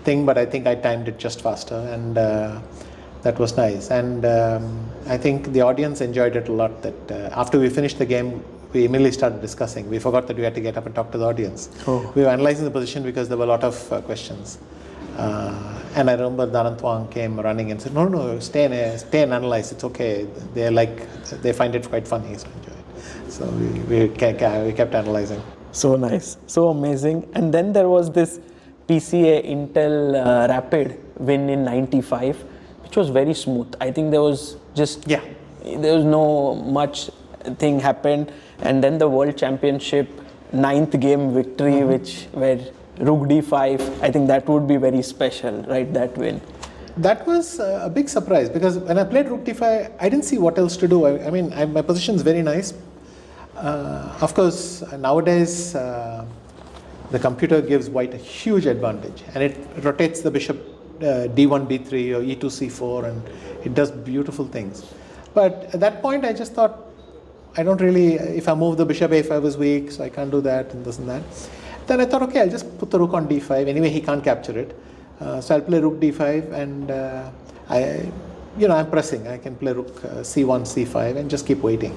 thing, but I think I timed it just faster, and that was nice. And I think the audience enjoyed it a lot. That after we finished the game, we immediately started discussing. We forgot that we had to get up and talk to the audience. We were analyzing the position because there were a lot of questions. And I remember Danantwang came running and said, no, stay and analyze, it's okay. They find it quite funny, so enjoy it. So we kept analyzing. So nice, so amazing. And then there was this PCA Intel Rapid win in 95, which match was very smooth. I think there was just Yeah. there was no much thing happened, and then the World Championship 9th game victory, which where Rook D5. I think that would be very special, right? That win. That was a big surprise because when I played Rook D5, I didn't see what else to do. My position is very nice. Of course, nowadays the computer gives white a huge advantage, and it rotates the bishop d1, b3 or e2, c4, and it does beautiful things. But at that point, I just thought, I don't really, if I move the bishop a5 is weak, so I can't do that and this and that. Then I thought, okay, I'll just put the rook on d5. Anyway, he can't capture it. So I'll play rook d5, and I'm pressing. I can play rook c1, c5, and just keep waiting.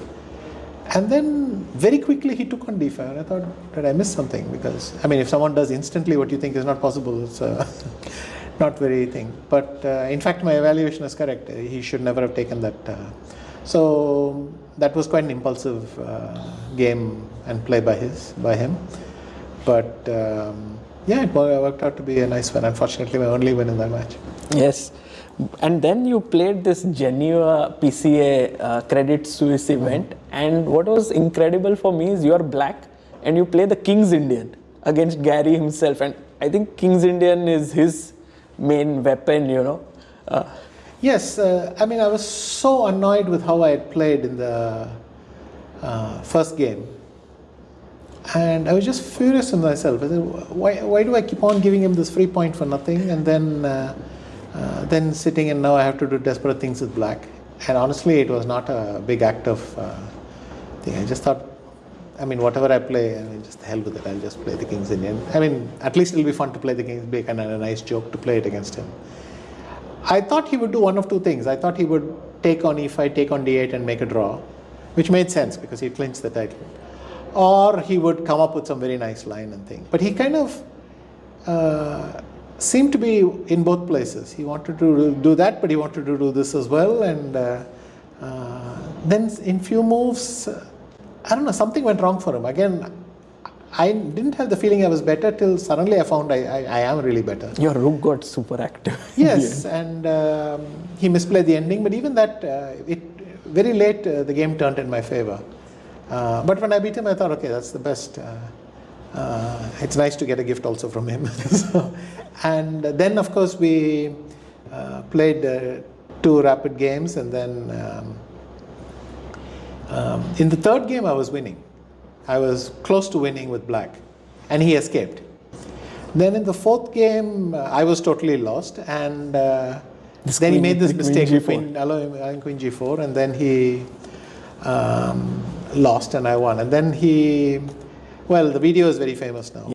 And then very quickly he took on d5, and I thought, did I miss something? Because, if someone does instantly what you think is not possible, it's not very thing. But in fact, my evaluation is correct. He should never have taken that. So that was quite an impulsive game and play by him. But it worked out to be a nice win. Unfortunately, my only win in that match. Yes. And then you played this Geneva PCA Credit Suisse event, and what was incredible for me is you're black and you play the King's Indian against Garry himself, and I think King's Indian is his main weapon, Yes, I was so annoyed with how I had played in the first game, and I was just furious with myself. I said, why do I keep on giving him this free point for nothing, and then sitting and now I have to do desperate things with black. And honestly, it was not a big act of thing. I just thought, whatever I play, just the hell with it. I'll just play the King's Indian. At least it'll be fun to play the King's Indian, and a nice joke to play it against him. I thought he would do one of two things. I thought he would take on e5, take on d8 and make a draw, which made sense because he clinched the title. Or he would come up with some very nice line and thing. But he kind of seemed to be in both places. He wanted to do that, but he wanted to do this as well. And then in few moves, I don't know, something went wrong for him. Again, I didn't have the feeling I was better till suddenly I found I am really better. Your rook got super active. Yes, and he misplayed the ending, but even that, very late the game turned in my favor. But when I beat him, I thought, okay, that's the best. It's nice to get a gift also from him. And then, of course, we played 2 rapid games, and then in the third game I was winning. I was close to winning with black, and he escaped. Then in the fourth game, I was totally lost, and then he made this mistake between allowing Queen G4, and then he lost, and I won. And then the video is very famous now.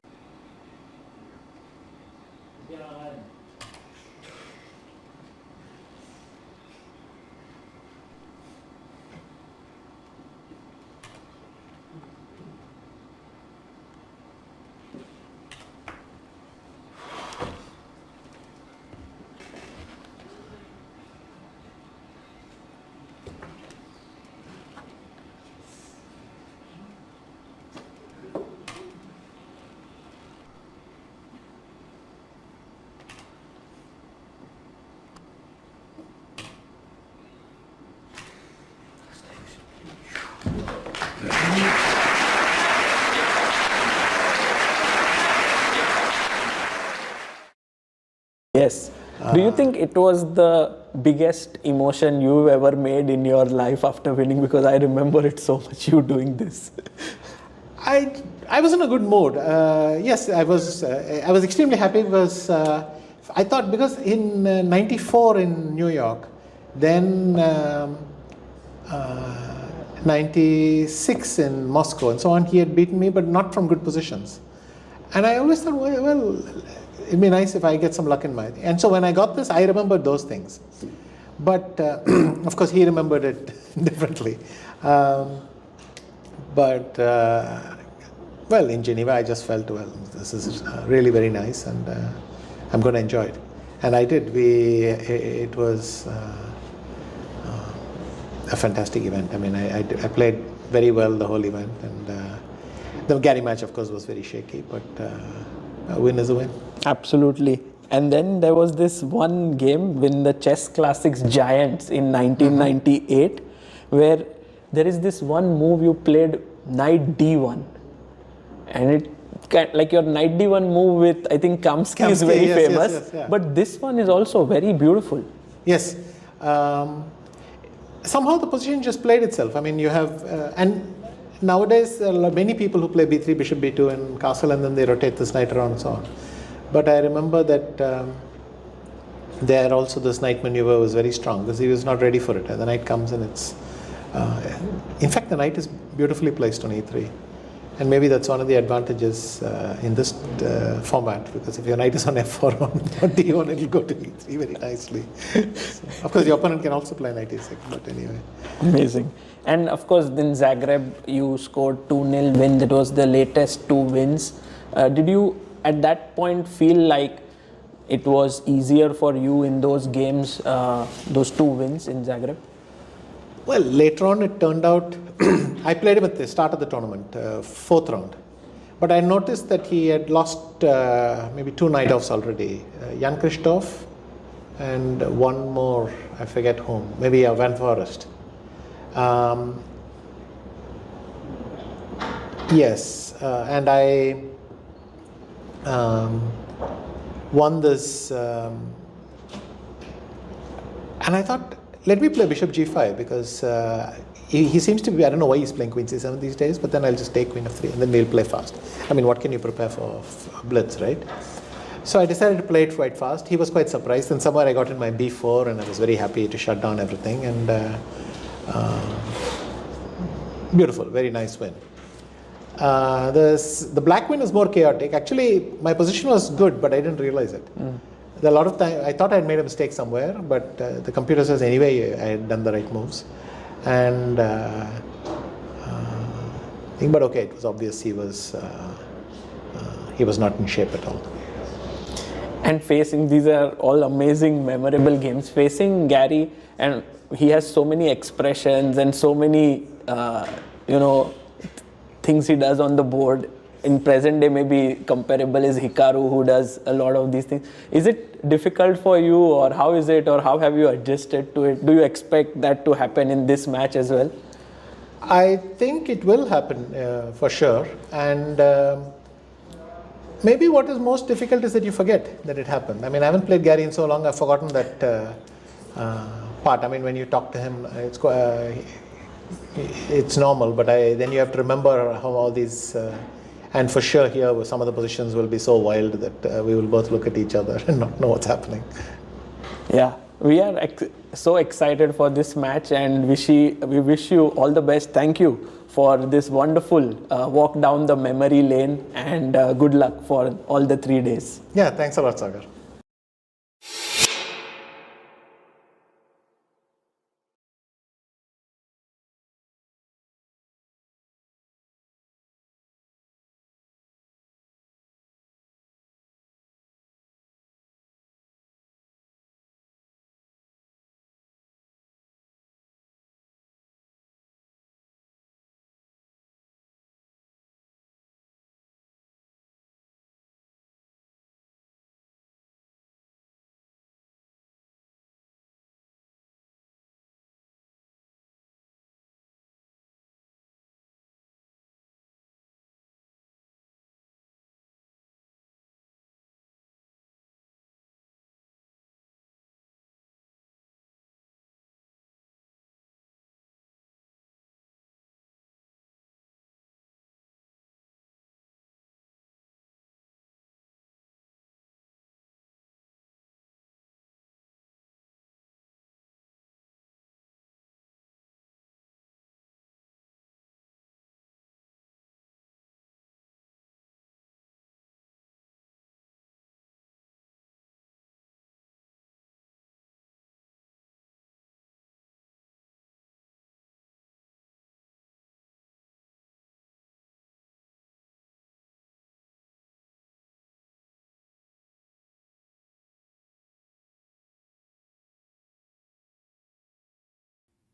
Yes. Do you think it was the biggest emotion you've ever made in your life after winning? Because I remember it so much, you doing this. I was in a good mood. Yes, I was extremely happy because I thought, because in '94 in New York, then 96 in Moscow and so on, he had beaten me, but not from good positions. And I always thought, well, it'd be nice if I get some luck in my... And so when I got this, I remembered those things. But of course, he remembered it differently. In Geneva, I just felt, this is really very nice, and I'm going to enjoy it. And I did. It was a fantastic event. I played very well the whole event, and the Garry match, of course, was very shaky, but a win is a win. Absolutely. And then there was this one game in the Chess Classics Giants in 1998 where there is this one move you played knight d1, and like your knight d1 move with I think Kamsky is Kamsky, very yes, yes, famous, yes, yeah. but this one is also very beautiful. Yes. Somehow the position just played itself. I mean, you have, and nowadays there are many people who play b3, bishop b2 in castle, and then they rotate this knight around and so on. But I remember that there also this knight maneuver was very strong because he was not ready for it. And the knight comes and it's, in fact, the knight is beautifully placed on e3. And maybe that's one of the advantages in this format, because if your knight is on f4 on d1, it'll go to e3 very nicely. So, of course, the opponent can also play knight e6, but anyway. Amazing. And of course, in Zagreb, you scored 2-0 win. That was the latest 2 wins. Did you, at that point, feel like it was easier for you in those games, those 2 wins in Zagreb? Well, later on it turned out, I played him at the start of the tournament, 4th round. But I noticed that he had lost maybe 2 night offs already. Jan Christoph and one more, I forget whom, maybe Van Forest. Yes, and I won this, and I thought, let me play bishop g5 because he seems to be, I don't know why he's playing queen c7 these days, but then I'll just take queen f3 and then we'll play fast. I mean, what can you prepare for Blitz, right? So I decided to play it quite fast. He was quite surprised, and somewhere I got in my b4 and I was very happy to shut down everything, and beautiful, very nice win. The black win is more chaotic. Actually, my position was good, but I didn't realize it. A lot of time, I thought I had made a mistake somewhere, but the computer says anyway I had done the right moves. And but okay, it was obvious he was not in shape at all. And facing, these are all amazing, memorable games. Facing Garry, and he has so many expressions and so many, things he does on the board. In present day, maybe comparable is Hikaru, who does a lot of these things. Is it difficult for you, or how is it, or how have you adjusted to it? Do you expect that to happen in this match as well? I think it will happen for sure, and maybe what is most difficult is that you forget that it happened. I mean, I haven't played Garry in so long, I've forgotten that part. I mean, when you talk to him, it's normal, but then you have to remember how all these, and for sure here some of the positions will be so wild that we will both look at each other and not know what's happening. Yeah, we are so excited for this match, and we wish you all the best. Thank you for this wonderful walk down the memory lane, and good luck for all the 3 days. Yeah, thanks a lot, Sagar.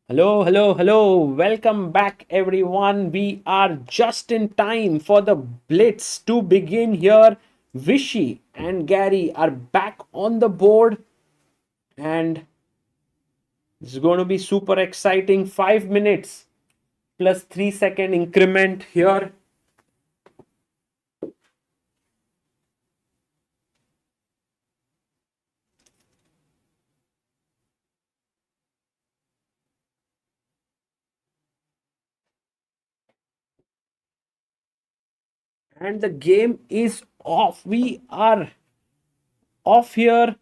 Hello, hello, hello. Welcome back, everyone. We are just in time for the Blitz to begin here. Vishy and Garry are back on the board, and it's going to be super exciting. 5 minutes plus 3 second increment here. And the game is off. We are off here.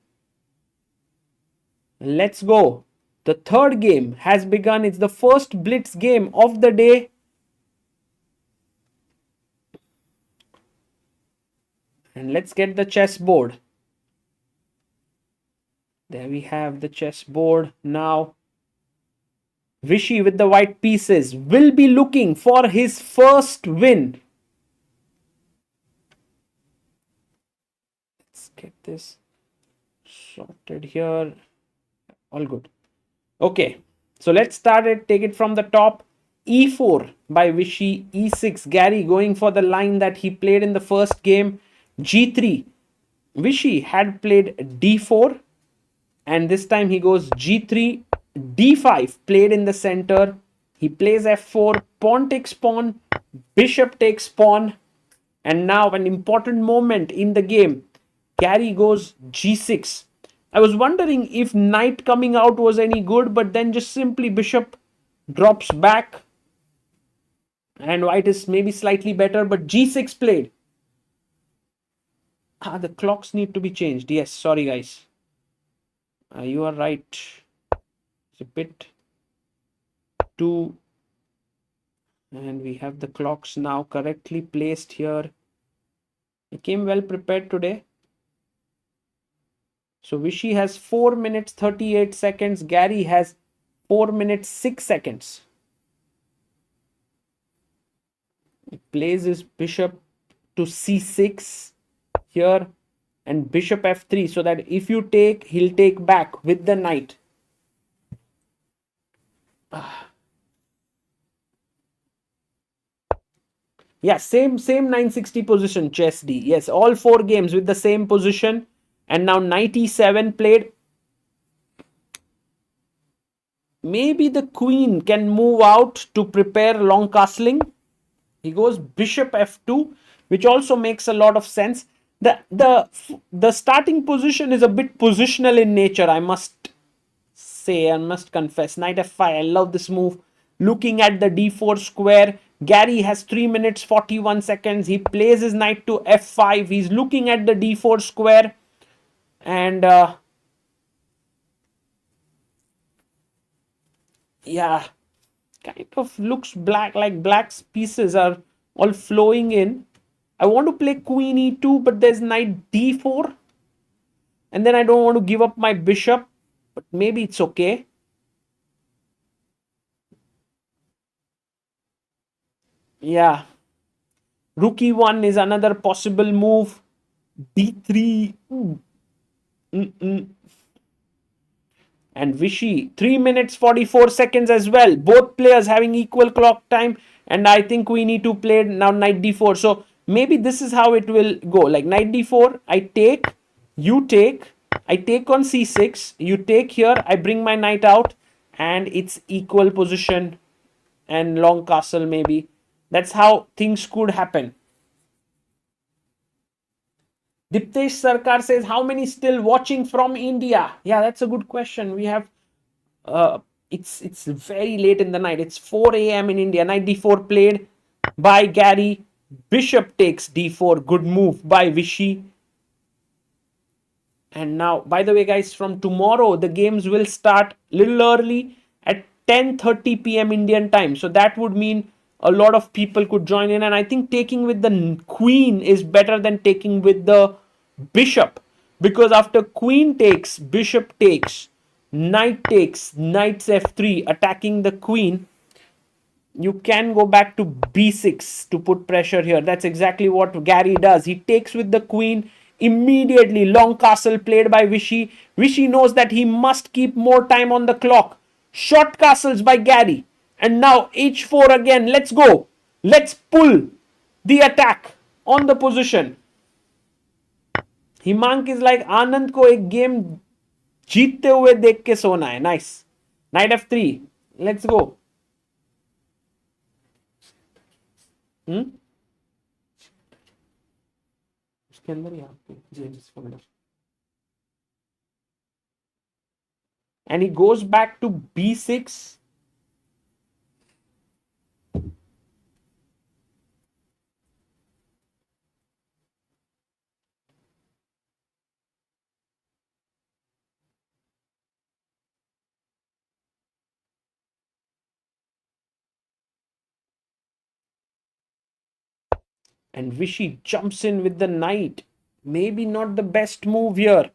Let's go. The third game has begun. It's the first Blitz game of the day. And let's get the chessboard. There we have the chessboard now. Vishy with the white pieces will be looking for his first win. Let's get this sorted here. All good. Okay, so let's start it. Take it from the top. E4 by Vishy. E6. Garry going for the line that he played in the first game. G3. Vishy had played D4, and this time he goes G3. D5 played in the center. He plays F4. Pawn takes pawn. Bishop takes pawn. And now an important moment in the game. Garry goes G6. I was wondering if knight coming out was any good, but then just simply bishop drops back. And white is maybe slightly better, but G6 played. The clocks need to be changed. Yes, sorry guys. You are right. It's a bit too... And we have the clocks now correctly placed here. I came well prepared today. So Vishy has 4 minutes 38 seconds. Garry has 4 minutes 6 seconds. He plays his bishop to C6 here and bishop F3, so that if you take, he'll take back with the knight. Yeah, same 960 position, chess D. Yes, all 4 games with the same position. And now knight E7 played. Maybe the queen can move out to prepare long castling. He goes bishop F2, which also makes a lot of sense. The starting position is a bit positional in nature, I must say, I must confess. Knight F5, I love this move. Looking at the D4 square, Garry has 3 minutes 41 seconds. He plays his knight to F5. He's looking at the D4 square. And yeah, kind of looks black, like black's pieces are all flowing in. I want to play queen E2, but there's knight D4. And then I don't want to give up my bishop, but maybe it's okay. Yeah. Rook E1 is another possible move. D3. And Vishy, 3 minutes 44 seconds as well. Both players having equal clock time. And I think we need to play now knight D4. So maybe this is how it will go. Like knight D4, I take, you take, I take on C6, you take here, I bring my knight out, and it's equal position and long castle maybe. That's how things could happen. Diptesh Sarkar says, how many still watching from India? Yeah, that's a good question. We have, it's very late in the night. It's 4 a.m. in India. Knight D4 played by Garry. Bishop takes D4. Good move by Vishy. And now, by the way, guys, from tomorrow, the games will start a little early at 10:30 p.m. Indian time. So that would mean a lot of people could join in. And I think taking with the queen is better than taking with the bishop. Because after queen takes, bishop takes, knight takes, knight's f3, attacking the queen, you can go back to b6 to put pressure here. That's exactly what Garry does. He takes with the queen. Immediately, long castle played by Vishy. Vishy knows that he must keep more time on the clock. Short castles by Garry. And now h4 again. Let's go. Let's pull the attack on the position. Himank is like Anand को एक game जीतते हुए देख के सोना है. Nice. Knight F3. Let's go. उसके अंदर ही आपके and he goes back to B6. And Vishy jumps in with the knight. Maybe not the best move here.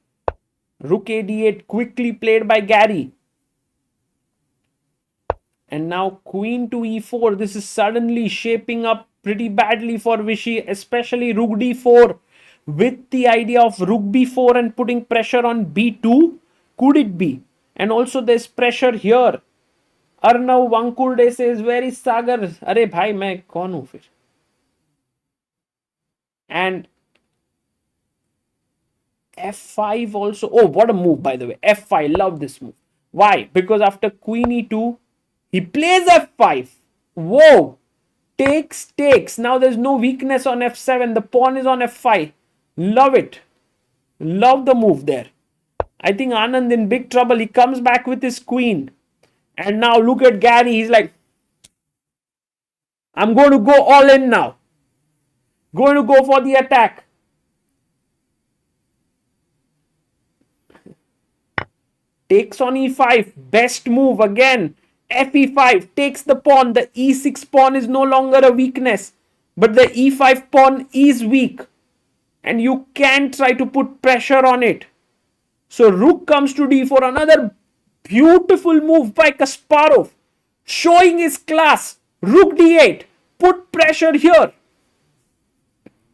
Rook A8 quickly played by Garry. And now queen to E4. This is suddenly shaping up pretty badly for Vishy, especially Rook D4. With the idea of Rook B4 and putting pressure on B2. Could it be? And also there's pressure here. Arnav Vankurde says, where is Sagar? Arey bhai, मैं कौन हूँ फिर? And F5 also. Oh, what a move, by the way. F5. Love this move. Why? Because after queen E2, he plays F5. Whoa. Takes. Now there's no weakness on F7. The pawn is on F5. Love it. Love the move there. I think Anand in big trouble. He comes back with his queen. And now look at Garry. He's like, I'm going to go all in now. Going to go for the attack. Takes on E5. Best move again. Fe5 takes the pawn. The E6 pawn is no longer a weakness. But the E5 pawn is weak. And you can try to put pressure on it. So Rook comes to D4. Another beautiful move by Kasparov. Showing his class. Rook D8. Put pressure here.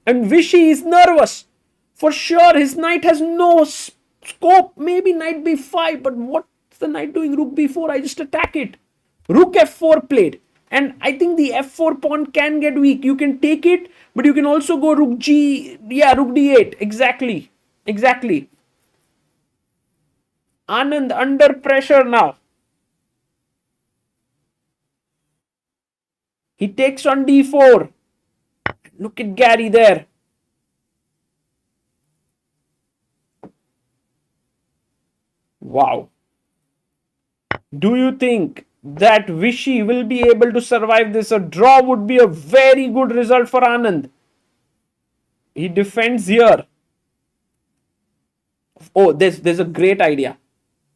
And Vishy is nervous. For sure, his knight has no scope. Maybe knight B5. But what's the knight doing? Rook B4. I just attack it. Rook F4 played. And I think the F4 pawn can get weak. You can take it. But you can also go Rook G. Yeah, Rook D8. Exactly. Anand under pressure now. He takes on D4. Look at Garry there. Wow. Do you think that Vishy will be able to survive this? A draw would be a very good result for Anand. He defends here. Oh, there's a great idea.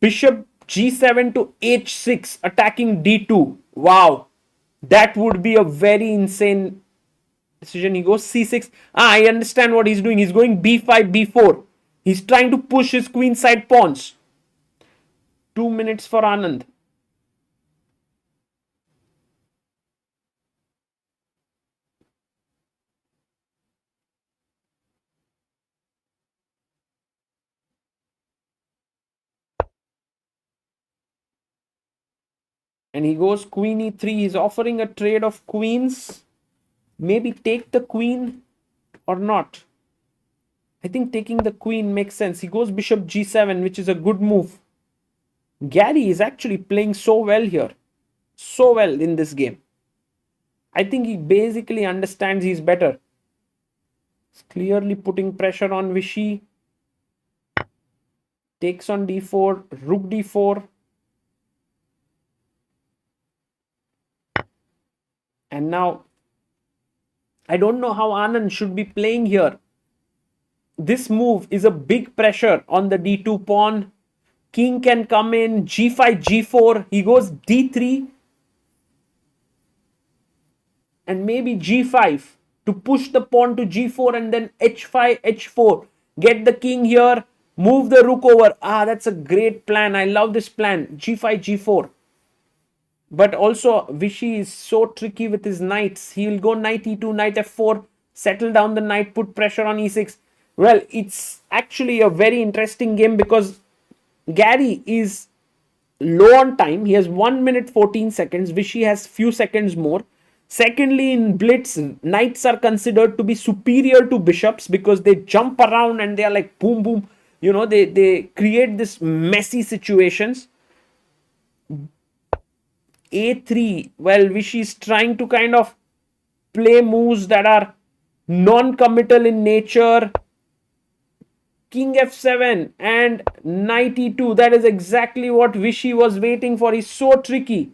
Bishop G7 to H6 attacking D2. Wow. That would be a very insane decision. He goes C6. I understand what he's doing. He's going B5, B4. He's trying to push his queenside pawns. 2 minutes for Anand. And he goes queen E3. He's offering a trade of queens. Maybe take the queen or not. I think taking the queen makes sense. He goes bishop G7, which is a good move. Garry is actually playing so well here. So well in this game. I think he basically understands he's better. He's clearly putting pressure on Vishy. Takes on D4. Rook D4. And now, I don't know how Anand should be playing here. This move is a big pressure on the D2 pawn. King can come in. G5, G4. He goes D3. And maybe G5 to push the pawn to G4 and then H5, H4. Get the king here. Move the rook over. That's a great plan. I love this plan. G5, G4. But also, Vishy is so tricky with his knights. He will go knight E2, knight F4, settle down the knight, put pressure on E6. Well, it's actually a very interesting game because Garry is low on time. He has 1 minute 14 seconds. Vishy has few seconds more. Secondly, in Blitz, knights are considered to be superior to bishops because they jump around and they are like boom, boom. They create this messy situations. A3, well, Vishy is trying to kind of play moves that are non-committal in nature. King f7 and knight e2. That is exactly what Vishy was waiting for. He's so tricky.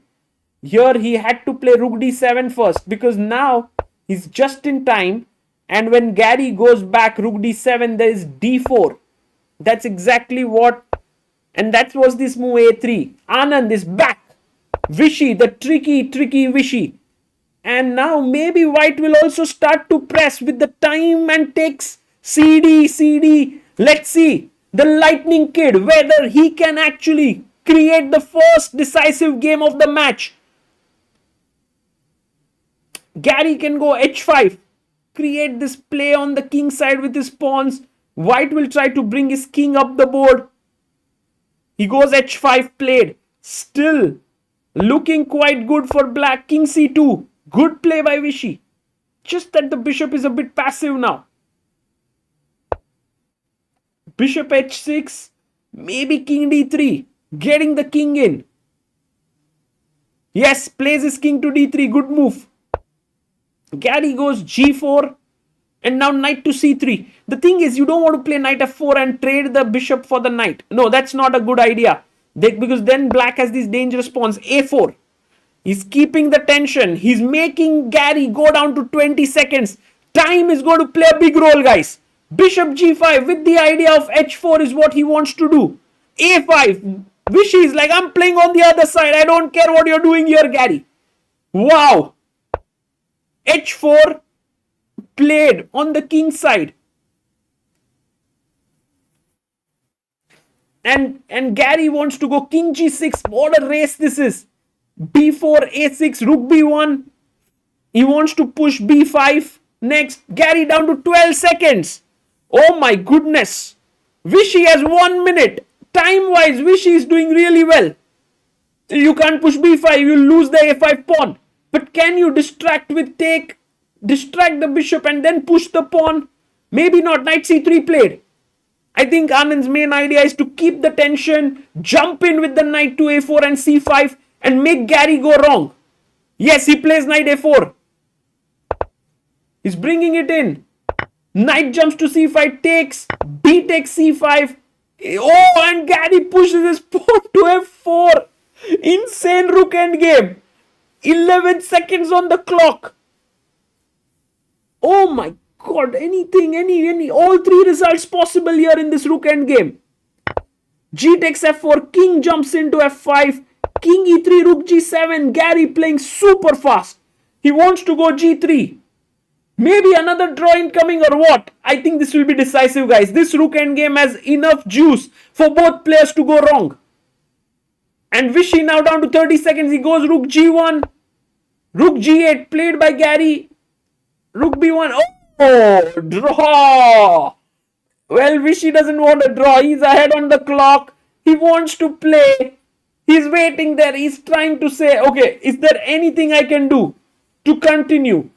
Here he had to play rook d7 first because now he's just in time. And when Garry goes back rook d7, there is d4. That's exactly what. And that was this move a3. Anand is back. Vishy, the tricky Vishy. And now maybe white will also start to press with the time and takes CD. Let's see the lightning kid, whether he can actually create the first decisive game of the match. Garry can go h5, create this play on the king side with his pawns. White will try to bring his king up the board. He goes h5 played. Still looking quite good for black. King c2. Good play by Vishy. Just that the bishop is a bit passive now. Bishop h6. Maybe king d3. Getting the king in. Yes, plays his king to d3. Good move. Garry goes g4. And now knight to c3. The thing is, you don't want to play knight f4 and trade the bishop for the knight. No, that's not a good idea. Because then black has these dangerous pawns. a4. He's keeping the tension. He's making Garry go down to 20 seconds. Time is going to play a big role, guys. Bishop g5 with the idea of h4 is what he wants to do. a5. Vishy is like, I'm playing on the other side. I don't care what you're doing here, Garry. Wow. h4 played on the king side. And Garry wants to go king g6. What a race this is. b4, a6, rook b1. He wants to push b5. Next, Garry down to 12 seconds. Oh my goodness. Vishy has 1 minute. Time-wise, Vishy is doing really well. You can't push b5. You'll lose the a5 pawn. But can you distract the bishop and then push the pawn? Maybe not. Knight c3 played. I think Anand's main idea is to keep the tension, jump in with the knight to a4 and c5 and make Garry go wrong. Yes, he plays knight a4. He's bringing it in. Knight jumps to c5, takes, b takes c5. Oh, and Garry pushes his pawn to f4. Insane rook endgame. 11 seconds on the clock. Oh my god, any, all three results possible here in this rook endgame. G takes f4, king jumps into f5, king e3, rook g7, Garry playing super fast. He wants to go g3. Maybe another draw incoming or what? I think this will be decisive, guys. This rook endgame has enough juice for both players to go wrong. And Vishy now down to 30 seconds. He goes rook g1, rook g8 played by Garry, rook b1. Oh, draw. Well, Vishy doesn't want a draw. He's ahead on the clock. He wants to play. He's waiting there. He's trying to say, okay, is there anything I can do to continue?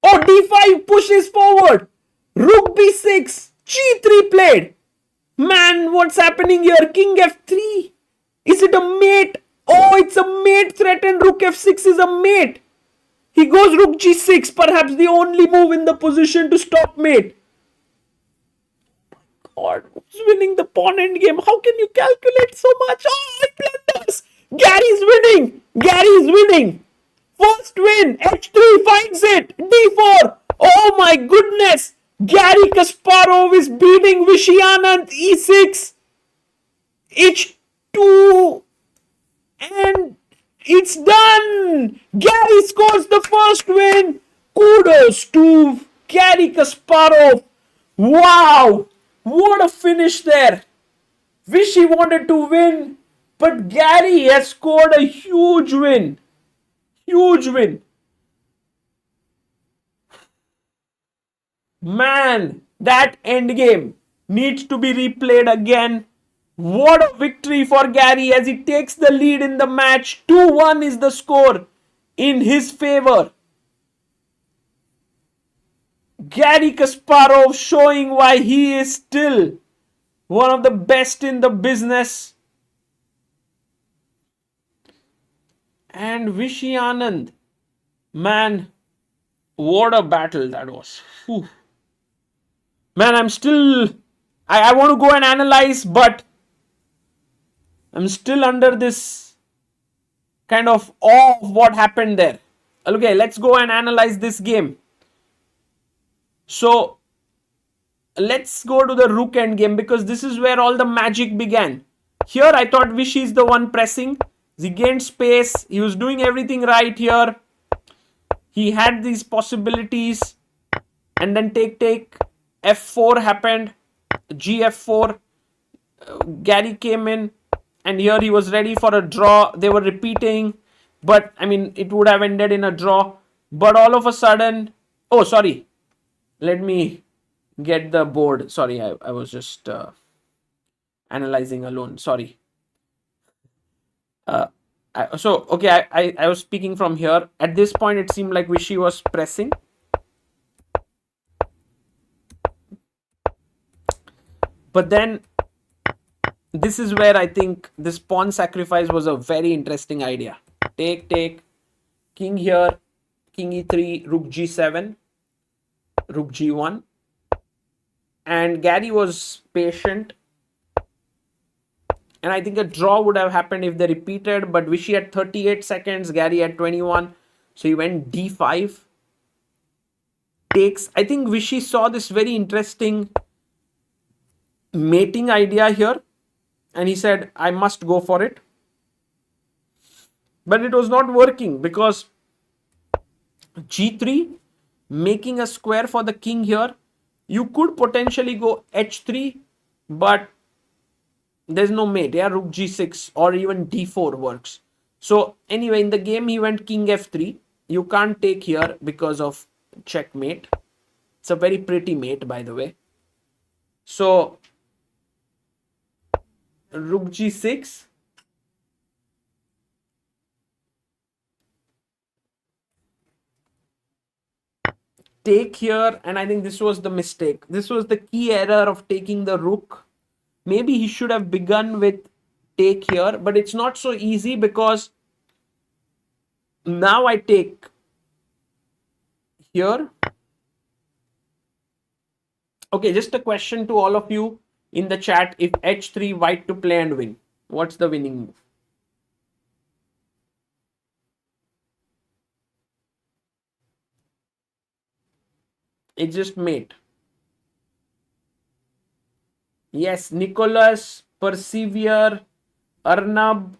Oh, d5 pushes forward. Rook b6. g3 played. Man, what's happening here? King f3. Is it a mate? Oh, it's a mate threat and rook f6 is a mate. He goes rook g6, perhaps the only move in the position to stop mate. God, who's winning the pawn endgame? How can you calculate so much? Oh, it blunders. Garry's winning. Garry's winning. First win. h3 finds it. d4. Oh my goodness. Garry Kasparov is beating Vishy Anand. e6. h2. And it's done. Garry scores the first win. Kudos to Garry Kasparov. Wow. What a finish there. Vishy wanted to win, but Garry has scored a huge win. Huge win. Man, that endgame needs to be replayed again. What a victory for Garry as he takes the lead in the match. 2-1 is the score in his favor. Garry Kasparov showing why he is still one of the best in the business. And Vishy Anand, man, what a battle that was. Whew. Man, I'm still, I want to go and analyze, but I'm still under this kind of awe of what happened there. Okay, let's go and analyze this game. So, let's go to the rook endgame because this is where all the magic began. Here, I thought Vishy is the one pressing. He gained space. He was doing everything right here. He had these possibilities. And then take. F4 happened. GF4. Garry came in. And here he was ready for a draw. They were repeating. But, I mean, it would have ended in a draw. But all of a sudden... Oh, sorry. Let me get the board. Sorry, I was just analyzing alone. Sorry. I was speaking from here. At this point, it seemed like Vishy was pressing. But then, this is where I think this pawn sacrifice was a very interesting idea. Take. King here. King e3. Rook g7. Rook g1. And Garry was patient. And I think a draw would have happened if they repeated. But Vishy had 38 seconds. Garry had 21. So he went d5. Takes. I think Vishy saw this very interesting mating idea here. And he said, I must go for it. But it was not working because g3, making a square for the king here. You could potentially go h3, but there's no mate. Yeah, rook g6 or even d4 works. So anyway, in the game, he went king f3. You can't take here because of checkmate. It's a very pretty mate, by the way. So rook g6. Take here, and I think this was the mistake. This was the key error of taking the rook. Maybe he should have begun with take here, but it's not so easy because now I take here. Okay, just a question to all of you in the chat. If h3, white to play and win, what's the winning move? It's just mate. Yes, Nicholas, Persevere, Arnab,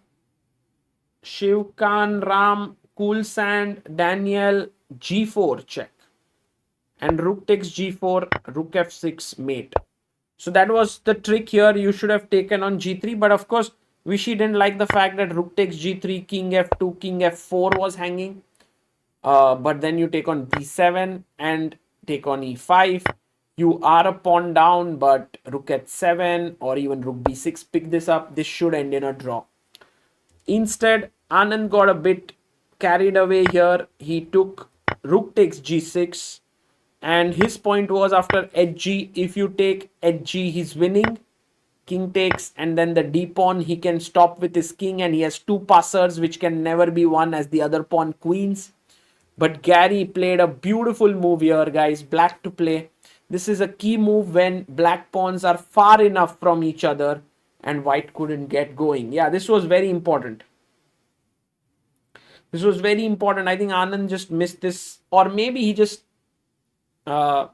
Shivkan, Ram, Cool Sand, Daniel, g4 check. And rook takes g4, rook f6, mate. So that was the trick here. You should have taken on g3. But of course, Vishy didn't like the fact that rook takes g3, king f2, king f4 was hanging. But then you take on b7 and take on e5. You are a pawn down, but rook h7 or even rook b6, pick this up. This should end in a draw. Instead, Anand got a bit carried away here. He took rook takes g6. And his point was after hg, if you take hg, he's winning. King takes, and then the d pawn, he can stop with his king, and he has two passers which can never be won as the other pawn queens. But Garry played a beautiful move here, guys. Black to play. This is a key move when black pawns are far enough from each other and white couldn't get going. Yeah, this was very important. This was very important. I think Anand just missed this, or maybe he just yeah,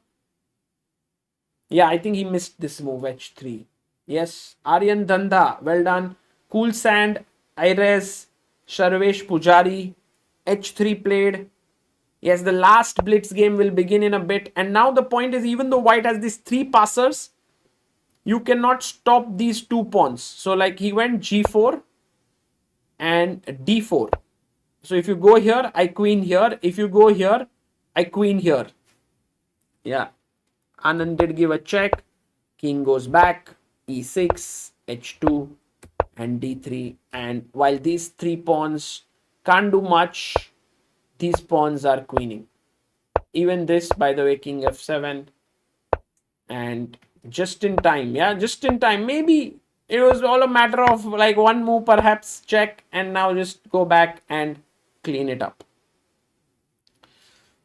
I think he missed this move, h3. Yes, Aryan Danda, well done. Cool Sand, Ires, Sharvesh Pujari, h3 played. Yes, the last Blitz game will begin in a bit. And now the point is, even though white has these three passers, you cannot stop these two pawns. So like he went g4 and d4. So if you go here, I queen here. If you go here, I queen here. Yeah. Anand did give a check. King goes back. e6, h2 and d3. And while these three pawns can't do much, these pawns are queening. Even this, by the way, king f7, and just in time, yeah, just in time. Maybe it was all a matter of like one move, perhaps check, and now just go back and clean it up.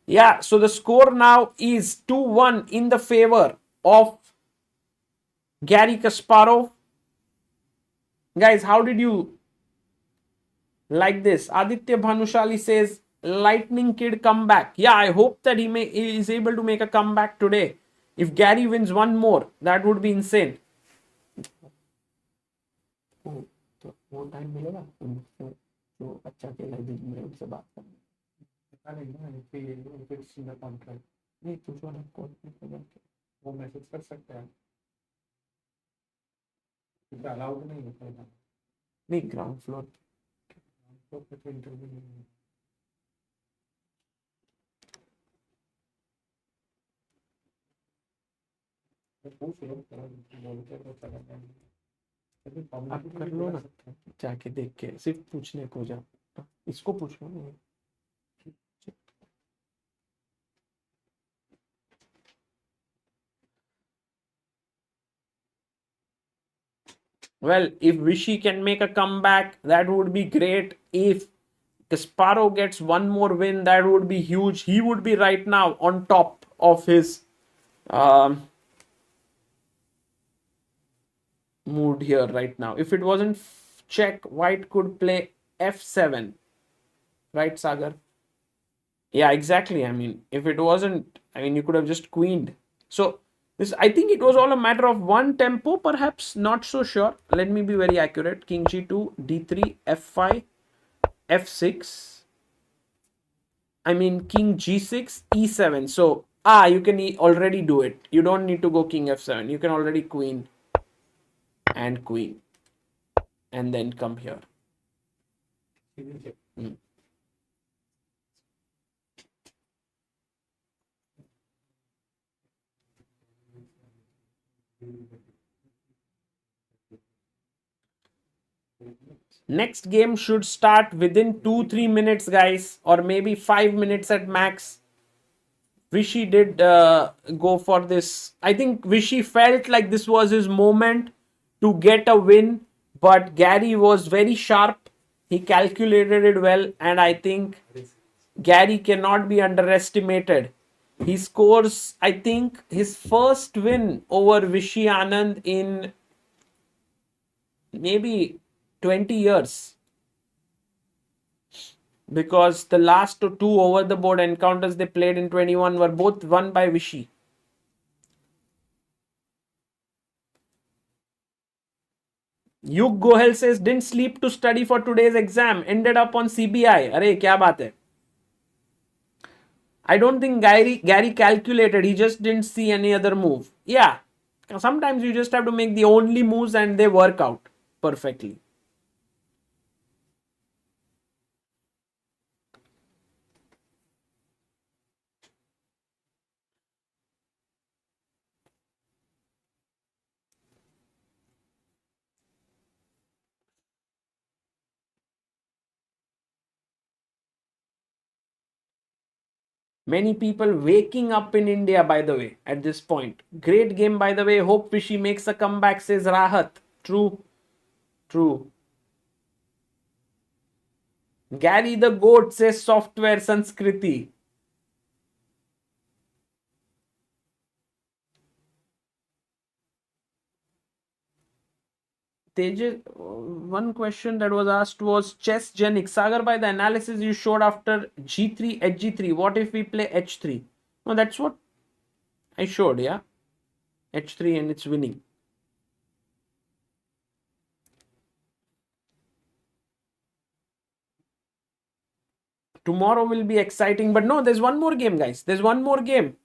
Yeah, so the score now is 2-1 in the favor of Garry Kasparov. Guys, how did you like this? Aditya Bhanushali says, Lightning Kid comeback. Yeah, I hope that he is able to make a comeback today. If Garry wins one more, that would be insane. वो time मिलेगा तो अच्छा खेला जिसमें उनसे बात करना नहीं पूछो ना कौन वो मैसेज कर सकते हैं अलाउड नहीं होता है नहीं ग्राउंड फ्लोर पे तो इंटरव्यू नहीं है पूछ लो बोलते तो चला आप कर लो ना जाके देख के सिर्फ पूछने को जा इसको पूछ लो ना Well, if Vishy can make a comeback, that would be great. If Kasparov gets one more win, that would be huge. He would be right now on top of his mood here right now. If it wasn't check, White could play f7. Right, Sagar? Yeah, exactly. I mean, if it wasn't, I mean, you could have just queened. So, this, I think it was all a matter of one tempo, perhaps, not so sure. Let me be very accurate. King g2, d3, f5, f6. I mean, king g6, e7. So, you can already do it. You don't need to go king f7. You can already queen and queen. And then come here. Next game should start within 2-3 minutes, guys, or maybe 5 minutes at max. Vishy did go for this. I think Vishy felt like this was his moment to get a win, but Garry was very sharp. He calculated it well, and I think Garry cannot be underestimated. He scores, I think, his first win over Vishy Anand in maybe 20 years. Because the last two over the board encounters they played in 21 were both won by Vishy. Yug Gohel says, didn't sleep to study for today's exam. Ended up on CBI. Arey, kya baat hai? I don't think Garry calculated. He just didn't see any other move. Yeah. Sometimes you just have to make the only moves and they work out perfectly. Many people waking up in India, by the way, at this point. Great game, by the way. Hope Vishy makes a comeback, says Rahat. True. True. Garry the Goat says software Sanskriti. Tejas, one question that was asked was chess genic. Sagar, by the analysis you showed after g3, hg3, what if we play h3? No, that's what I showed, yeah? h3 and it's winning. Tomorrow will be exciting, but no, there's one more game, guys. There's one more game.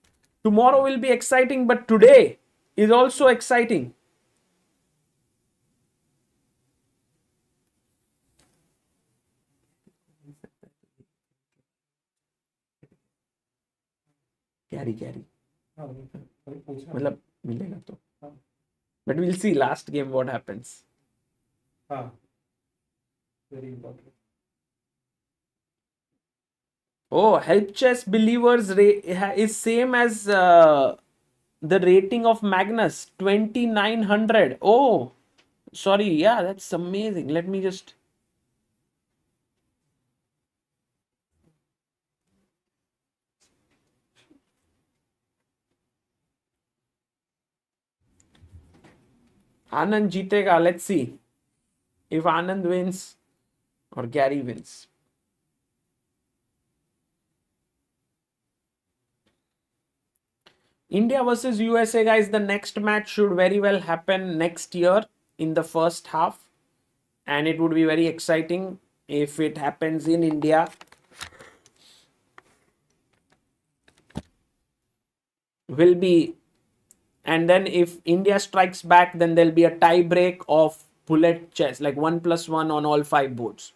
Tomorrow will be exciting, but today is also exciting. Garry. मतलब मिलेगा तो. But we'll see last game what happens. Ah, very important. Oh, help chess believers is same as the rating of Magnus 2900. Oh, sorry. Yeah, that's amazing. Let me just. Anand jeetega. Let's see if Anand wins or Garry wins. India versus USA, guys. The next match should very well happen next year in the first half, and it would be very exciting if it happens in India. Will be, and then if India strikes back, then there'll be a tie break of bullet chess, like 1+1 on all 5 boards.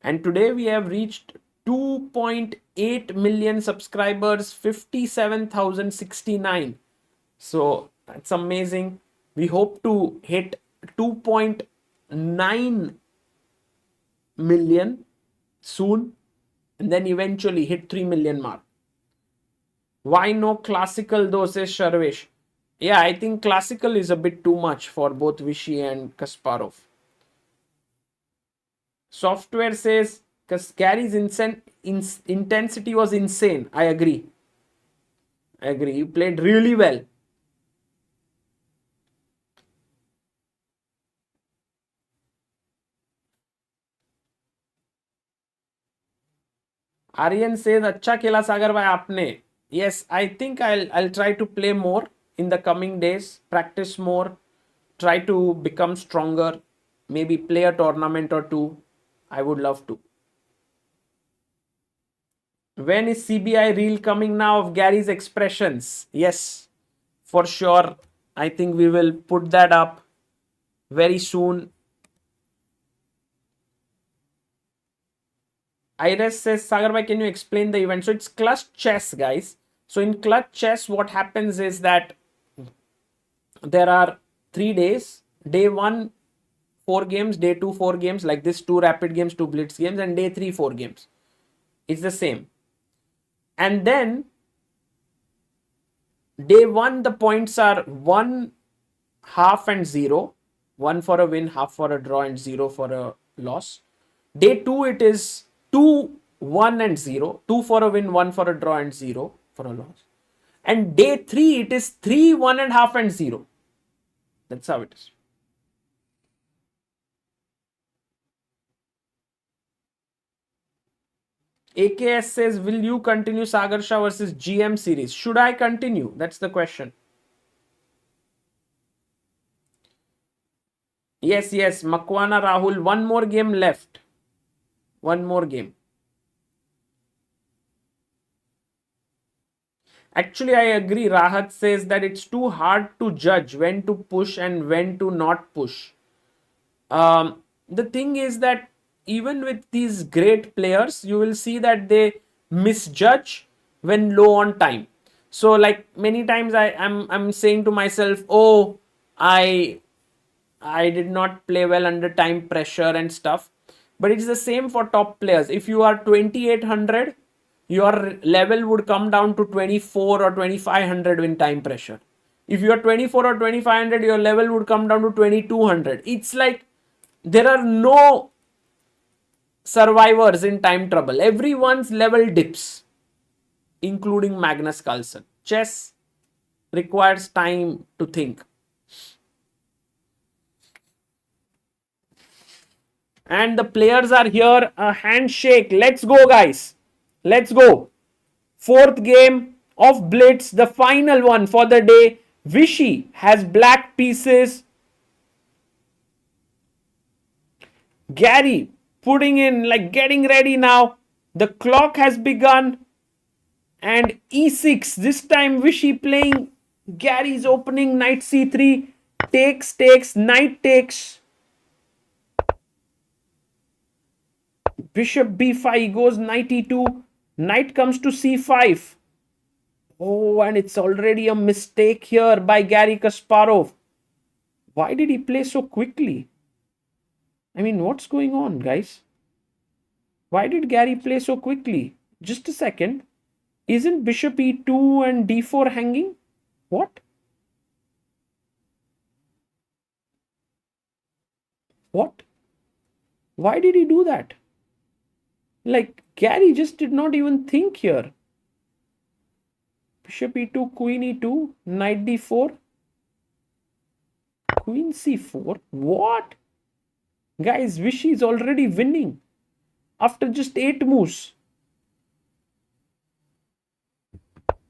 And today we have reached 2.8 million subscribers, 57,069. So that's amazing. We hope to hit 2.9 million soon, and then eventually hit 3 million mark. Why no classical though, says Sharvesh. Yeah, I think classical is a bit too much for both Vishy and Kasparov. Software says Gary's intensity was insane. I agree. He played really well. Aryan says, "Acha khela Sagar bhai aapne." Yes, I think I'll try to play more in the coming days, practice more, try to become stronger, maybe play a tournament or two. I would love to. When is CBI reel coming now of Gary's expressions? Yes, for sure. I think we will put that up very soon. Iris says, Sagar bhai, can you explain the event? So it's clutch chess, guys. So in clutch chess, what happens is that there are 3 days. Day 1, 4 games. Day 2, 4 games. Like this, 2 rapid games, 2 blitz games. And day 3, 4 games. It's the same. And then day 1, the points are 1, half and 0. 1 for a win, half for a draw, and 0 for a loss. Day 2, it is 2, 1 and 0. 2 for a win, 1 for a draw, and 0 for a loss. And day 3, it is 3, 1 and half and 0. That's how it is. AKS says, will you continue Sagar Shah versus GM series? Should I continue? That's the question. Yes, Makwana Rahul, 1 more game left. 1 more game. Actually, I agree. Rahat says that it's too hard to judge when to push and when to not push. The thing is that even with these great players, you will see that they misjudge when low on time. So like many times I'm saying to myself, oh, I did not play well under time pressure and stuff. But it's the same for top players. If you are 2800, your level would come down to 24 or 2500 in time pressure. If you are 24 or 2500, your level would come down to 2200. It's like there are no survivors in time trouble. Everyone's level dips, including Magnus Carlsen. Chess requires time to think. And the players are here. A handshake. Let's go, guys. Let's go. 4th game of Blitz, the final one for the day. Vishy has black pieces. Garry putting in, like getting ready now. The clock has begun. And e6. This time Vishy playing. Gary's opening knight c3. Takes, knight takes. Bishop b5 goes knight e2. Knight comes to c5. Oh, and it's already a mistake here by Garry Kasparov. Why did he play so quickly? I mean, what's going on, guys? Why did Garry play so quickly? Just a second. Isn't bishop e2 and d4 hanging? What? What? Why did he do that? Like, Garry just did not even think here. Bishop e2, queen e2, knight d4, queen c4. What? Guys, Vishy is already winning after just 8 moves.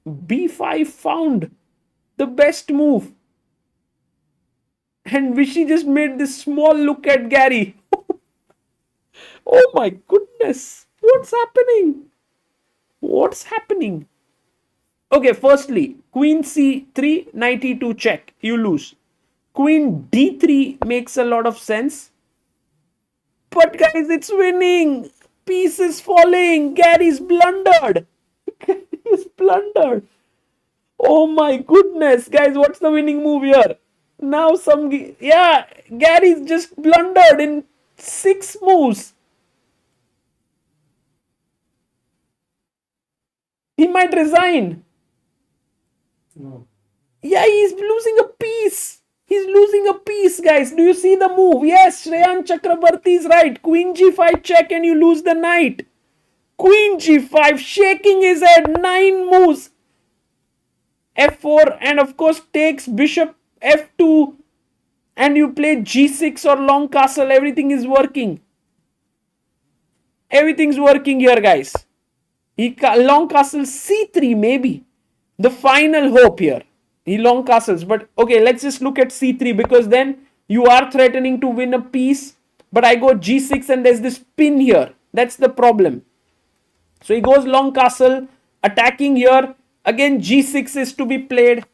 b5 found the best move. And Vishy just made this small look at Garry. Oh my goodness. What's happening? What's happening? Okay, firstly, queen c3, knight e2 check. You lose. Queen d3 makes a lot of sense. But guys, it's winning. Piece is falling. Garry's blundered. Garry's blundered. Oh my goodness. Guys, what's the winning move here? Now yeah, Garry's just blundered in 6 moves. He might resign. No. Yeah, he's losing a piece. He's losing a piece, guys. Do you see the move? Yes, Shreyan Chakrabarti is right. Queen g5 check and you lose the knight. Queen g5 shaking his head. 9 moves. f4 and of course takes bishop f2 and you play g6 or long castle. Everything is working. Everything's working here, guys. Long castle c3 maybe. The final hope here. He long castles. But okay, let's just look at c3 because then you are threatening to win a piece. But I go g6 and there's this pin here. That's the problem. So he goes long castle, attacking here. Again, g6 is to be played.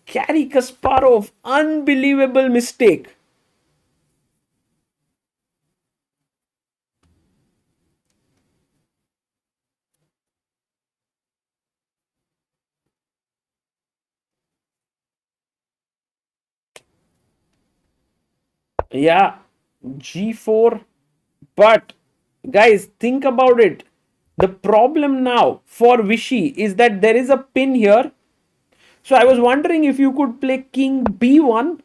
Garry Kasparov, unbelievable mistake. Yeah, g4. But guys, think about it. The problem now for Vishy is that there is a pin here. So I was wondering if you could play king b1.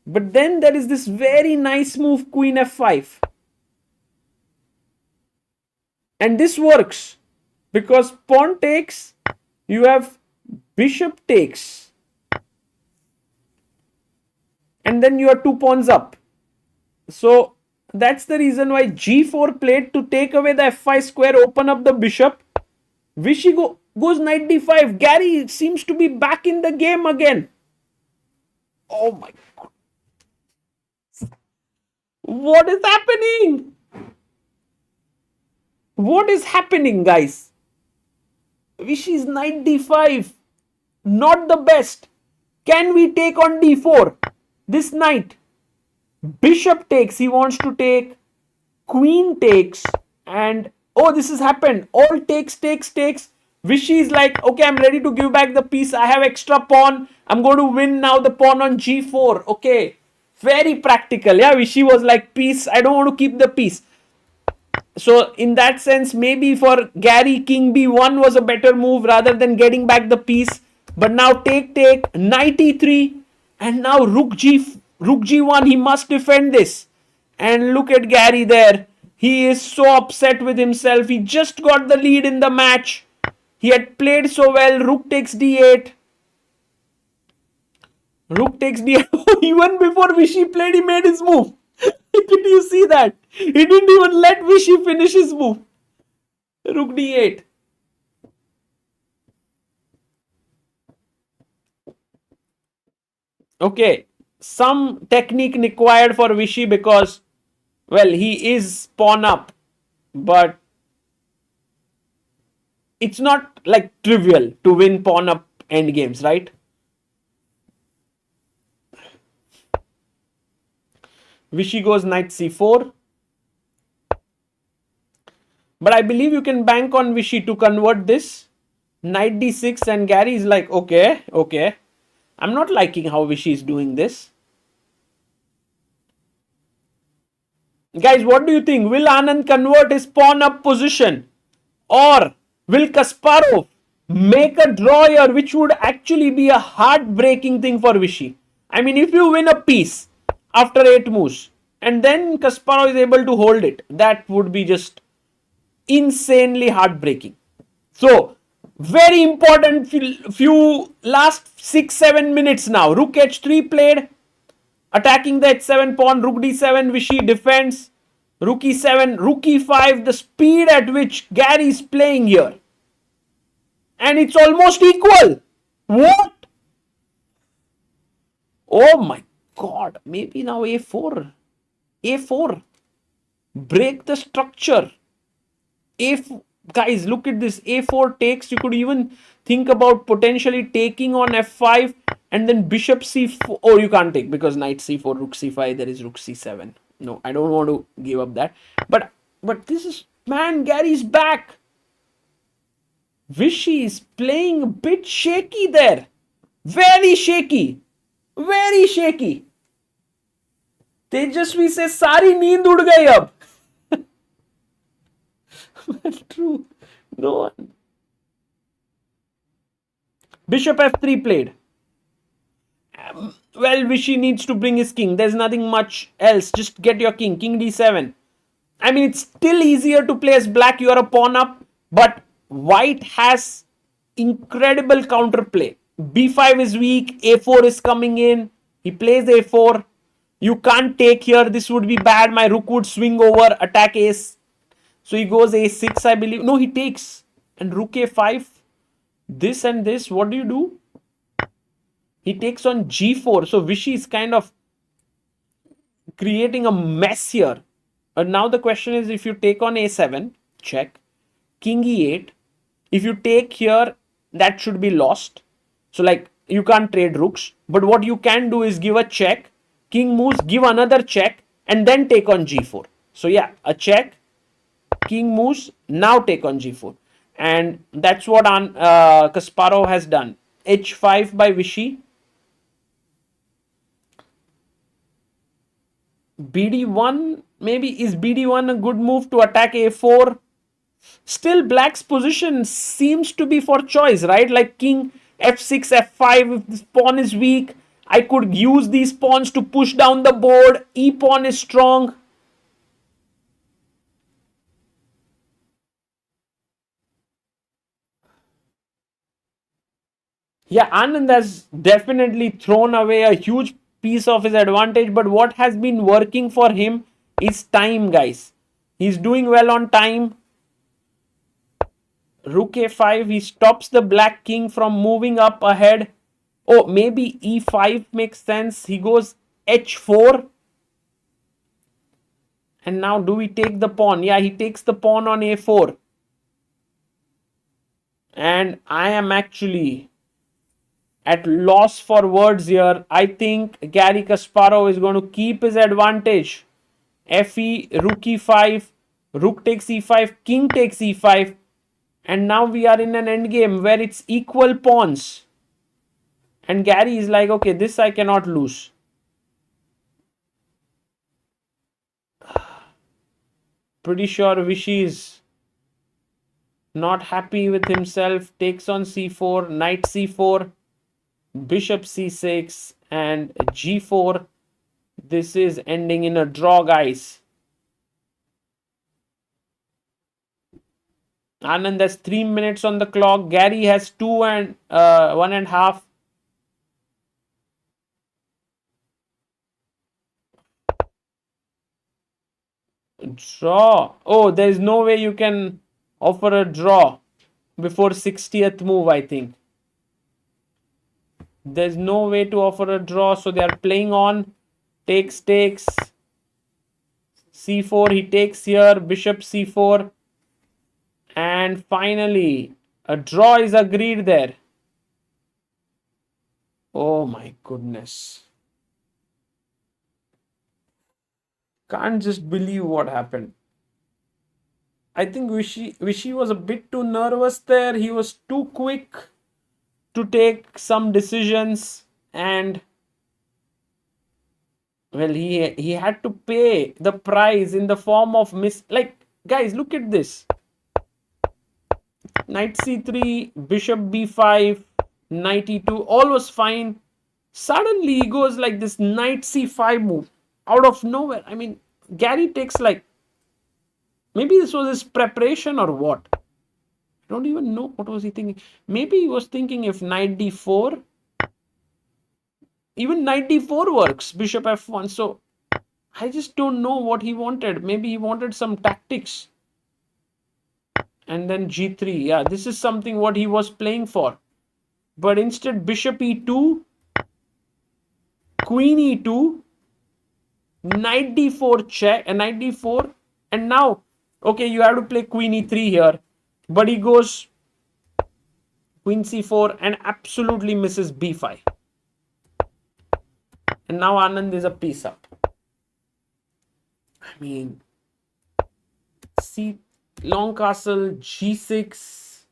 But then there is this very nice move, queen f5. And this works because pawn takes, you have bishop takes. And then you are 2 pawns up. So that's the reason why g4 played to take away the f5 square, open up the bishop. Vishy goes knight d5. Garry seems to be back in the game again. Oh my God. What is happening? What is happening, guys? Vishy's knight d5. Not the best. Can we take on d4? This knight. Bishop takes. He wants to take. Queen takes. And oh, this has happened. All takes. Vishy is like, okay, I'm ready to give back the piece. I have extra pawn. I'm going to win now the pawn on g4. Okay. Very practical. Yeah, Vishy was like, piece. I don't want to keep the piece. So in that sense, maybe for Garry, king b1 was a better move rather than getting back the piece. But now take, knight e3, and now rook g1. He must defend this. And look at Garry there. He is so upset with himself. He just got the lead in the match. He had played so well. Rook takes d8. Rook takes d8. Even before Vishy played, he made his move. Did you see that? He didn't even let Vishy finish his move. Rook d8. Okay. Some technique required for Vishy because, well, he is pawn up. But it's not like trivial to win pawn up endgames, right? Vishy goes knight c4. But I believe you can bank on Vishy to convert this. Knight d6 and Garry is like, okay. I'm not liking how Vishy is doing this. Guys, what do you think? Will Anand convert his pawn up position? Or will Kasparov make a draw here, which would actually be a heartbreaking thing for Vishy? I mean, if you win a piece after 8 moves and then Kasparov is able to hold it, that would be just insanely heartbreaking. So, very important few last 6-7 minutes now. Rook h3 played, attacking the h7 pawn, rook d7, Vishy defends, rook e7, rook e5, the speed at which Garry is playing here. And it's almost equal. What? Oh my god. Maybe now a4. a4. Break the structure. Guys, look at this. a4 takes. You could even think about potentially taking on f5 and then bishop c4. Oh, you can't take because knight c4, rook c5. There is rook c7. No, I don't want to give up that. But this is, man, Gary's back. Vishy is playing a bit shaky there. Very shaky. Very shaky. Tejasvi says, सारी नींद उड़ गई अब. True. No one. Bishop f3 played. Well, Vishy needs to bring his king. There's nothing much else. Just get your king. King d7. I mean, it's still easier to play as black. You are a pawn up. But white has incredible counterplay. b5 is weak. a4 is coming in. He plays a4. You can't take here. This would be bad. My rook would swing over. Attack ace. So he goes a6, I believe. No, he takes. And rook a5. This and this. What do you do? He takes on g4. So Vishy is kind of creating a mess here. And now the question is, if you take on a7, check. King e8. If you take here, that should be lost. So like, you can't trade rooks. But what you can do is give a check. King moves, give another check. And then take on g4. So yeah, a check. King moves, now take on g4. And that's what Kasparov has done. h5 by Vishy. bd1, maybe is bd1 a good move to attack a4? Still, black's position seems to be for choice, right? Like king f6, f5, if this pawn is weak, I could use these pawns to push down the board. E pawn is strong. Yeah, Anand has definitely thrown away a huge piece of his advantage, but what has been working for him is time, guys. He's doing well on time. Rook a5, he stops the black king from moving up ahead. Oh, maybe e5 makes sense. He goes h4. And now do we take the pawn? Yeah, he takes the pawn on a4. And I am actually at loss for words here. I think Garry Kasparov is going to keep his advantage. Fe, rook e5, rook takes e5, king takes e5. And now we are in an endgame where it's equal pawns. And Garry is like, okay, this I cannot lose. Pretty sure Vishy is not happy with himself. Takes on c4, knight c4. Bishop c6 and g4. This is ending in a draw, guys. Anand has 3 minutes on the clock. Garry has 2 and 1.5. Draw. Oh, there is no way you can offer a draw before 60th move, I think. There's no way to offer a draw, so they are playing on. Takes. c4, he takes here. Bishop c4. And finally, a draw is agreed there. Oh my goodness. Can't just believe what happened. I think Vishy was a bit too nervous there. He was too quick to take some decisions, and Well, he had to pay the price in the form of like, guys, look at this. Knight c3, bishop b5, knight e2, all was fine. Suddenly he goes like this knight c5 move out of nowhere. I mean, Garry takes like, maybe this was his preparation or what. I don't even know what was he thinking. Maybe he was thinking if knight d4, even knight d4 works, bishop f1. So I just don't know what he wanted. Maybe he wanted some tactics. And then g3. Yeah, this is something what he was playing for. But instead, bishop e2, queen e2, knight d4 check, and knight d4. And now, okay, you have to play queen e3 here. But he goes queen c4 and absolutely misses b5. And now Anand is a piece up. I mean, long castle, g6,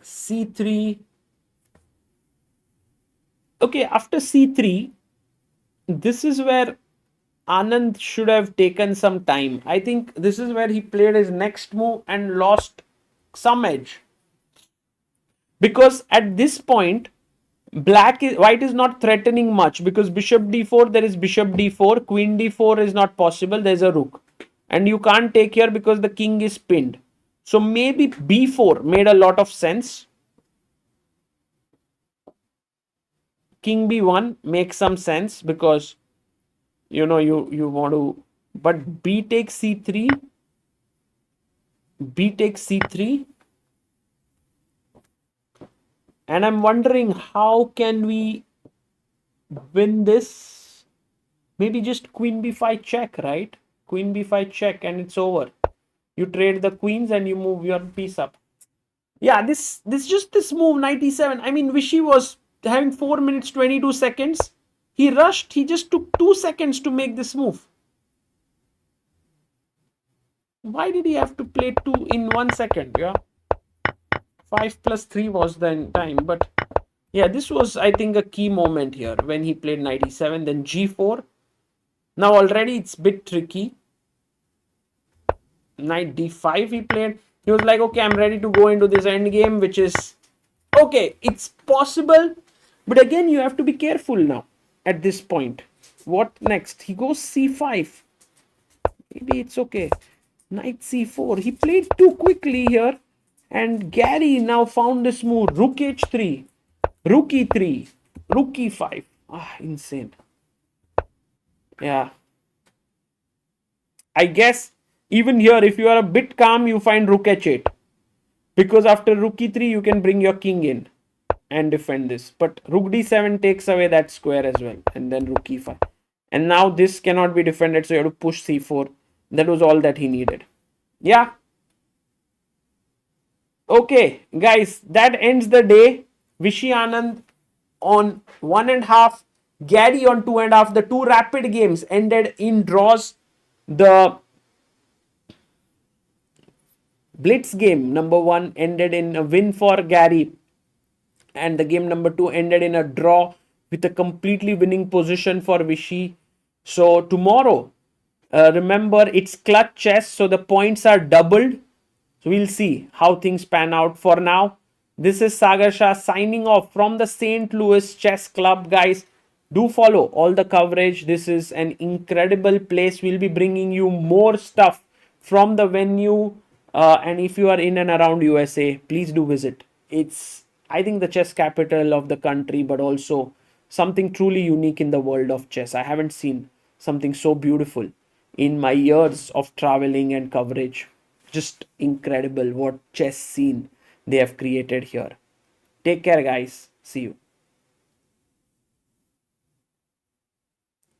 c3. Okay, after c3, this is where Anand should have taken some time. I think this is where he played his next move and lost some edge. Because at this point, white is not threatening much, because bishop d4, there is bishop d4, queen d4 is not possible, there's a rook. And you can't take here because the king is pinned. So maybe b4 made a lot of sense. King b1 makes some sense because you know you want to, but b takes c3, b takes c3, and I'm wondering how can we win this. Maybe just queen b5 check, right? Queen b5 check and it's over. You trade the queens and you move your piece up. Yeah, this move, knight e7. I mean, Vishy was having 4 minutes 22 seconds. He rushed. He just took 2 seconds to make this move. Why did he have to play 2 in 1 second? Yeah, 5 plus 3 was the time. But yeah, this was, I think, a key moment here when he played knight e7, then g4. Now already it's a bit tricky. Knight d5 he played. He was like, okay, I'm ready to go into this endgame, which is okay. It's possible, but again, you have to be careful now at this point. What next? He goes c5. Maybe it's okay. Knight c4. He played too quickly here, and Garry now found this move. Rook h3, rook e3, rook e5. Insane. Yeah. I guess even here, if you are a bit calm, you find rook h8. Because after rook e3, you can bring your king in and defend this. But rook d7 takes away that square as well. And then rook e5. And now this cannot be defended, so you have to push c4. That was all that he needed. Yeah. Okay, guys, that ends the day. Vishy Anand on 1.5, Garry on 2.5. The two rapid games ended in draws. The Blitz game number 1 ended in a win for Garry, and the game number 2 ended in a draw with a completely winning position for Vishy. So tomorrow, remember, it's clutch chess, so the points are doubled. So we'll see how things pan out. For now, this is Sagar Shah signing off from the St. Louis Chess Club. Guys, do follow all the coverage. This is an incredible place. We'll be bringing you more stuff from the venue. And if you are in and around USA, please do visit. It's, I think, the chess capital of the country, but also something truly unique in the world of chess. I haven't seen something so beautiful in my years of traveling and coverage. Just incredible what chess scene they have created here. Take care, guys. See you.